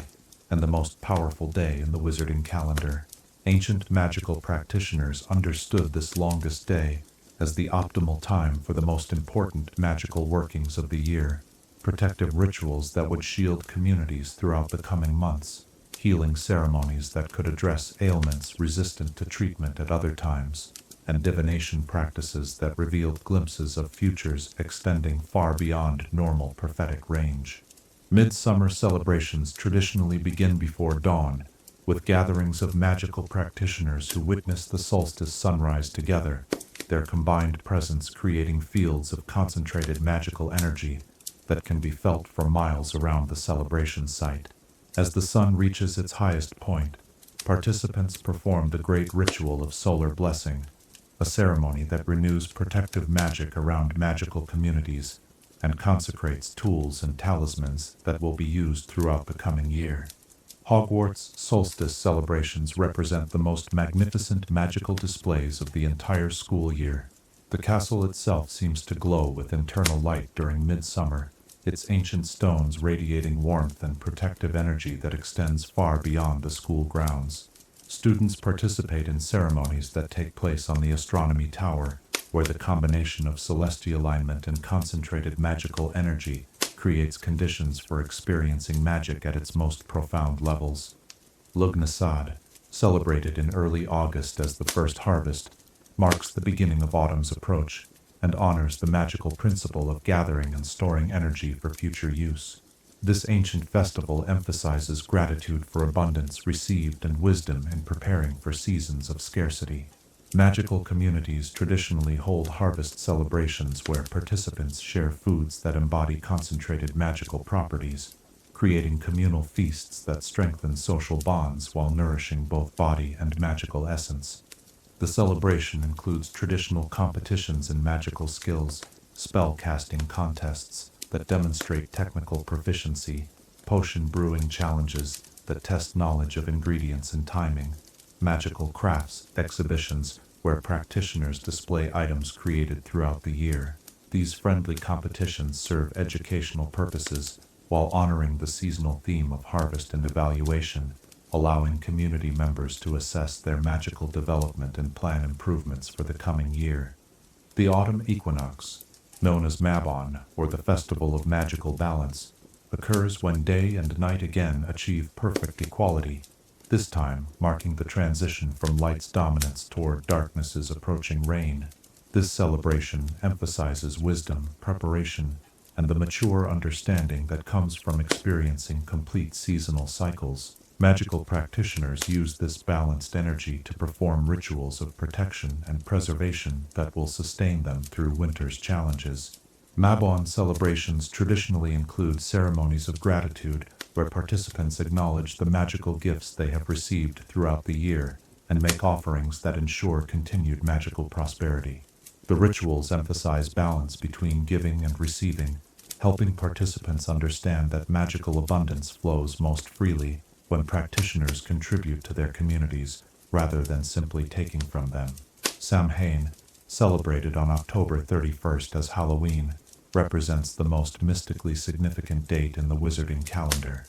and the most powerful day in the wizarding calendar. Ancient magical practitioners understood this longest day as the optimal time for the most important magical workings of the year, protective rituals that would shield communities throughout the coming months, healing ceremonies that could address ailments resistant to treatment at other times, and divination practices that revealed glimpses of futures extending far beyond normal prophetic range. Midsummer celebrations traditionally begin before dawn, with gatherings of magical practitioners who witness the solstice sunrise together, their combined presence creating fields of concentrated magical energy that can be felt for miles around the celebration site. As the sun reaches its highest point, participants perform the great ritual of solar blessing, a ceremony that renews protective magic around magical communities and consecrates tools and talismans that will be used throughout the coming year. Hogwarts Solstice celebrations represent the most magnificent magical displays of the entire school year. The castle itself seems to glow with internal light during midsummer, its ancient stones radiating warmth and protective energy that extends far beyond the school grounds. Students participate in ceremonies that take place on the astronomy tower, where the combination of celestial alignment and concentrated magical energy creates conditions for experiencing magic at its most profound levels. Lughnasadh, celebrated in early August as the first harvest, marks the beginning of autumn's approach and honors the magical principle of gathering and storing energy for future use. This ancient festival emphasizes gratitude for abundance received and wisdom in preparing for seasons of scarcity. Magical communities traditionally hold harvest celebrations where participants share foods that embody concentrated magical properties, creating communal feasts that strengthen social bonds while nourishing both body and magical essence. The celebration includes traditional competitions in magical skills, spell-casting contests that demonstrate technical proficiency, potion brewing challenges that test knowledge of ingredients and timing, magical crafts exhibitions where practitioners display items created throughout the year. These friendly competitions serve educational purposes while honoring the seasonal theme of harvest and evaluation, allowing community members to assess their magical development and plan improvements for the coming year. The autumn equinox, known as Mabon, or the Festival of Magical Balance, occurs when day and night again achieve perfect equality, this time marking the transition from light's dominance toward darkness's approaching reign. This celebration emphasizes wisdom, preparation, and the mature understanding that comes from experiencing complete seasonal cycles. Magical practitioners use this balanced energy to perform rituals of protection and preservation that will sustain them through winter's challenges. Mabon celebrations traditionally include ceremonies of gratitude, where participants acknowledge the magical gifts they have received throughout the year and make offerings that ensure continued magical prosperity. The rituals emphasize balance between giving and receiving, helping participants understand that magical abundance flows most freely when practitioners contribute to their communities rather than simply taking from them. Samhain, celebrated on October 31st as Halloween, represents the most mystically significant date in the wizarding calendar.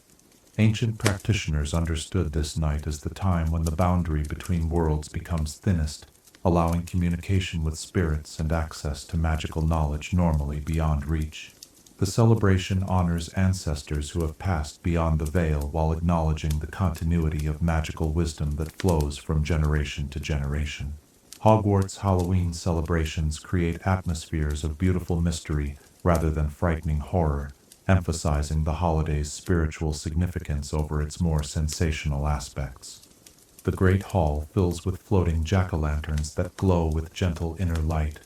Ancient practitioners understood this night as the time when the boundary between worlds becomes thinnest, allowing communication with spirits and access to magical knowledge normally beyond reach. The celebration honors ancestors who have passed beyond the veil while acknowledging the continuity of magical wisdom that flows from generation to generation. Hogwarts Halloween celebrations create atmospheres of beautiful mystery rather than frightening horror, emphasizing the holiday's spiritual significance over its more sensational aspects. The Great Hall fills with floating jack-o'-lanterns that glow with gentle inner light,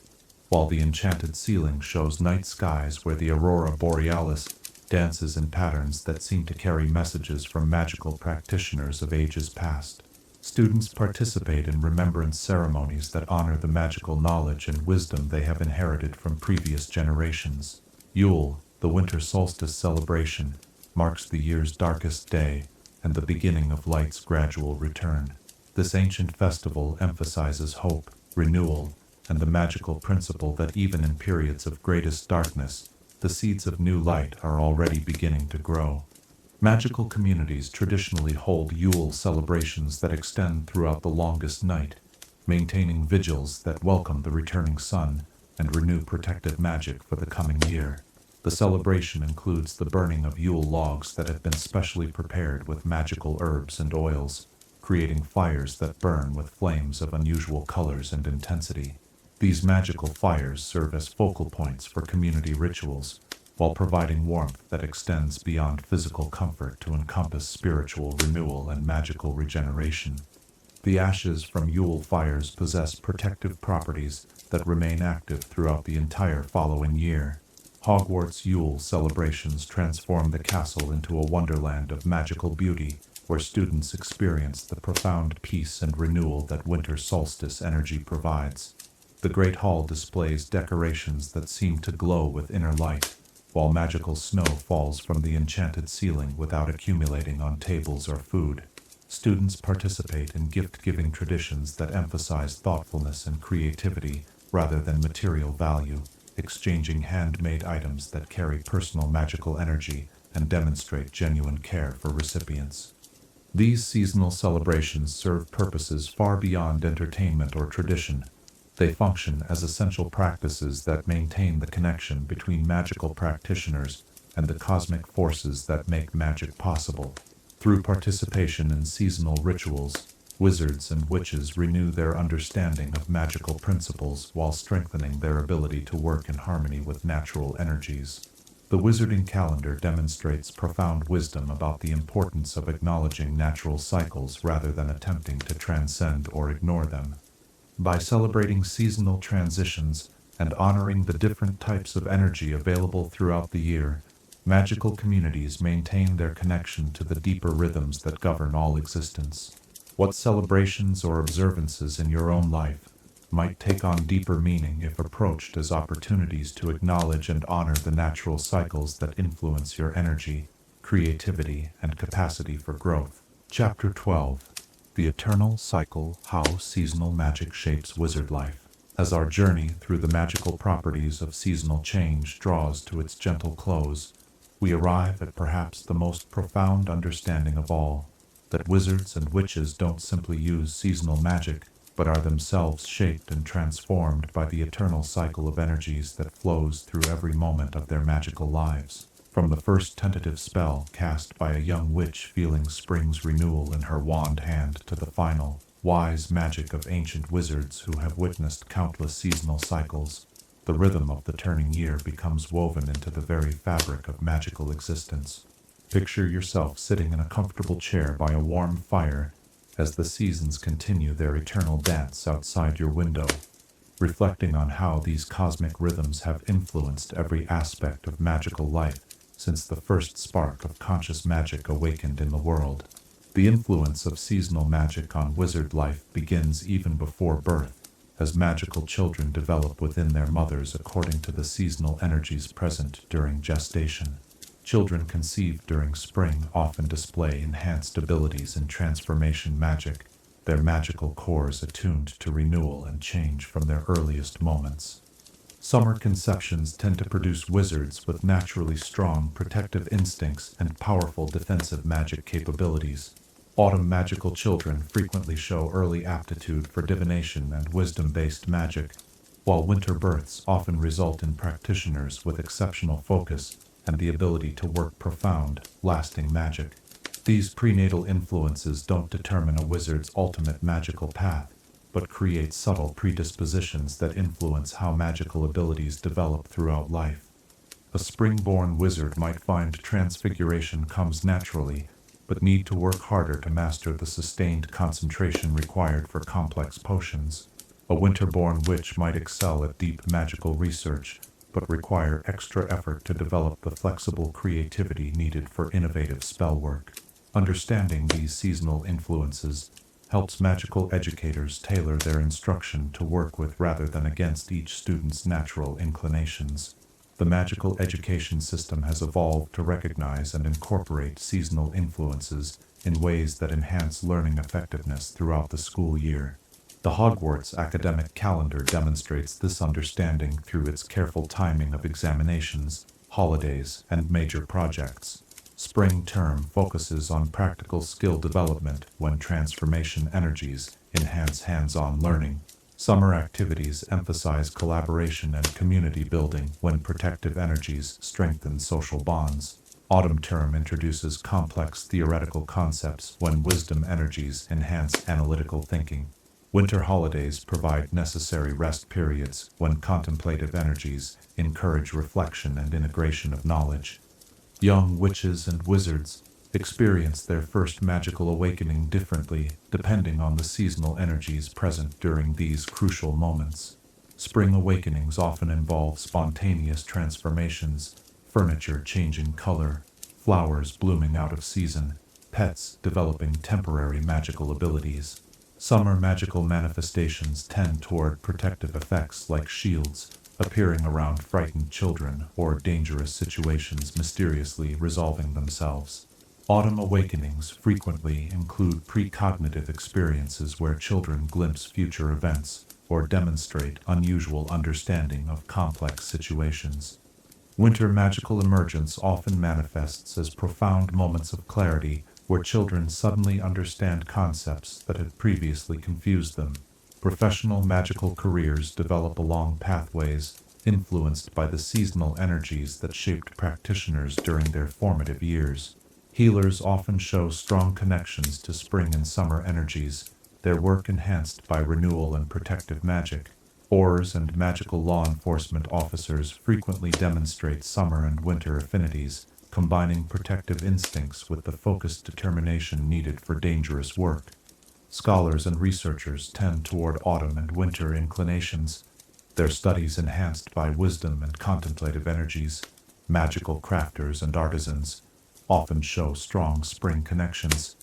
while the enchanted ceiling shows night skies where the aurora borealis dances in patterns that seem to carry messages from magical practitioners of ages past. Students participate in remembrance ceremonies that honor the magical knowledge and wisdom they have inherited from previous generations. Yule, the winter solstice celebration, marks the year's darkest day and the beginning of light's gradual return. This ancient festival emphasizes hope, renewal, and the magical principle that even in periods of greatest darkness, the seeds of new light are already beginning to grow. Magical communities traditionally hold Yule celebrations that extend throughout the longest night, maintaining vigils that welcome the returning sun and renew protective magic for the coming year. The celebration includes the burning of Yule logs that have been specially prepared with magical herbs and oils, creating fires that burn with flames of unusual colors and intensity. These magical fires serve as focal points for community rituals, while providing warmth that extends beyond physical comfort to encompass spiritual renewal and magical regeneration. The ashes from Yule fires possess protective properties that remain active throughout the entire following year. Hogwarts Yule celebrations transform the castle into a wonderland of magical beauty, where students experience the profound peace and renewal that winter solstice energy provides. The Great Hall displays decorations that seem to glow with inner light, while magical snow falls from the enchanted ceiling without accumulating on tables or food. Students participate in gift-giving traditions that emphasize thoughtfulness and creativity rather than material value, exchanging handmade items that carry personal magical energy and demonstrate genuine care for recipients. These seasonal celebrations serve purposes far beyond entertainment or tradition. They function as essential practices that maintain the connection between magical practitioners and the cosmic forces that make magic possible. Through participation in seasonal rituals, wizards and witches renew their understanding of magical principles while strengthening their ability to work in harmony with natural energies. The wizarding calendar demonstrates profound wisdom about the importance of acknowledging natural cycles rather than attempting to transcend or ignore them. By celebrating seasonal transitions and honoring the different types of energy available throughout the year, magical communities maintain their connection to the deeper rhythms that govern all existence. What celebrations or observances in your own life might take on deeper meaning if approached as opportunities to acknowledge and honor the natural cycles that influence your energy, creativity, and capacity for growth. Chapter 12. The Eternal Cycle: How Seasonal Magic Shapes Wizard Life. As our journey through the magical properties of seasonal change draws to its gentle close, we arrive at perhaps the most profound understanding of all, that wizards and witches don't simply use seasonal magic, but are themselves shaped and transformed by the eternal cycle of energies that flows through every moment of their magical lives. From the first tentative spell cast by a young witch feeling spring's renewal in her wand hand to the final, wise magic of ancient wizards who have witnessed countless seasonal cycles, the rhythm of the turning year becomes woven into the very fabric of magical existence. Picture yourself sitting in a comfortable chair by a warm fire as the seasons continue their eternal dance outside your window, reflecting on how these cosmic rhythms have influenced every aspect of magical life since the first spark of conscious magic awakened in the world. The influence of seasonal magic on wizard life begins even before birth, as magical children develop within their mothers according to the seasonal energies present during gestation. Children conceived during spring often display enhanced abilities in transformation magic, their magical cores attuned to renewal and change from their earliest moments. Summer conceptions tend to produce wizards with naturally strong protective instincts and powerful defensive magic capabilities. Autumn magical children frequently show early aptitude for divination and wisdom-based magic, while winter births often result in practitioners with exceptional focus and the ability to work profound, lasting magic. These prenatal influences don't determine a wizard's ultimate magical path, but create subtle predispositions that influence how magical abilities develop throughout life. A spring-born wizard might find transfiguration comes naturally, but need to work harder to master the sustained concentration required for complex potions. A winter-born witch might excel at deep magical research, but require extra effort to develop the flexible creativity needed for innovative spell work. Understanding these seasonal influences helps magical educators tailor their instruction to work with rather than against each student's natural inclinations. The magical education system has evolved to recognize and incorporate seasonal influences in ways that enhance learning effectiveness throughout the school year. The Hogwarts academic calendar demonstrates this understanding through its careful timing of examinations, holidays, and major projects. Spring term focuses on practical skill development when transformation energies enhance hands-on learning. Summer activities emphasize collaboration and community building when protective energies strengthen social bonds. Autumn term introduces complex theoretical concepts when wisdom energies enhance analytical thinking. Winter holidays provide necessary rest periods when contemplative energies encourage reflection and integration of knowledge. Young witches and wizards experience their first magical awakening differently depending on the seasonal energies present during these crucial moments. Spring awakenings often involve spontaneous transformations, furniture changing color, flowers blooming out of season, pets developing temporary magical abilities. Summer magical manifestations tend toward protective effects like shields, appearing around frightened children or dangerous situations mysteriously resolving themselves. Autumn awakenings frequently include precognitive experiences where children glimpse future events or demonstrate unusual understanding of complex situations. Winter magical emergence often manifests as profound moments of clarity where children suddenly understand concepts that had previously confused them. Professional magical careers develop along pathways influenced by the seasonal energies that shaped practitioners during their formative years. Healers often show strong connections to spring and summer energies, their work enhanced by renewal and protective magic. Aurors and magical law enforcement officers frequently demonstrate summer and winter affinities, combining protective instincts with the focused determination needed for dangerous work. Scholars and researchers tend toward autumn and winter inclinations, their studies enhanced by wisdom and contemplative energies. Magical crafters and artisans often show strong spring connections,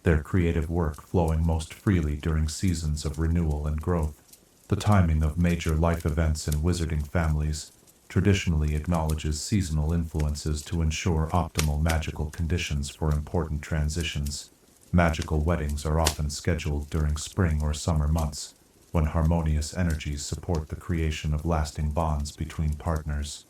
their creative work flowing most freely during seasons of renewal and growth. The timing of major life events in wizarding families traditionally acknowledges seasonal influences to ensure optimal magical conditions for important transitions. Magical weddings are often scheduled during spring or summer months, when harmonious energies support the creation of lasting bonds between partners.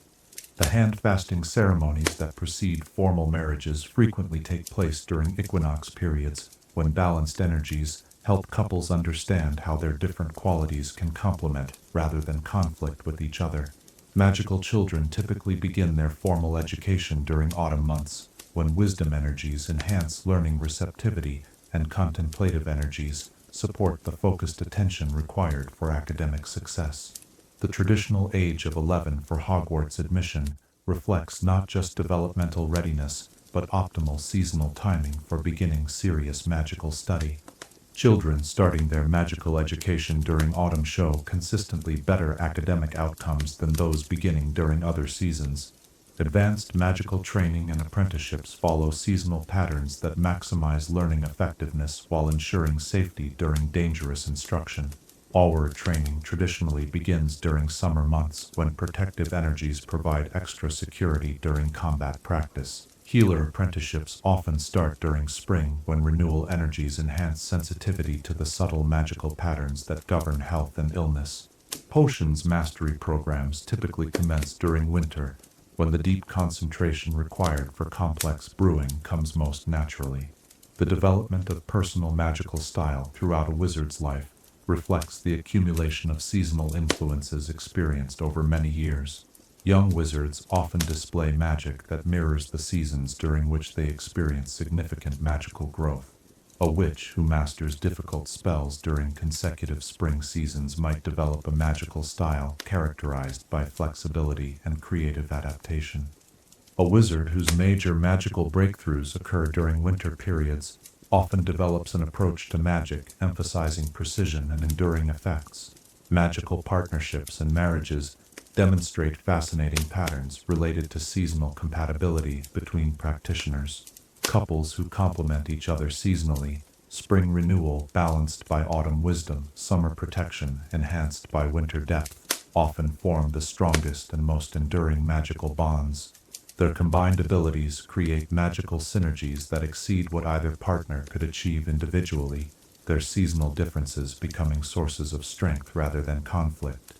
The hand-fasting ceremonies that precede formal marriages frequently take place during equinox periods, when balanced energies help couples understand how their different qualities can complement rather than conflict with each other. Magical children typically begin their formal education during autumn months, when wisdom energies enhance learning receptivity and contemplative energies support the focused attention required for academic success. The traditional age of 11 for Hogwarts admission reflects not just developmental readiness, but optimal seasonal timing for beginning serious magical study. Children starting their magical education during autumn show consistently better academic outcomes than those beginning during other seasons. Advanced magical training and apprenticeships follow seasonal patterns that maximize learning effectiveness while ensuring safety during dangerous instruction. Aura training traditionally begins during summer months when protective energies provide extra security during combat practice. Healer apprenticeships often start during spring when renewal energies enhance sensitivity to the subtle magical patterns that govern health and illness. Potions mastery programs typically commence during winter, when the deep concentration required for complex brewing comes most naturally. The development of personal magical style throughout a wizard's life reflects the accumulation of seasonal influences experienced over many years. Young wizards often display magic that mirrors the seasons during which they experience significant magical growth. A witch who masters difficult spells during consecutive spring seasons might develop a magical style characterized by flexibility and creative adaptation. A wizard whose major magical breakthroughs occur during winter periods often develops an approach to magic emphasizing precision and enduring effects. Magical partnerships and marriages demonstrate fascinating patterns related to seasonal compatibility between practitioners. Couples who complement each other seasonally, spring renewal balanced by autumn wisdom, summer protection enhanced by winter depth, often form the strongest and most enduring magical bonds. Their combined abilities create magical synergies that exceed what either partner could achieve individually, their seasonal differences becoming sources of strength rather than conflict.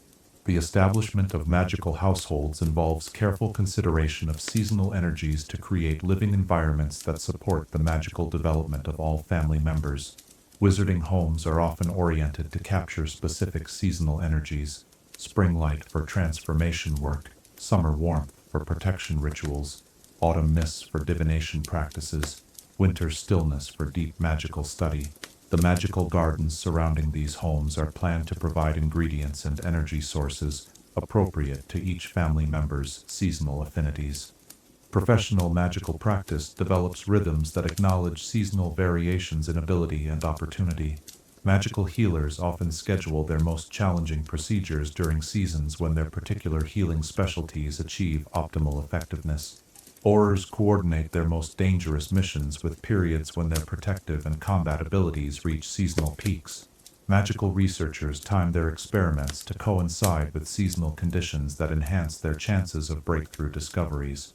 The establishment of magical households involves careful consideration of seasonal energies to create living environments that support the magical development of all family members. Wizarding homes are often oriented to capture specific seasonal energies: spring light for transformation work, summer warmth for protection rituals, autumn mists for divination practices, winter stillness for deep magical study. The magical gardens surrounding these homes are planned to provide ingredients and energy sources appropriate to each family member's seasonal affinities. Professional magical practice develops rhythms that acknowledge seasonal variations in ability and opportunity. Magical healers often schedule their most challenging procedures during seasons when their particular healing specialties achieve optimal effectiveness. Aurors coordinate their most dangerous missions with periods when their protective and combat abilities reach seasonal peaks. Magical researchers time their experiments to coincide with seasonal conditions that enhance their chances of breakthrough discoveries.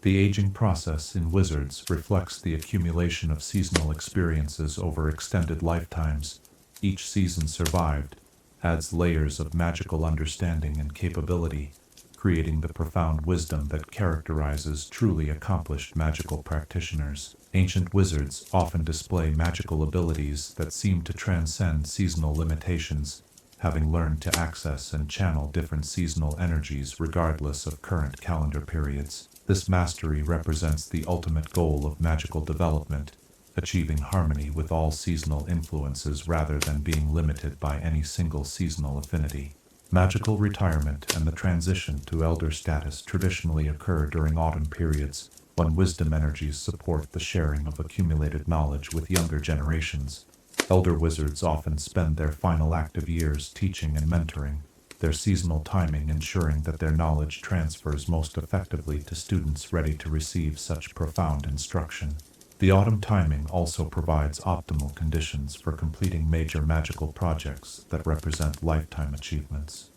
The aging process in wizards reflects the accumulation of seasonal experiences over extended lifetimes. Each season survived adds layers of magical understanding and capability, creating the profound wisdom that characterizes truly accomplished magical practitioners. Ancient wizards often display magical abilities that seem to transcend seasonal limitations, having learned to access and channel different seasonal energies regardless of current calendar periods. This mastery represents the ultimate goal of magical development, achieving harmony with all seasonal influences rather than being limited by any single seasonal affinity. Magical retirement and the transition to elder status traditionally occur during autumn periods, when wisdom energies support the sharing of accumulated knowledge with younger generations. Elder wizards often spend their final active years teaching and mentoring, their seasonal timing ensuring that their knowledge transfers most effectively to students ready to receive such profound instruction. The autumn timing also provides optimal conditions for completing major magical projects that represent lifetime achievements.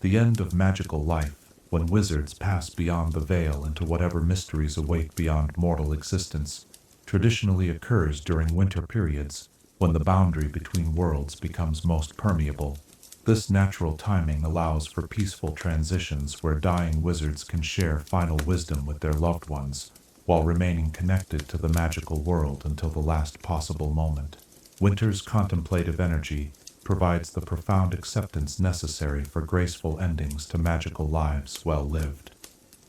The end of magical life, when wizards pass beyond the veil into whatever mysteries await beyond mortal existence, traditionally occurs during winter periods, when the boundary between worlds becomes most permeable. This natural timing allows for peaceful transitions where dying wizards can share final wisdom with their loved ones, while remaining connected to the magical world until the last possible moment. Winter's contemplative energy provides the profound acceptance necessary for graceful endings to magical lives well lived.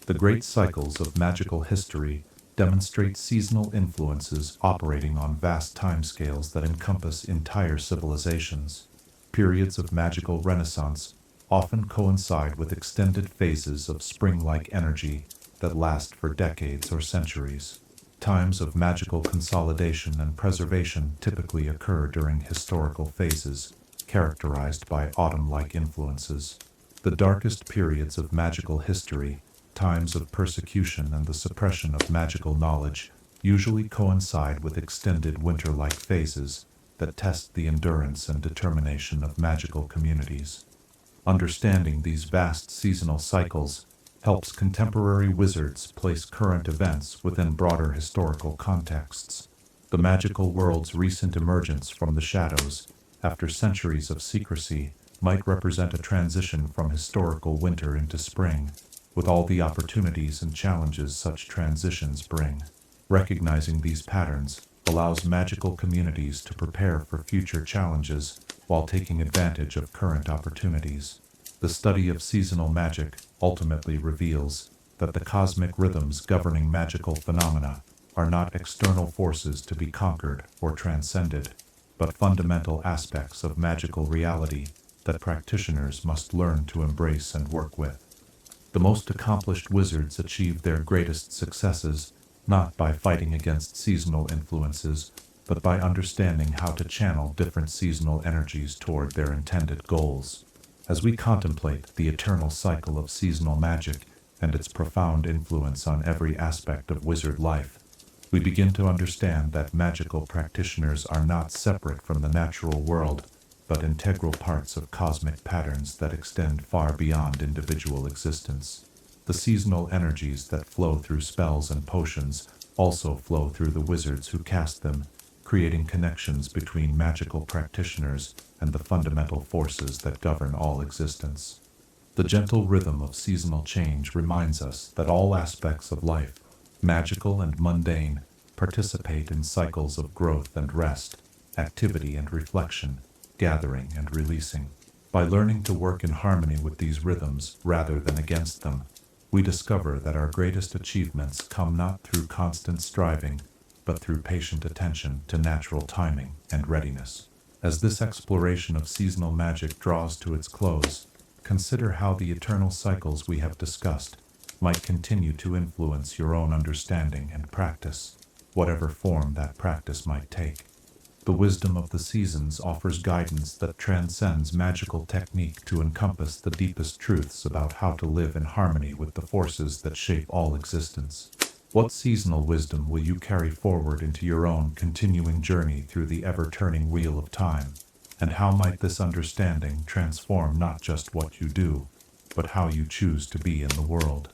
The great cycles of magical history demonstrate seasonal influences operating on vast timescales that encompass entire civilizations. Periods of magical renaissance often coincide with extended phases of spring-like energy that last for decades or centuries. Times of magical consolidation and preservation typically occur during historical phases, characterized by autumn-like influences. The darkest periods of magical history, times of persecution and the suppression of magical knowledge, usually coincide with extended winter-like phases that test the endurance and determination of magical communities. Understanding these vast seasonal cycles helps contemporary wizards place current events within broader historical contexts. The magical world's recent emergence from the shadows, after centuries of secrecy, might represent a transition from historical winter into spring, with all the opportunities and challenges such transitions bring. Recognizing these patterns allows magical communities to prepare for future challenges while taking advantage of current opportunities. The study of seasonal magic ultimately reveals that the cosmic rhythms governing magical phenomena are not external forces to be conquered or transcended, but fundamental aspects of magical reality that practitioners must learn to embrace and work with. The most accomplished wizards achieve their greatest successes not by fighting against seasonal influences, but by understanding how to channel different seasonal energies toward their intended goals. As we contemplate the eternal cycle of seasonal magic and its profound influence on every aspect of wizard life, we begin to understand that magical practitioners are not separate from the natural world, but integral parts of cosmic patterns that extend far beyond individual existence. The seasonal energies that flow through spells and potions also flow through the wizards who cast them, creating connections between magical practitioners and the fundamental forces that govern all existence. The gentle rhythm of seasonal change reminds us that all aspects of life, magical and mundane, participate in cycles of growth and rest, activity and reflection, gathering and releasing. By learning to work in harmony with these rhythms rather than against them, we discover that our greatest achievements come not through constant striving, but through patient attention to natural timing and readiness. As this exploration of seasonal magic draws to its close, consider how the eternal cycles we have discussed might continue to influence your own understanding and practice, whatever form that practice might take. The wisdom of the seasons offers guidance that transcends magical technique to encompass the deepest truths about how to live in harmony with the forces that shape all existence. What seasonal wisdom will you carry forward into your own continuing journey through the ever-turning wheel of time? And how might this understanding transform not just what you do, but how you choose to be in the world?